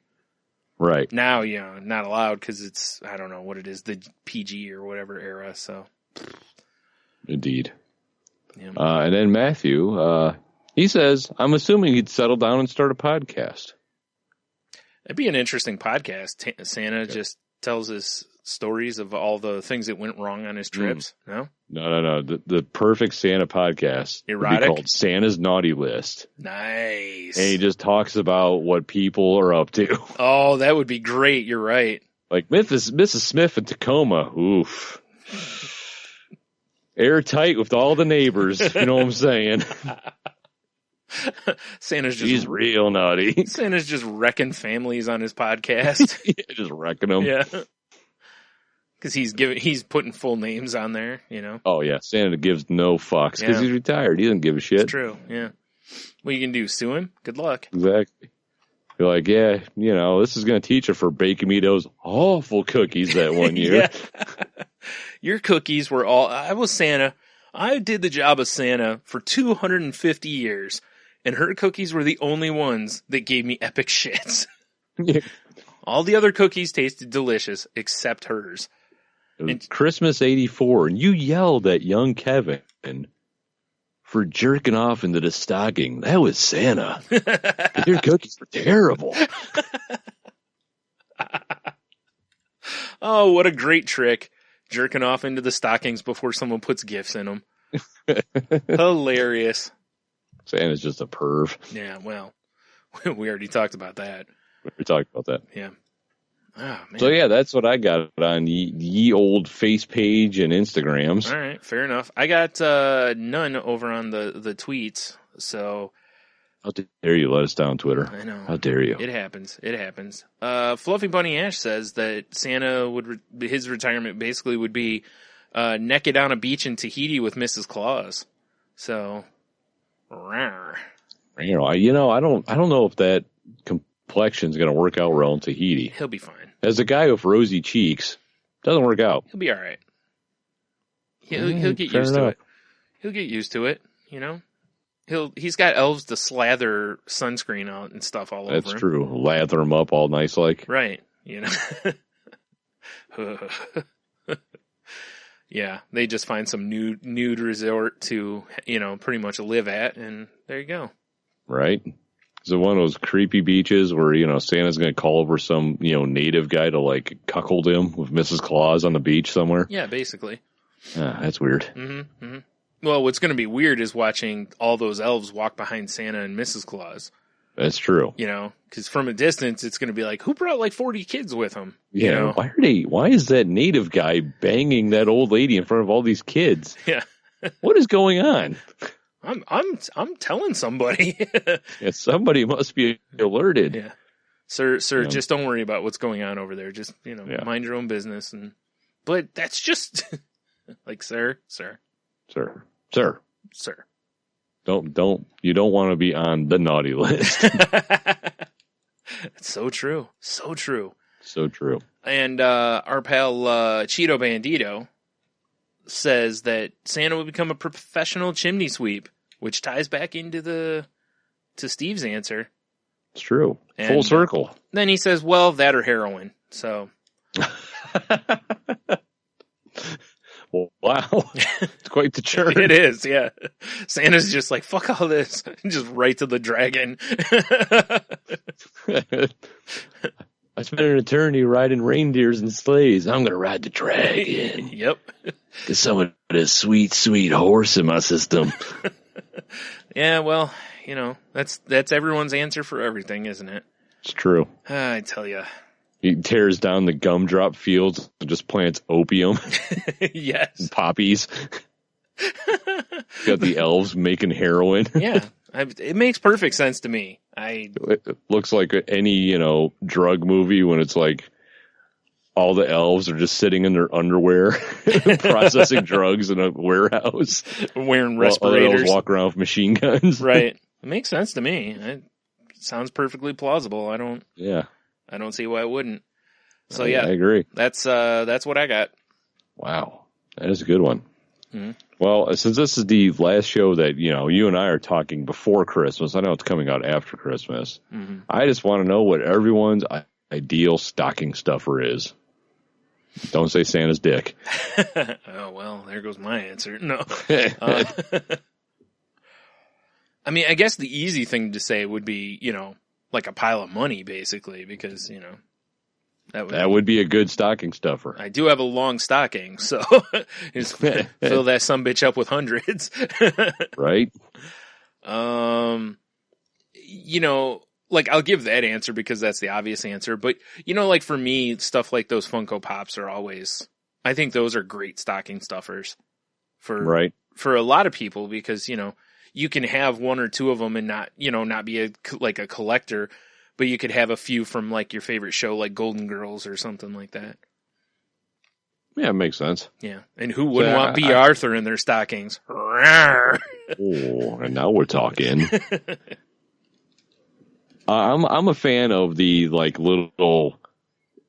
Right. Now, not allowed because it's, I don't know what it is, the PG or whatever era, so. Indeed. Yeah. And then Matthew, he says, I'm assuming he'd settle down and start a podcast. That'd be an interesting podcast. Santa just tells his stories of all the things that went wrong on his trips. No? No. The perfect Santa podcast Erotic? would be called Santa's Naughty List. Nice. And he just talks about what people are up to. Oh, that would be great. You're right. Like Mrs. Smith in Tacoma. Oof. Airtight with all the neighbors. You know what I'm saying? He's real naughty. Santa's just wrecking families on his podcast. Just wrecking them. Yeah. Because he's putting full names on there, Oh yeah, Santa gives no fucks because he's retired. He doesn't give a shit. It's true. Yeah. What you can do? Sue him? Good luck. Exactly. You're like, this is going to teach her for baking me those awful cookies that one year. Your cookies were I was Santa. I did the job of Santa for 250 years, and her cookies were the only ones that gave me epic shits. All the other cookies tasted delicious except hers. Christmas '84, and you yelled at young Kevin for jerking off into the stocking. That was Santa. Your cookies were terrible. Oh, what a great trick. Jerking off into the stockings before someone puts gifts in them. Hilarious. Santa's just a perv. Yeah, well, we already talked about that. We talked about that. Yeah. Oh, man. So yeah, that's what I got on ye old face page and Instagrams. All right, fair enough. I got none over on the tweets, so How dare you let us down, Twitter? I know. How dare you? It happens. Fluffy Bunny Ash says that Santa his retirement basically would be naked on a beach in Tahiti with Mrs. Claus. So, rawr. I don't know if that complexion's going to work out well in Tahiti. He'll be fine. As a guy with rosy cheeks, doesn't work out. He'll be all right. He'll get used to it. He'll get used to it. You know, he's got elves to slather sunscreen out and stuff all over him. That's true. Lather him up all nice like. Right. You know. Yeah, they just find some nude resort to, pretty much live at, and there you go. Right. Is it one of those creepy beaches where, Santa's going to call over some, native guy to, like, cuckold him with Mrs. Claus on the beach somewhere? Yeah, basically. That's weird. Mm-hmm, mm-hmm. Well, what's going to be weird is watching all those elves walk behind Santa and Mrs. Claus. That's true. Because from a distance, it's going to be like, who brought like 40 kids with him? Yeah. Why is that native guy banging that old lady in front of all these kids? Yeah. What is going on? I'm telling somebody. Yeah, somebody must be alerted. Yeah. Sir, just don't worry about what's going on over there. Just, mind your own business. But that's just like, sir. You don't want to be on the naughty list. It's so true. So true. So true. And our pal Cheeto Bandito says that Santa will become a professional chimney sweep, which ties back into to Steve's answer. It's true. And full circle. Then he says, well, that or heroin. So. Wow. It's quite the churn. It is, yeah. Santa's just like, fuck all this. Just right to the dragon. I spent an eternity riding reindeers and sleighs. I'm going to ride the dragon. Yep. Get some of this sweet, sweet horse in my system. Yeah, well, that's everyone's answer for everything, isn't it? It's true. I tell you. He tears down the gumdrop fields and just plants opium. Yes. And poppies. Got the elves making heroin. Yeah. It makes perfect sense to me. It looks like any, drug movie when it's like all the elves are just sitting in their underwear processing drugs in a warehouse. Wearing respirators. While elves walk around with machine guns. Right. It makes sense to me. It sounds perfectly plausible. I don't see why it wouldn't. So yeah, I agree. That's what I got. Wow. That is a good one. Mm-hmm. Well, since this is the last show that, you and I are talking before Christmas, I know it's coming out after Christmas. Mm-hmm. I just want to know what everyone's ideal stocking stuffer is. Don't say Santa's dick. Oh, well, there goes my answer. No. I mean, I guess the easy thing to say would be, like a pile of money, basically, because, that would be a good stocking stuffer. I do have a long stocking, so just fill that sumbitch up with hundreds. Right. Like I'll give that answer because that's the obvious answer. But, like for me, stuff like those Funko Pops are always, I think those are great stocking stuffers for a lot of people because, you can have one or two of them and not be like a collector. But you could have a few from like your favorite show, like Golden Girls or something like that. Yeah, it makes sense. Yeah, and who wouldn't want B. Arthur in their stockings? Oh, and now we're talking. I'm a fan of the like little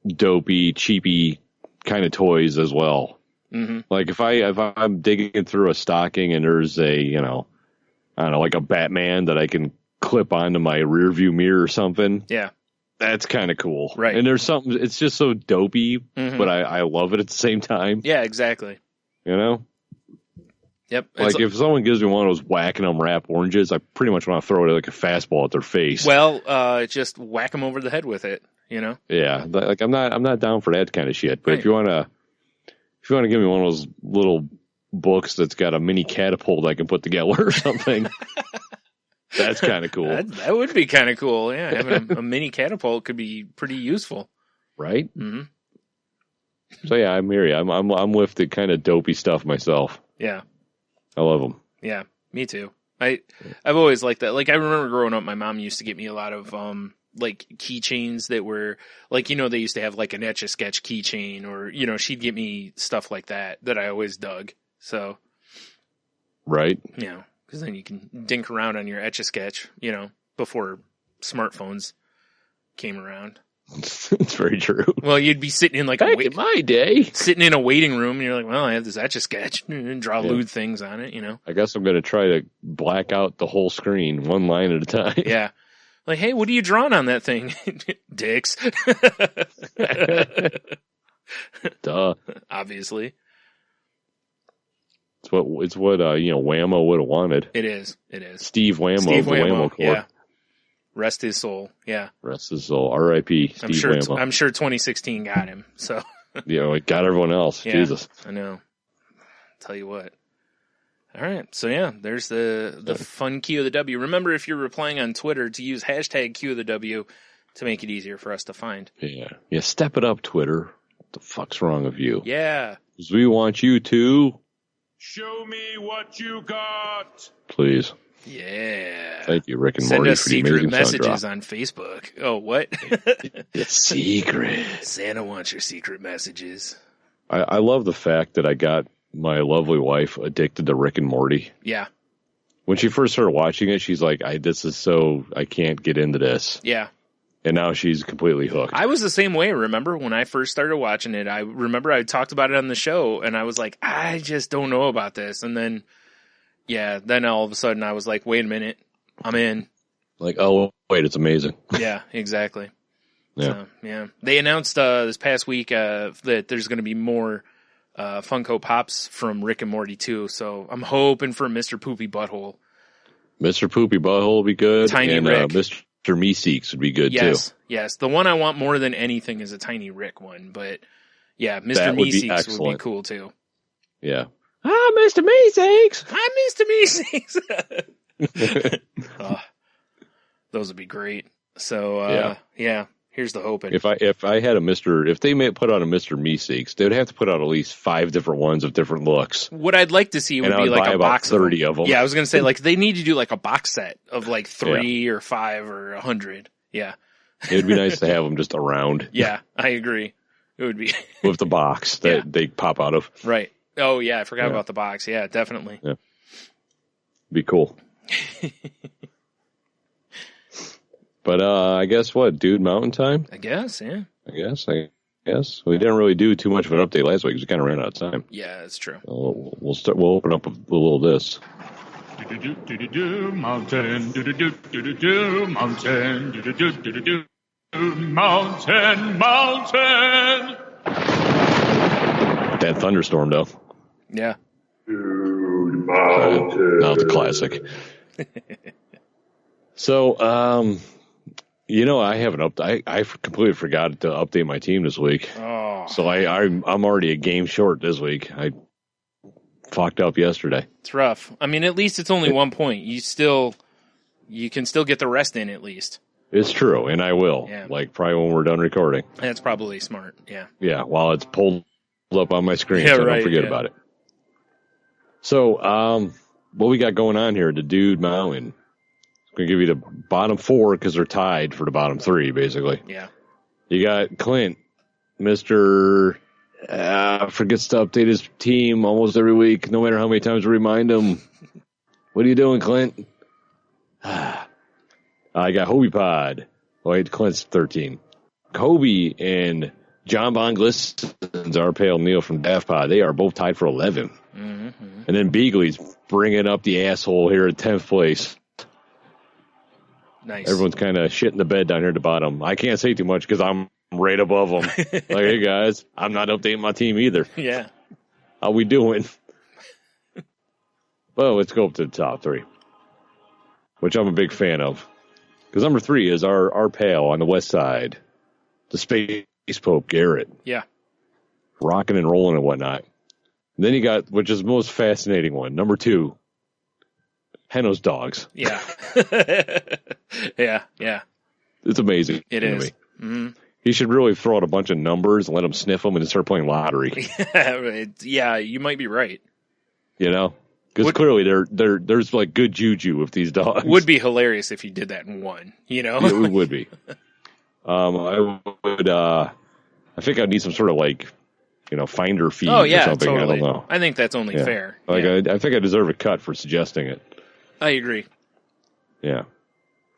dopey, cheapy kind of toys as well. Mm-hmm. Like if I'm digging through a stocking and there's a I don't know, like a Batman that I can clip onto my rear view mirror or something. Yeah. That's kind of cool. Right. And there's something, it's just so dopey, but I love it at the same time. Yeah, exactly. Yep. Like if someone gives me one of those whacking them wrap oranges, I pretty much want to throw it like a fastball at their face. Well, just whack them over the head with it, Yeah. Like I'm not down for that kind of shit. But if you want to give me one of those little books that's got a mini catapult I can put together or something. That's kind of cool. That would be kind of cool. Yeah, having a mini catapult could be pretty useful. Right? Mm-hmm. So yeah, I'm here. I'm with the kind of dopey stuff myself. Yeah. I love them. Yeah, me too. I've always liked that. Like, I remember growing up, my mom used to get me a lot of, like keychains that were like, you know, they used to have like an Etch-a-Sketch keychain, or, you know, she'd get me stuff like that I always dug. So. Right. You know, because then you can dink around on your Etch-a-Sketch, you know, before smartphones came around. It's very true. Well, you'd be sitting in like in my day, sitting in a waiting room, and you're like, well, I have this Etch-a-Sketch, and draw lewd things on it, you know. I guess I'm going to try to black out the whole screen, one line at a time. Yeah. Like, hey, what are you drawing on that thing? Dicks. Duh. Obviously. It's what you know, Whammo would have wanted. It is. Steve Whammo of the Whammo Corps. Yeah. Rest his soul. Yeah. Rest his soul. R.I.P. Steve Whammo. I'm sure 2016 got him. So. You know, it got everyone else. Yeah, Jesus. I know. Tell you what. All right. So yeah, there's the fun Q of the W. Remember, if you're replying on Twitter, to use hashtag Q of the W to make it easier for us to find. Yeah. Yeah. Step it up, Twitter. What the fuck's wrong with you? Yeah. 'Cause we want you to. Show me what you got. Please. Yeah. Thank you, Rick and Send Morty, us for the secret amazing messages sound on Facebook. Oh, what? It's secret. Santa wants your secret messages. I love the fact that I got my lovely wife addicted to Rick and Morty. Yeah. When she first started watching it, she's like, I can't get into this. Yeah. And now she's completely hooked. I was the same way, remember? When I first started watching it, I remember I talked about it on the show, and I was like, I just don't know about this. And then, then all of a sudden I was like, wait a minute, I'm in. Like, oh, wait, it's amazing. Yeah, exactly. Yeah. So, yeah. They announced this past week that there's going to be more Funko Pops from Rick and Morty too. So I'm hoping for Mr. Poopy Butthole. Mr. Poopy Butthole will be good. Tiny and, Rick. Mr. Meeseeks would be good too. Yes. The one I want more than anything is a Tiny Rick one. But yeah, Mr. That would be Meeseeks would be excellent. cool too. Yeah. Ah, Mr. Meeseeks! Hi, Mr. Meeseeks! Those would be great. So, yeah. Here's the hoping. If I had if they may put out a Mr. Meeseeks, they would have to put out at least 5 different ones of different looks. What I'd like to see would be like a box of 30 of them. Yeah, I was going to say, like, they need to do like a box set of like 3 or 5 or 100. Yeah. It'd be nice to have them just around. Yeah, I agree. It would be. With the box that they pop out of. Right. Oh, yeah, I forgot about the box. Yeah, definitely. Yeah. Be cool. But I guess what, dude, Mountain Time? I guess, yeah. I guess. We didn't really do too much of an update last week because we kind of ran out of time. Yeah, that's true. We'll open up with a little of this. Mountain, mountain, mountain. That thunderstorm, though. Yeah. Dude, mountain. Now the classic. So, you know, I have I completely forgot to update my team this week. Oh. So I'm already a game short this week. I fucked up yesterday. It's rough. I mean, at least it's only 1 point. You can still get the rest in at least. It's true, and I will. Yeah. Like probably when we're done recording. That's probably smart. Yeah. Yeah, while it's pulled up on my screen, so right, don't forget about it. So, what we got going on here? The Dude Mountain. Going to give you the bottom 4 because they're tied for the bottom 3, basically. Yeah. You got Clint, Mr. Forgets to update his team almost every week, no matter how many times we remind him. What are you doing, Clint? I got Hobie Pod. Wait, Clint's 13. Hobie and John Von Glistens, our pale Neil from Daft Pod, they are both tied for 11. Mm-hmm. And then Beagley's bringing up the asshole here at 10th place. Nice. Everyone's kind of shitting the bed down here at the bottom. I can't say too much because I'm right above them. Like, hey, guys, I'm not updating my team either. Yeah. How we doing? Well, let's go up to the top 3, which I'm a big fan of. Because number 3 is our pal on the west side, the Space Pope, Garrett. Yeah. Rocking and rolling and whatnot. And then you got, which is the most fascinating one, number 2, Henno's Dogs. Yeah. Yeah. It's amazing. It is. Mm-hmm. He should really throw out a bunch of numbers and let them sniff them and just start playing lottery. Yeah, you might be right. You know, because clearly there's like good juju with these dogs. Would be hilarious if you did that in one. You know, it would be. I would. I think I'd need some sort of like, finder fee or something. Totally. I don't know. I think that's only fair. Like I think I deserve a cut for suggesting it. I agree. Yeah,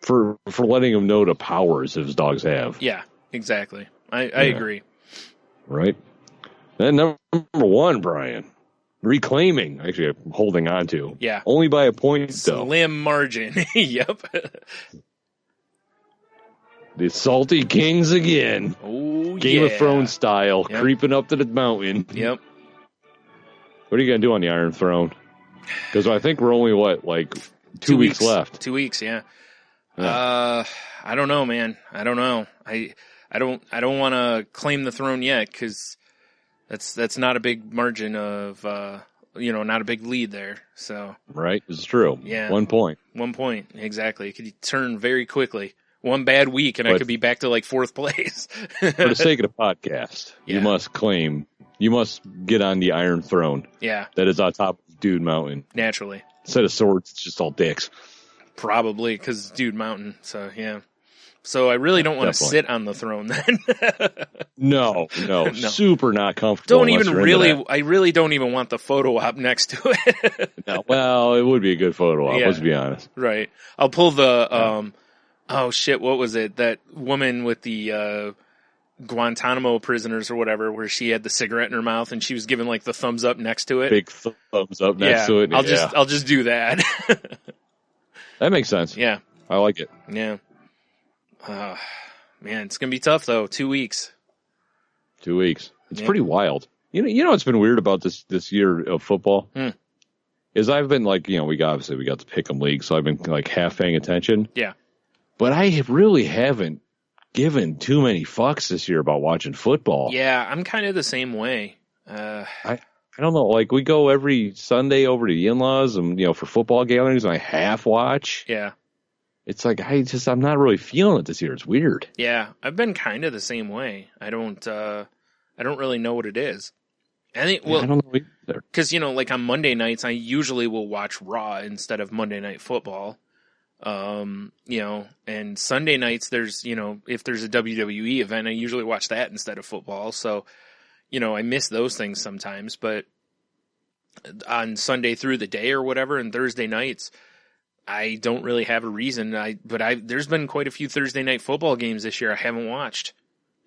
for letting him know the powers his dogs have. Yeah, exactly. I agree. Right. Then number one, Brian, reclaiming. Actually, I'm holding on to. Yeah. Only by a point though. Slim margin. Yep. The Salty Kings again. Oh, Game of Thrones style, creeping up to the mountain. Yep. What are you going to do on the Iron Throne? Because I think we're only, like 2 weeks left. 2 weeks, yeah. I don't know, man. I don't know. I don't want to claim the throne yet because that's not a big margin of, not a big lead there. So. Right. It's true. Yeah. 1 point. 1 point. Exactly. It could turn very quickly. One bad week, and I could be back to like fourth place. For the sake of the podcast, you must get on the Iron Throne. Yeah. That is on top of Dude Mountain. Naturally. Instead of swords, it's just all dicks. Probably, because Dude Mountain. So, yeah. So I really don't want to sit on the throne then. No. Super not comfortable. I really don't even want the photo op next to it. No, well, it would be a good photo op, let's be honest. Right. I'll pull the, oh shit, what was it? That woman with the Guantanamo prisoners or whatever, where she had the cigarette in her mouth and she was giving like the thumbs up next to it. Big thumbs up next to it. I'll just do that. That makes sense. Yeah. I like it. Yeah. Man, it's gonna be tough though. 2 weeks. 2 weeks. It's pretty wild. You know what's been weird about this year of football? Is I've been like, we got the Pick'em League, so I've been like half paying attention. Yeah. But I really haven't given too many fucks this year about watching football. Yeah, I'm kind of the same way. I don't know. Like, we go every Sunday over to the in-laws and, for football gatherings, and I half watch. Yeah. It's like, I'm not really feeling it this year. It's weird. Yeah, I've been kind of the same way. I don't really know what it is. I think, I don't know either. Because, like on Monday nights, I usually will watch Raw instead of Monday Night Football. And Sunday nights there's, if there's a WWE event, I usually watch that instead of football. So, I miss those things sometimes, but on Sunday through the day or whatever and Thursday nights, I don't really have a reason. There's been quite a few Thursday night football games this year I haven't watched.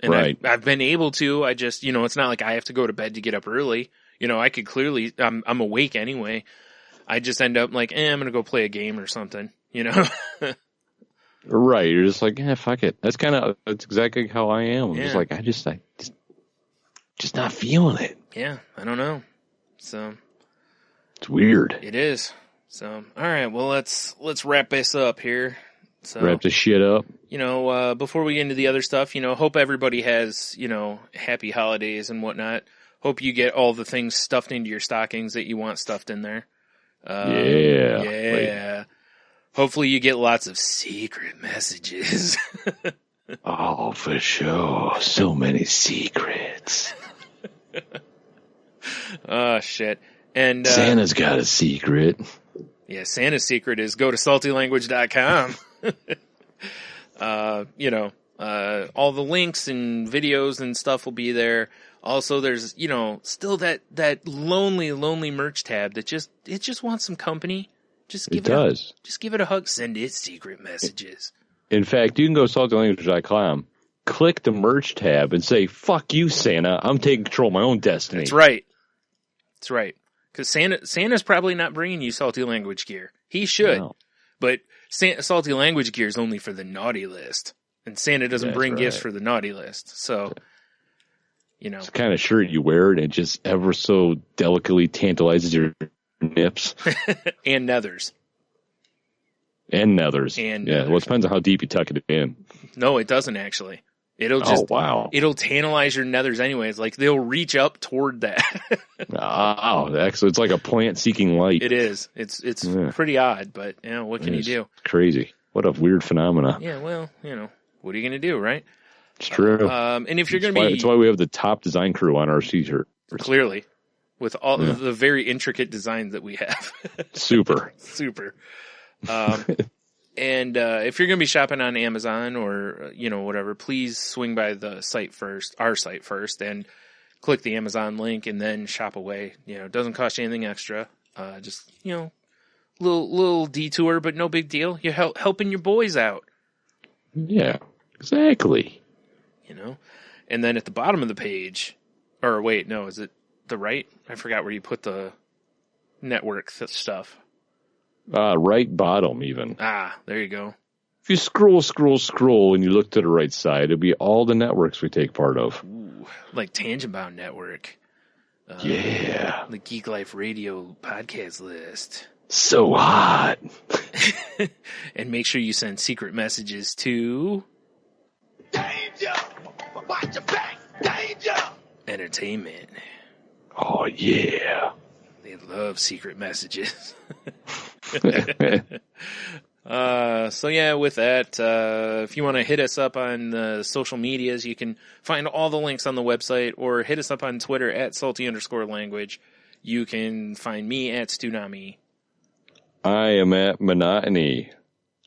And right. I've been able to, I just, it's not like I have to go to bed to get up early. I could clearly, I'm awake anyway. I just end up like, I'm going to go play a game or something. Right. You're just like, fuck it. That's exactly how I am. I'm just like, I just not feeling it. Yeah. I don't know. So it's weird. It is. So, all right. Well, let's wrap this up here. So wrap this shit up. Before we get into the other stuff, hope everybody has, happy holidays and whatnot. Hope you get all the things stuffed into your stockings that you want stuffed in there. Yeah. Hopefully you get lots of secret messages. Oh, for sure. So many secrets. Oh, shit. And Santa's got a secret. Yeah, Santa's secret is go to saltylanguage.com. All the links and videos and stuff will be there. Also, there's, still that lonely merch tab that just wants some company. Just give it a hug. Send it secret messages. In fact, you can go to saltylanguage.com, click the merch tab, and say, "Fuck you, Santa. I'm taking control of my own destiny." That's right. Because Santa's probably not bringing you Salty Language gear. He should, but Salty Language gear is only for the naughty list, and Santa doesn't bring gifts for the naughty list. So, it's the kind of shirt you wear, and it just ever so delicately tantalizes your nips and nethers. Well, it depends on how deep you tuck it in. No, it doesn't actually. It'll tantalize your nethers anyways. Like they'll reach up toward that. Actually, it's like a plant seeking light. It is. It's pretty odd, but what can you do? Crazy. What a weird phenomena. Yeah, well, what are you going to do, right? It's true. And if you're going to be... That's why we have the top design crew on our t-shirt. Clearly. With all the very intricate designs that we have. Super. And if you're going to be shopping on Amazon or, whatever, please swing by the site first, our site first, and click the Amazon link and then shop away. It doesn't cost you anything extra. Just, little detour, but no big deal. You're helping your boys out. Yeah, exactly. And then at the bottom of the page, or wait, no, is it the right? I forgot where you put the network stuff. Right bottom even. There you go. If you scroll, and you look to the right side, it'll be all the networks we take part of. Ooh, like Tangent Bound Network. Yeah. The Geek Life Radio podcast list. So hot. And make sure you send secret messages to... Danger! Watch your back! Danger! Entertainment. Oh, yeah. They love secret messages. So yeah, with that, if you want to hit us up on the social medias, you can find all the links on the website, or hit us up on Twitter at @salty_language. You can find me at Stunami. I am at Monotony.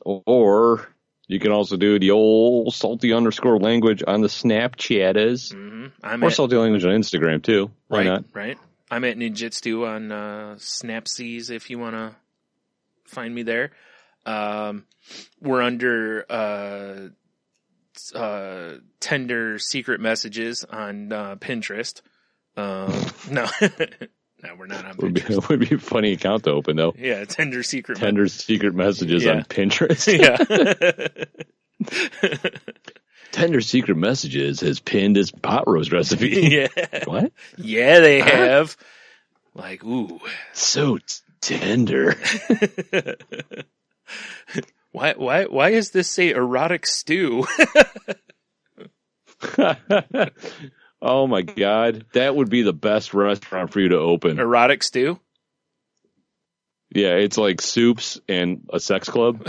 Or you can also do the old salty_language on the Snapchatters. Mm-hmm. Or salty language on Instagram too. Why not? Right. I'm at Ninjitsu on Snapseas if you want to find me there. We're under tender secret messages on Pinterest. No. No, we're not on Pinterest. It would be a funny account to open, though. Yeah, tender secret messages on Pinterest. Yeah. Tender secret messages has pinned his pot roast recipe. Yeah. What? Yeah, they have. Like, ooh. So tender. Why does this say erotic stew? Oh my God. That would be the best restaurant for you to open. Erotic stew? Yeah, it's like soups and a sex club.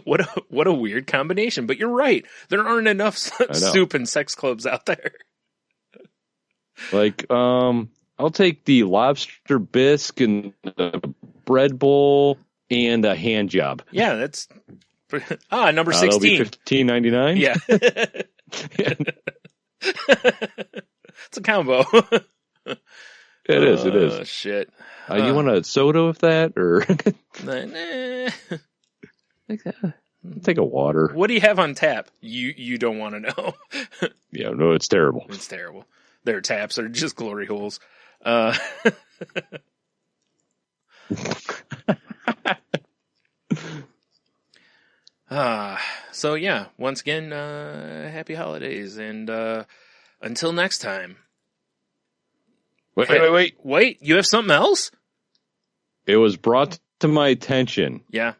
What a weird combination, but you're right. There aren't enough soup and sex clubs out there. Like, I'll take the lobster bisque and the bread bowl and a hand job. Yeah, that's number 16. That'll be $15.99. Yeah. It's a combo. It is. Oh, shit. You want a soda with that, or take a water? What do you have on tap? You don't want to know. Yeah, no, it's terrible. It's terrible. Their taps are just glory holes. So yeah, once again, happy holidays, and until next time. Wait, you have something else? It was brought to my attention. Yeah.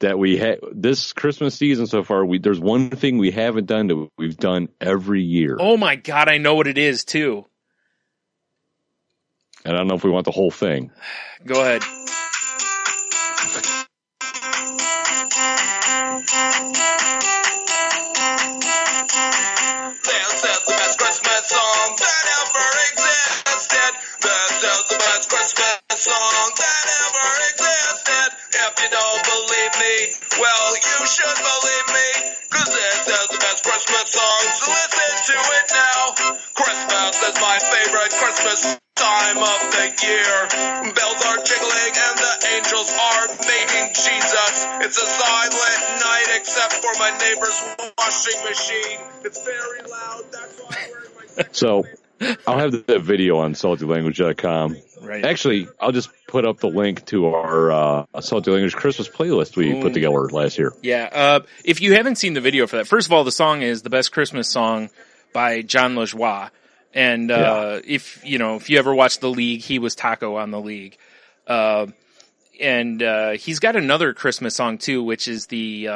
That we had this Christmas season so far. There's one thing we haven't done that we've done every year. Oh my God, I know what it is too. And I don't know if we want the whole thing. Go ahead. Well, you should believe me, cause this is the best Christmas song, so listen to it now. Christmas is my favorite Christmas time of the year. Bells are jingling and the angels are making Jesus. It's a silent night except for my neighbor's washing machine. It's very loud, that's why I'm wearing my... So, I'll have the video on saltylanguage.com. Right. Actually, I'll just put up the link to our Salty Language Christmas playlist we put together last year. Yeah. If you haven't seen the video for that, first of all, the song is the best Christmas song by John LaJoie. And if you ever watched The League, he was Taco on The League. And he's got another Christmas song too, which is the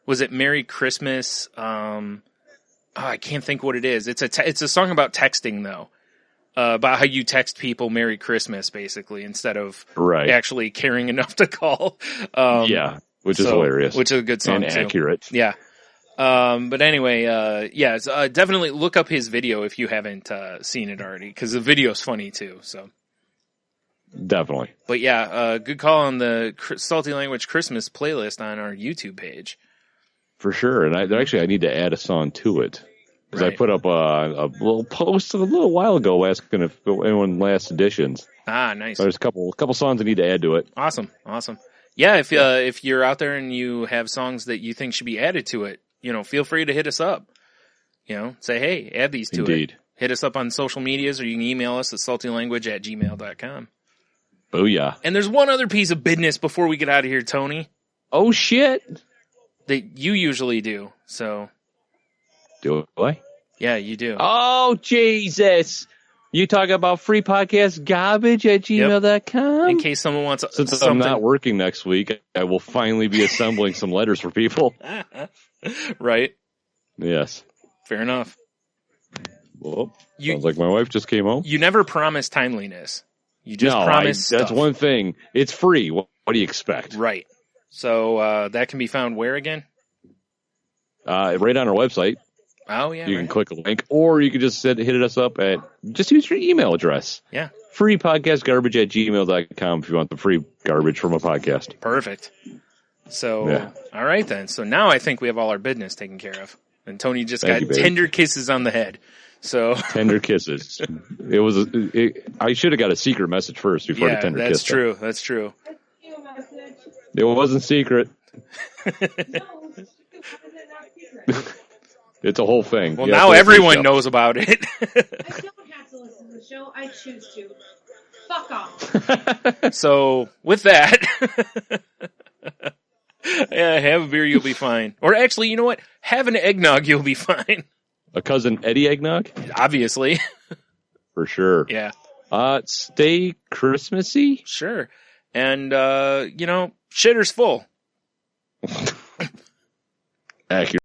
was it Merry Christmas? I can't think what it is. It's a song about texting though. About how you text people Merry Christmas, basically, instead of actually caring enough to call. Which is hilarious. Which is a good song, and accurate. Yeah. But anyway, definitely look up his video if you haven't seen it already, because the video's funny too. So Definitely. But yeah, good call on the Salty Language Christmas playlist on our YouTube page. For sure. And I need to add a song to it. Because I put up a little post a little while ago asking if anyone last editions. Ah, nice. There's a couple songs I need to add to it. Awesome. Yeah, if you're out there and you have songs that you think should be added to it, feel free to hit us up. Say, hey, add these to it. Hit us up on social medias, or you can email us at saltylanguage@gmail.com. Booyah. And there's one other piece of business before we get out of here, Tony. Oh, shit. That you usually do, so. Do I? Yeah, you do. Oh, Jesus. You talk about free podcast garbage at gmail.com? In case someone wants Since something. I'm not working next week, I will finally be assembling some letters for people. Right. Yes. Fair enough. Well, sounds like my wife just came home. You never promise timeliness. You just promise that's stuff. one thing. It's free. What do you expect? Right. So that can be found where again? Right on our website. Oh, yeah. You can click a link, or you can just hit us up at, just use your email address. Yeah. freepodcastgarbage@gmail.com if you want the free garbage from a podcast. Perfect. So, All right then. So now I think we have all our business taken care of. And Tony just got tender kisses on the head. So tender kisses. I should have got a secret message first before the tender kiss. That's true. It wasn't secret. It's a whole thing. Well, now everyone knows about it. I don't have to listen to the show. I choose to. Fuck off. So with that, yeah, have a beer, you'll be fine. Or actually, you know what? Have an eggnog, you'll be fine. A cousin Eddie eggnog? Obviously. For sure. Yeah. Stay Christmassy? Sure. And, shitter's full. Accurate.